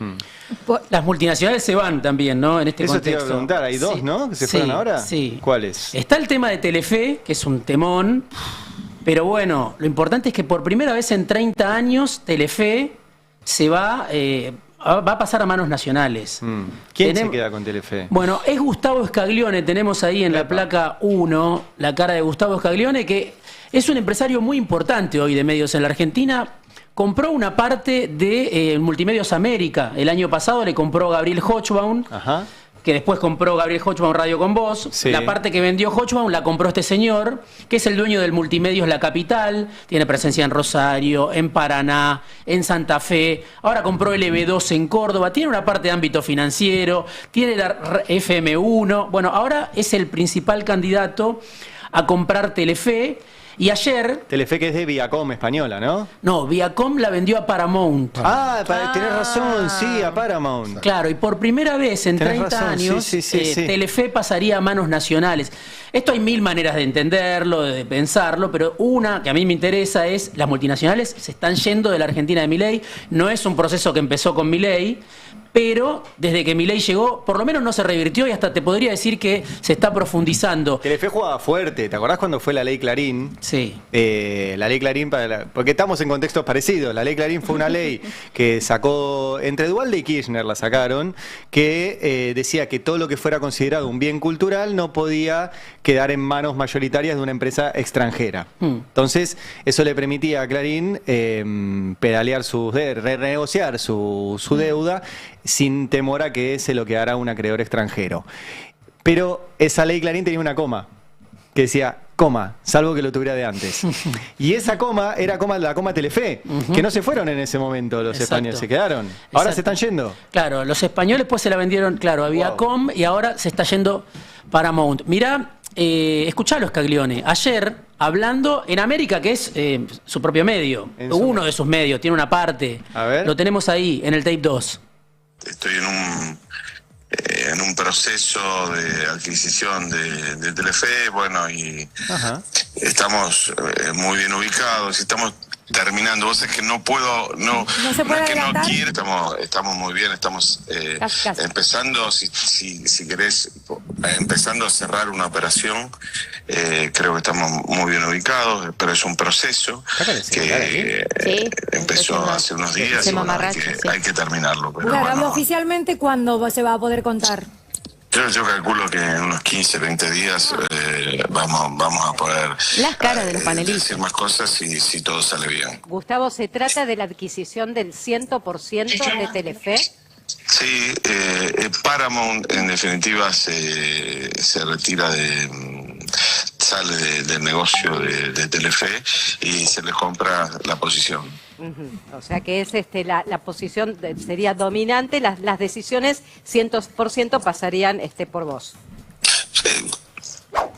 Las multinacionales se van también, ¿no? En este Eso contexto. te iba a preguntar, hay dos, ¿no? ¿Que se fueron ahora? Sí. ¿Cuáles? Está el tema de Telefe, que es un temón, pero bueno, lo importante es que por primera vez en 30 años Telefe se va a pasar a manos nacionales. ¿Quién se queda con Telefe? Bueno, es Gustavo Scaglione, tenemos ahí en la placa 1 la cara de Gustavo Scaglione, que es un empresario muy importante hoy de medios en la Argentina. Compró una parte de Multimedios América. El año pasado le compró Gabriel Hochbaum, que después compró Gabriel Hochbaum Radio con Voz. Sí. La parte que vendió Hochbaum la compró este señor, que es el dueño del Multimedios La Capital. Tiene presencia en Rosario, en Paraná, en Santa Fe. Ahora compró LB2 en Córdoba. Tiene una parte de ámbito financiero. Tiene la FM1. Bueno, ahora es el principal candidato a comprar Telefe. Y ayer... Telefe, que es de Viacom española, ¿no? No, Viacom la vendió a Paramount. Tenés razón, sí, a Paramount. Claro, y por primera vez en 30 años, Telefe pasaría a manos nacionales. Esto hay mil maneras de entenderlo, de pensarlo, pero una que a mí me interesa es las multinacionales se están yendo de la Argentina de Milei. No es un proceso que empezó con Milei, pero desde que Milei llegó, por lo menos no se revirtió y hasta te podría decir que se está profundizando. Telefe jugaba fuerte, ¿te acordás cuando fue la ley Clarín? Sí. La ley Clarín, porque estamos en contextos parecidos. La ley Clarín fue una ley que sacó, entre Duhalde y Kirchner la sacaron, que decía que todo lo que fuera considerado un bien cultural no podía quedar en manos mayoritarias de una empresa extranjera. Entonces, eso le permitía a Clarín pedalear renegociar su deuda sin temor a que se lo quedara un acreedor extranjero. Pero esa ley Clarín tenía una coma, que decía, salvo que lo tuviera de antes. Y esa coma era la coma Telefe, que no se fueron en ese momento los españoles, se quedaron. Ahora se están yendo. Claro, los españoles pues se la vendieron, claro, a Viacom y ahora se está yendo Paramount. Mirá, escuchalo Scaglione, ayer hablando en América, que es su propio medio, uno de sus medios, tiene una parte, lo tenemos ahí en el tape 2. Estoy en un proceso de adquisición de Telefe, bueno, y estamos muy bien ubicados, estamos terminando. Vos es que no puedo, no es que no quiero, estamos muy bien, estamos empezando, si querés, empezando a cerrar una operación. Creo que estamos muy bien ubicados, pero es un proceso que empezó hace unos días y bueno, hay que terminarlo. Pero claro, bueno, oficialmente, ¿cuándo se va a poder contar? Yo calculo que en unos 15, 20 días vamos a poder las caras de los panelistas decir más cosas si todo sale bien. Gustavo, ¿se trata de la adquisición del 100% de Telefe? Sí, Paramount en definitiva se retira sale del negocio de Telefe y se les compra la posición. O sea que es la posición sería dominante, las decisiones 100% pasarían por vos. Sí.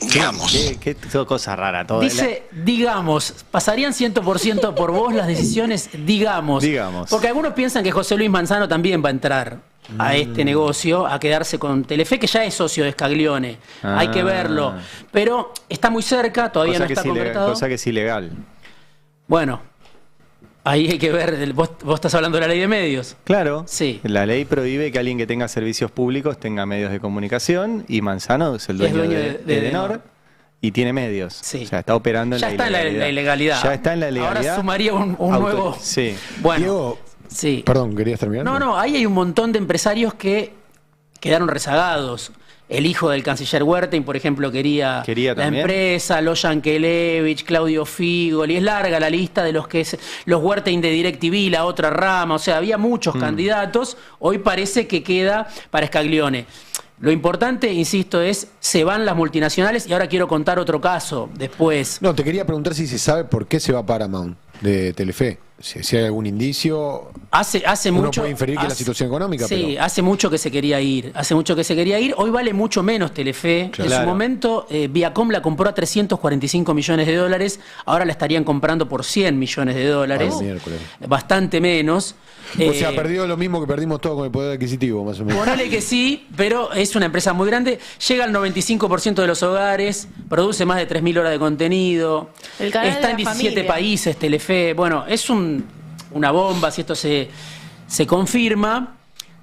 Digamos. Qué cosa rara todo. Dice, digamos, pasarían 100% por vos las decisiones, digamos. Porque algunos piensan que José Luis Manzano también va a entrar a este negocio, a quedarse con Telefe, que ya es socio de Scaglione. Hay que verlo. Pero está muy cerca, todavía no está concretado. Cosa que es ilegal. Bueno, ahí hay que ver, vos estás hablando de la ley de medios. Claro. Sí. La ley prohíbe que alguien que tenga servicios públicos tenga medios de comunicación y Manzano es el dueño de Edenor y tiene medios. Sí. O sea, está operando en Ya está en la ilegalidad. Ya está en la ilegalidad. Ahora sumaría un nuevo... Sí. Bueno, Diego, sí. Perdón, ¿querías terminar? No, ahí hay un montón de empresarios que quedaron rezagados. El hijo del canciller Huertain, por ejemplo, quería la también. empresa, Los Yankelevich, Claudio Figoli, es larga la lista de los Huertain de DirecTV, la otra rama, o sea, había muchos candidatos, hoy parece que queda para Scaglione. Lo importante, insisto, es se van las multinacionales y ahora quiero contar otro caso después. No, te quería preguntar si se sabe por qué se va Paramount de Telefe. Si hay algún indicio. Hace uno mucho. puede inferir que es la situación económica. Sí, pero... hace mucho que se quería ir. Hoy vale mucho menos Telefe. Claro. En su momento, Viacom la compró a $345 millones. Ahora la estarían comprando por $100 millones. Bastante menos. O sea, perdió lo mismo que perdimos todos con el poder adquisitivo, más o menos. Ponele que sí, pero es una empresa muy grande. Llega al 95% de los hogares, produce más de 3.000 horas de contenido. Está en 17 países, Telefe. Bueno, es una bomba si esto se confirma.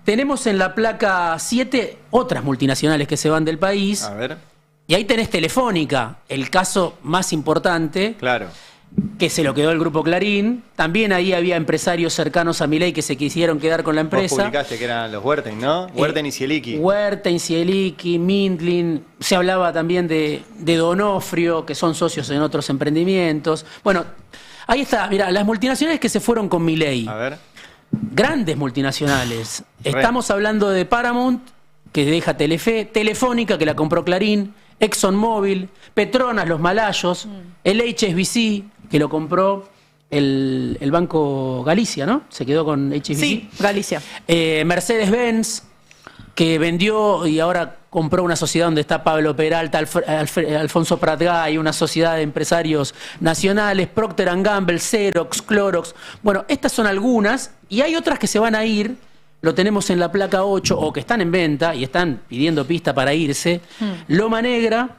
Tenemos en la placa 7 otras multinacionales que se van del país. A ver. Y ahí tenés Telefónica, el caso más importante. Claro. Que se lo quedó el Grupo Clarín. También ahí había empresarios cercanos a Milei que se quisieron quedar con la empresa. Vos publicaste que eran los Huertain, ¿no? Huertain y Cieliqui. Huertain, Cieliqui, Mindlin. Se hablaba también de Donofrio, que son socios en otros emprendimientos. Bueno, ahí está. Mirá, las multinacionales que se fueron con Milei. A ver. Grandes multinacionales. Estamos hablando de Paramount, que deja Telefe, Telefónica, que la compró Clarín, ExxonMobil, Petronas, los malayos, el HSBC, que lo compró el Banco Galicia, ¿no? Se quedó con HSBC. Sí, Galicia. Mercedes-Benz, que vendió y ahora compró una sociedad donde está Pablo Peralta, Alfonso Pratgay, una sociedad de empresarios nacionales, Procter & Gamble, Xerox, Clorox. Bueno, estas son algunas y hay otras que se van a ir. Lo tenemos en la placa 8 o que están en venta y están pidiendo pista para irse. Loma Negra.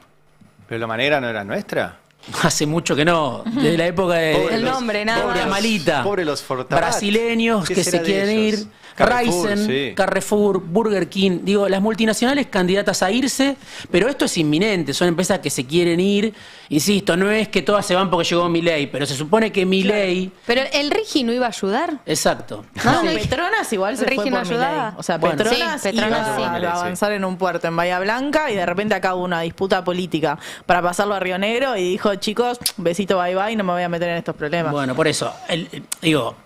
¿Pero Loma Negra no era nuestra? Hace mucho que no, desde la época de el nombre, nada más. Amalita. Pobre los Fortabat. Brasileños que se quieren ir. Carrefour, Ryzen, sí. Carrefour, Burger King, digo, las multinacionales candidatas a irse, pero esto es inminente, son empresas que se quieren ir, insisto, no es que todas se van porque llegó Milei, pero se supone que Milei... Pero el Rigi no iba a ayudar. Exacto. No, Petronas igual se Rigi fue no por ayudaba. Milei. O sea, Bueno, Petronas, sí, Petronas iba sí. a avanzar en un puerto en Bahía Blanca y de repente acá hubo una disputa política para pasarlo a Río Negro y dijo, chicos, besito bye bye, no me voy a meter en estos problemas. Bueno, por eso,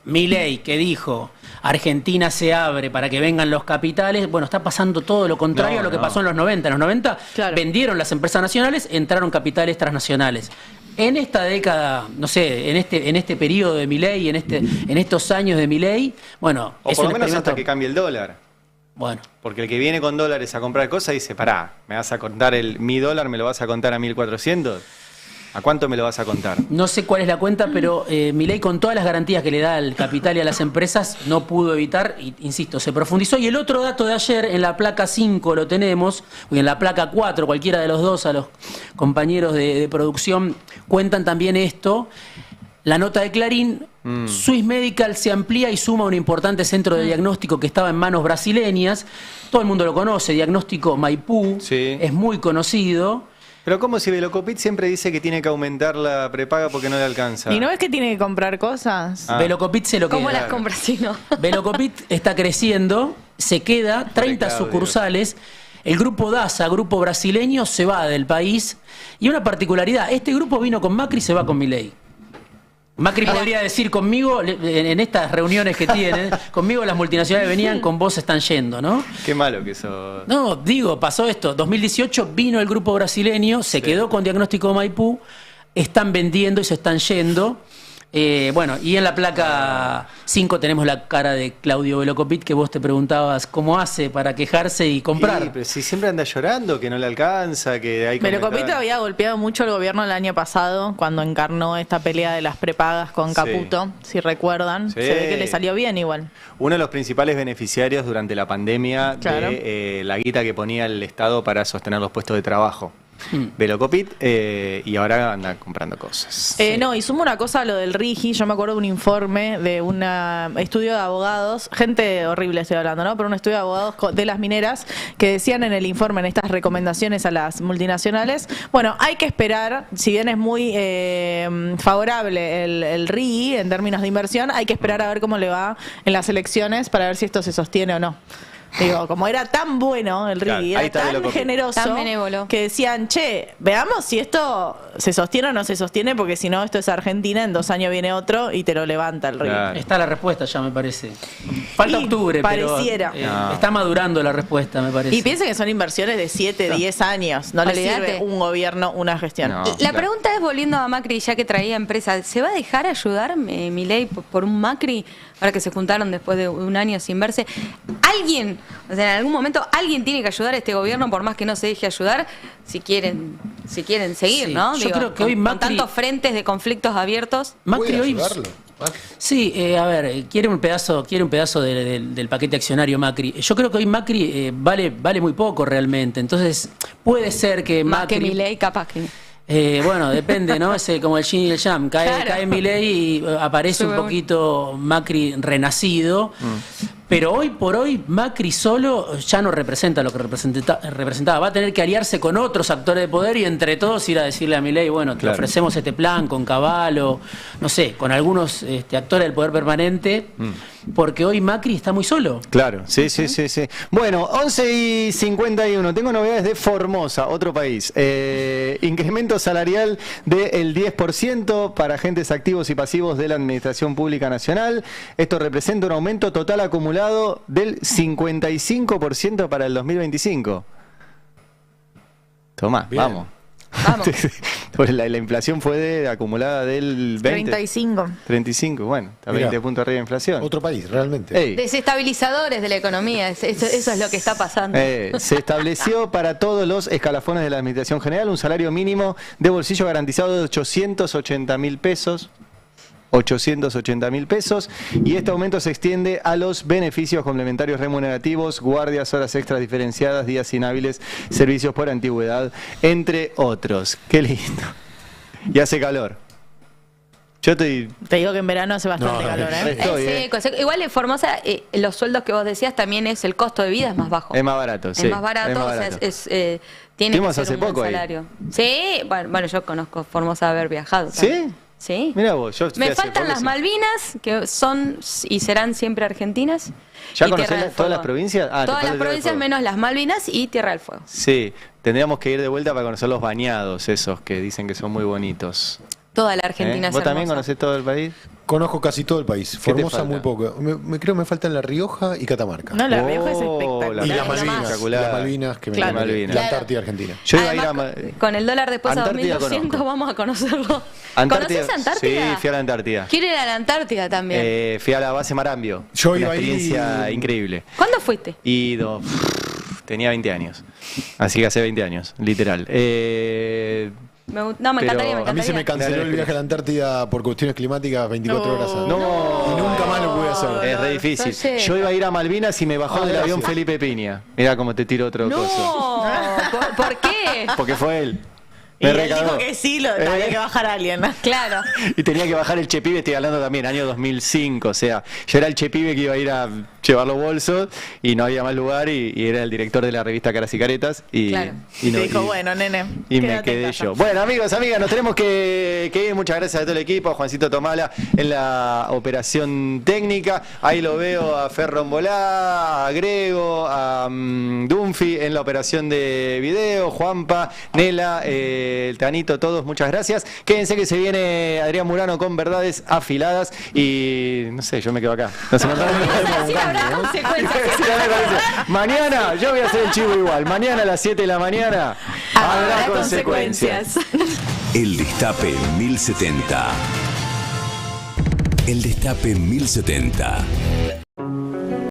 Milei que dijo... Argentina se abre para que vengan los capitales. Bueno, está pasando todo lo contrario a lo que pasó en los 90. En los 90 vendieron las empresas nacionales, entraron capitales transnacionales. En esta década, no sé, en este periodo de Milei, en estos años de Milei, bueno, o por lo menos hasta que cambie el dólar. Bueno. Porque el que viene con dólares a comprar cosas dice, pará, ¿me vas a contar mi dólar, me lo vas a contar a 1.400? ¿A cuánto me lo vas a contar? No sé cuál es la cuenta, pero Milei, con todas las garantías que le da al capital y a las empresas, no pudo evitar, y, insisto, se profundizó. Y el otro dato de ayer, en la placa 5 lo tenemos, y en la placa 4, cualquiera de los dos, a los compañeros de producción, cuentan también esto. La nota de Clarín, Swiss Medical se amplía y suma un importante centro de diagnóstico que estaba en manos brasileñas. Todo el mundo lo conoce, Diagnóstico Maipú, es muy conocido. Pero ¿cómo si Velocopit siempre dice que tiene que aumentar la prepaga porque no le alcanza? ¿Y no es que tiene que comprar cosas? Velocopit se lo queda. ¿Cómo las compras si no? Velocopit está creciendo, se queda, 30 sucursales. El grupo DASA, grupo brasileño, se va del país. Y una particularidad, este grupo vino con Macri y se va con Milei. Macri podría decir conmigo, en estas reuniones que tienen, conmigo las multinacionales venían, con vos están yendo, ¿no? Qué malo que eso... No, digo, pasó esto. 2018 vino el grupo brasileño, se quedó con Diagnóstico Maipú, están vendiendo y se están yendo. Bueno, y en la placa 5 tenemos la cara de Claudio Velocopit, que vos te preguntabas cómo hace para quejarse y comprar. Sí, pero si siempre anda llorando, que no le alcanza, que hay Velocopit había golpeado mucho el gobierno el año pasado cuando encarnó esta pelea de las prepagas con Caputo, si recuerdan. Sí. Se ve que le salió bien igual. Uno de los principales beneficiarios durante la pandemia Claro. de la guita que ponía el Estado para sostener los puestos de trabajo. Velocopit, y ahora anda comprando cosas. No, y sumo una cosa a lo del RIGI. Yo me acuerdo de un informe de un estudio de abogados, gente horrible estoy hablando, ¿no? Pero un estudio de abogados de las mineras que decían en el informe, en estas recomendaciones a las multinacionales, bueno, hay que esperar, si bien es muy favorable el RIGI en términos de inversión, hay que esperar a ver cómo le va en las elecciones para ver si esto se sostiene o no. Digo, como era tan bueno el RIGI, Claro, era tan generoso, tan benévolo, que decían, che, veamos si esto se sostiene o no se sostiene, porque si no, esto es Argentina, en 2 años viene otro y te lo levanta el RIGI. Claro. Está la respuesta ya, me parece. Falta octubre, pareciera. pero está madurando la respuesta, me parece. Y piensen que son inversiones de 7, 10 años. No le sirve un gobierno, una gestión. La pregunta es, volviendo a Macri, ya que traía empresa, ¿se va a dejar ayudar Milei por un Macri? Ahora que se juntaron después de un año sin verse. Alguien, o sea, en algún momento alguien tiene que ayudar a este gobierno, por más que no se deje ayudar, si quieren seguir, Sí, ¿no? yo creo que hoy con Macri- tantos frentes de conflictos abiertos. Macri hoy... Sí, a ver, quiere un pedazo del paquete accionario Macri. Yo creo que hoy Macri vale muy poco realmente. Entonces, puede ser que Más Macri... que Milei, capaz que... Bueno, depende, ¿no? Es como el yin y el yang. Cae Milei y aparece un poquito Macri renacido. Pero hoy por hoy Macri solo ya no representa lo que representaba. Va a tener que aliarse con otros actores de poder y entre todos ir a decirle a Milei, bueno, te ofrecemos este plan con Cavallo, no sé, con algunos actores del poder permanente, porque hoy Macri está muy solo. Claro, sí. Bueno, 11:51. Tengo novedades de Formosa, otro país. Incremento salarial del 10% para agentes activos y pasivos de la Administración Pública Nacional. Esto representa un aumento total acumulado del 55% para el 2025. Tomá, vamos. La inflación fue acumulada del 20. 35, bueno, está 20 puntos arriba de inflación. Otro país, realmente. Desestabilizadores de la economía, eso es lo que está pasando. Se estableció para todos los escalafones de la Administración General un salario mínimo de bolsillo garantizado de 880.000 pesos. 880.000 pesos, y este aumento se extiende a los beneficios complementarios remunerativos, guardias, horas extras diferenciadas, días inhábiles, servicios por antigüedad, entre otros. Qué lindo. Y hace calor. Yo te digo que en verano hace bastante calor, ¿eh? Igual en Formosa, los sueldos que vos decías también es el costo de vida es más bajo. Es más barato, sí. Es más barato, o sea, tiene que ser hace un buen poco salario. Sí, bueno, yo conozco Formosa haber viajado. ¿Sí? Sí. Mira vos, yo Me faltan las Malvinas, que son y serán siempre argentinas. ¿Ya conocés todas las provincias? Todas las provincias menos las Malvinas y Tierra del Fuego. Sí, tendríamos que ir de vuelta para conocer los bañados, esos que dicen que son muy bonitos. Toda la Argentina es ¿Vos hermosa. también conocés todo el país? Conozco casi todo el país. Formosa muy poco. Creo que me faltan La Rioja y Catamarca. No, La Rioja es espectacular. Y las Malvinas, que me la Antártida Argentina. Yo iba a ir con el dólar después Antártida a 2.200 vamos a conocerlo. ¿Conocés Antártida? Sí, fui a la Antártida. Quiero ir a la Antártida también. Fui a la base Marambio. Yo una iba experiencia increíble. ¿Cuándo fuiste? Tenía 20 años. Así que hace 20 años, literal. Me encantaría. A mí se me canceló el viaje a la Antártida por cuestiones climáticas 24 horas antes. No. Y nunca más lo pude hacer. Es re difícil. Yo iba a ir a Malvinas y me bajó del avión Felipe Piña. Mirá cómo te tiro otro coso. ¿Por qué? Porque fue él. Y él dijo que sí, había que bajar a alguien. Claro. Y tenía que bajar el Chepibe, estoy hablando también, año 2005. O sea, yo era el Chepibe que iba a ir a llevar los bolsos y no había más lugar y era el director de la revista Caras y Caretas. Y dijo, bueno, nene. Y me quedé yo. Bueno, amigos, amigas, nos tenemos que ir. Muchas gracias a todo el equipo, a Juancito Tomala en la operación técnica. Ahí lo veo a Ferrombolá, a Grego, a Dunphy en la operación de video, Juanpa, Nela, el Tanito, todos, muchas gracias. Quédense que se viene Adrián Murano con verdades afiladas y no sé, yo me quedo acá. Nos encontramos. Mañana, yo voy a hacer el chivo igual. Mañana a las 7 de la mañana habrá consecuencias. El Destape 1070. El Destape 1070.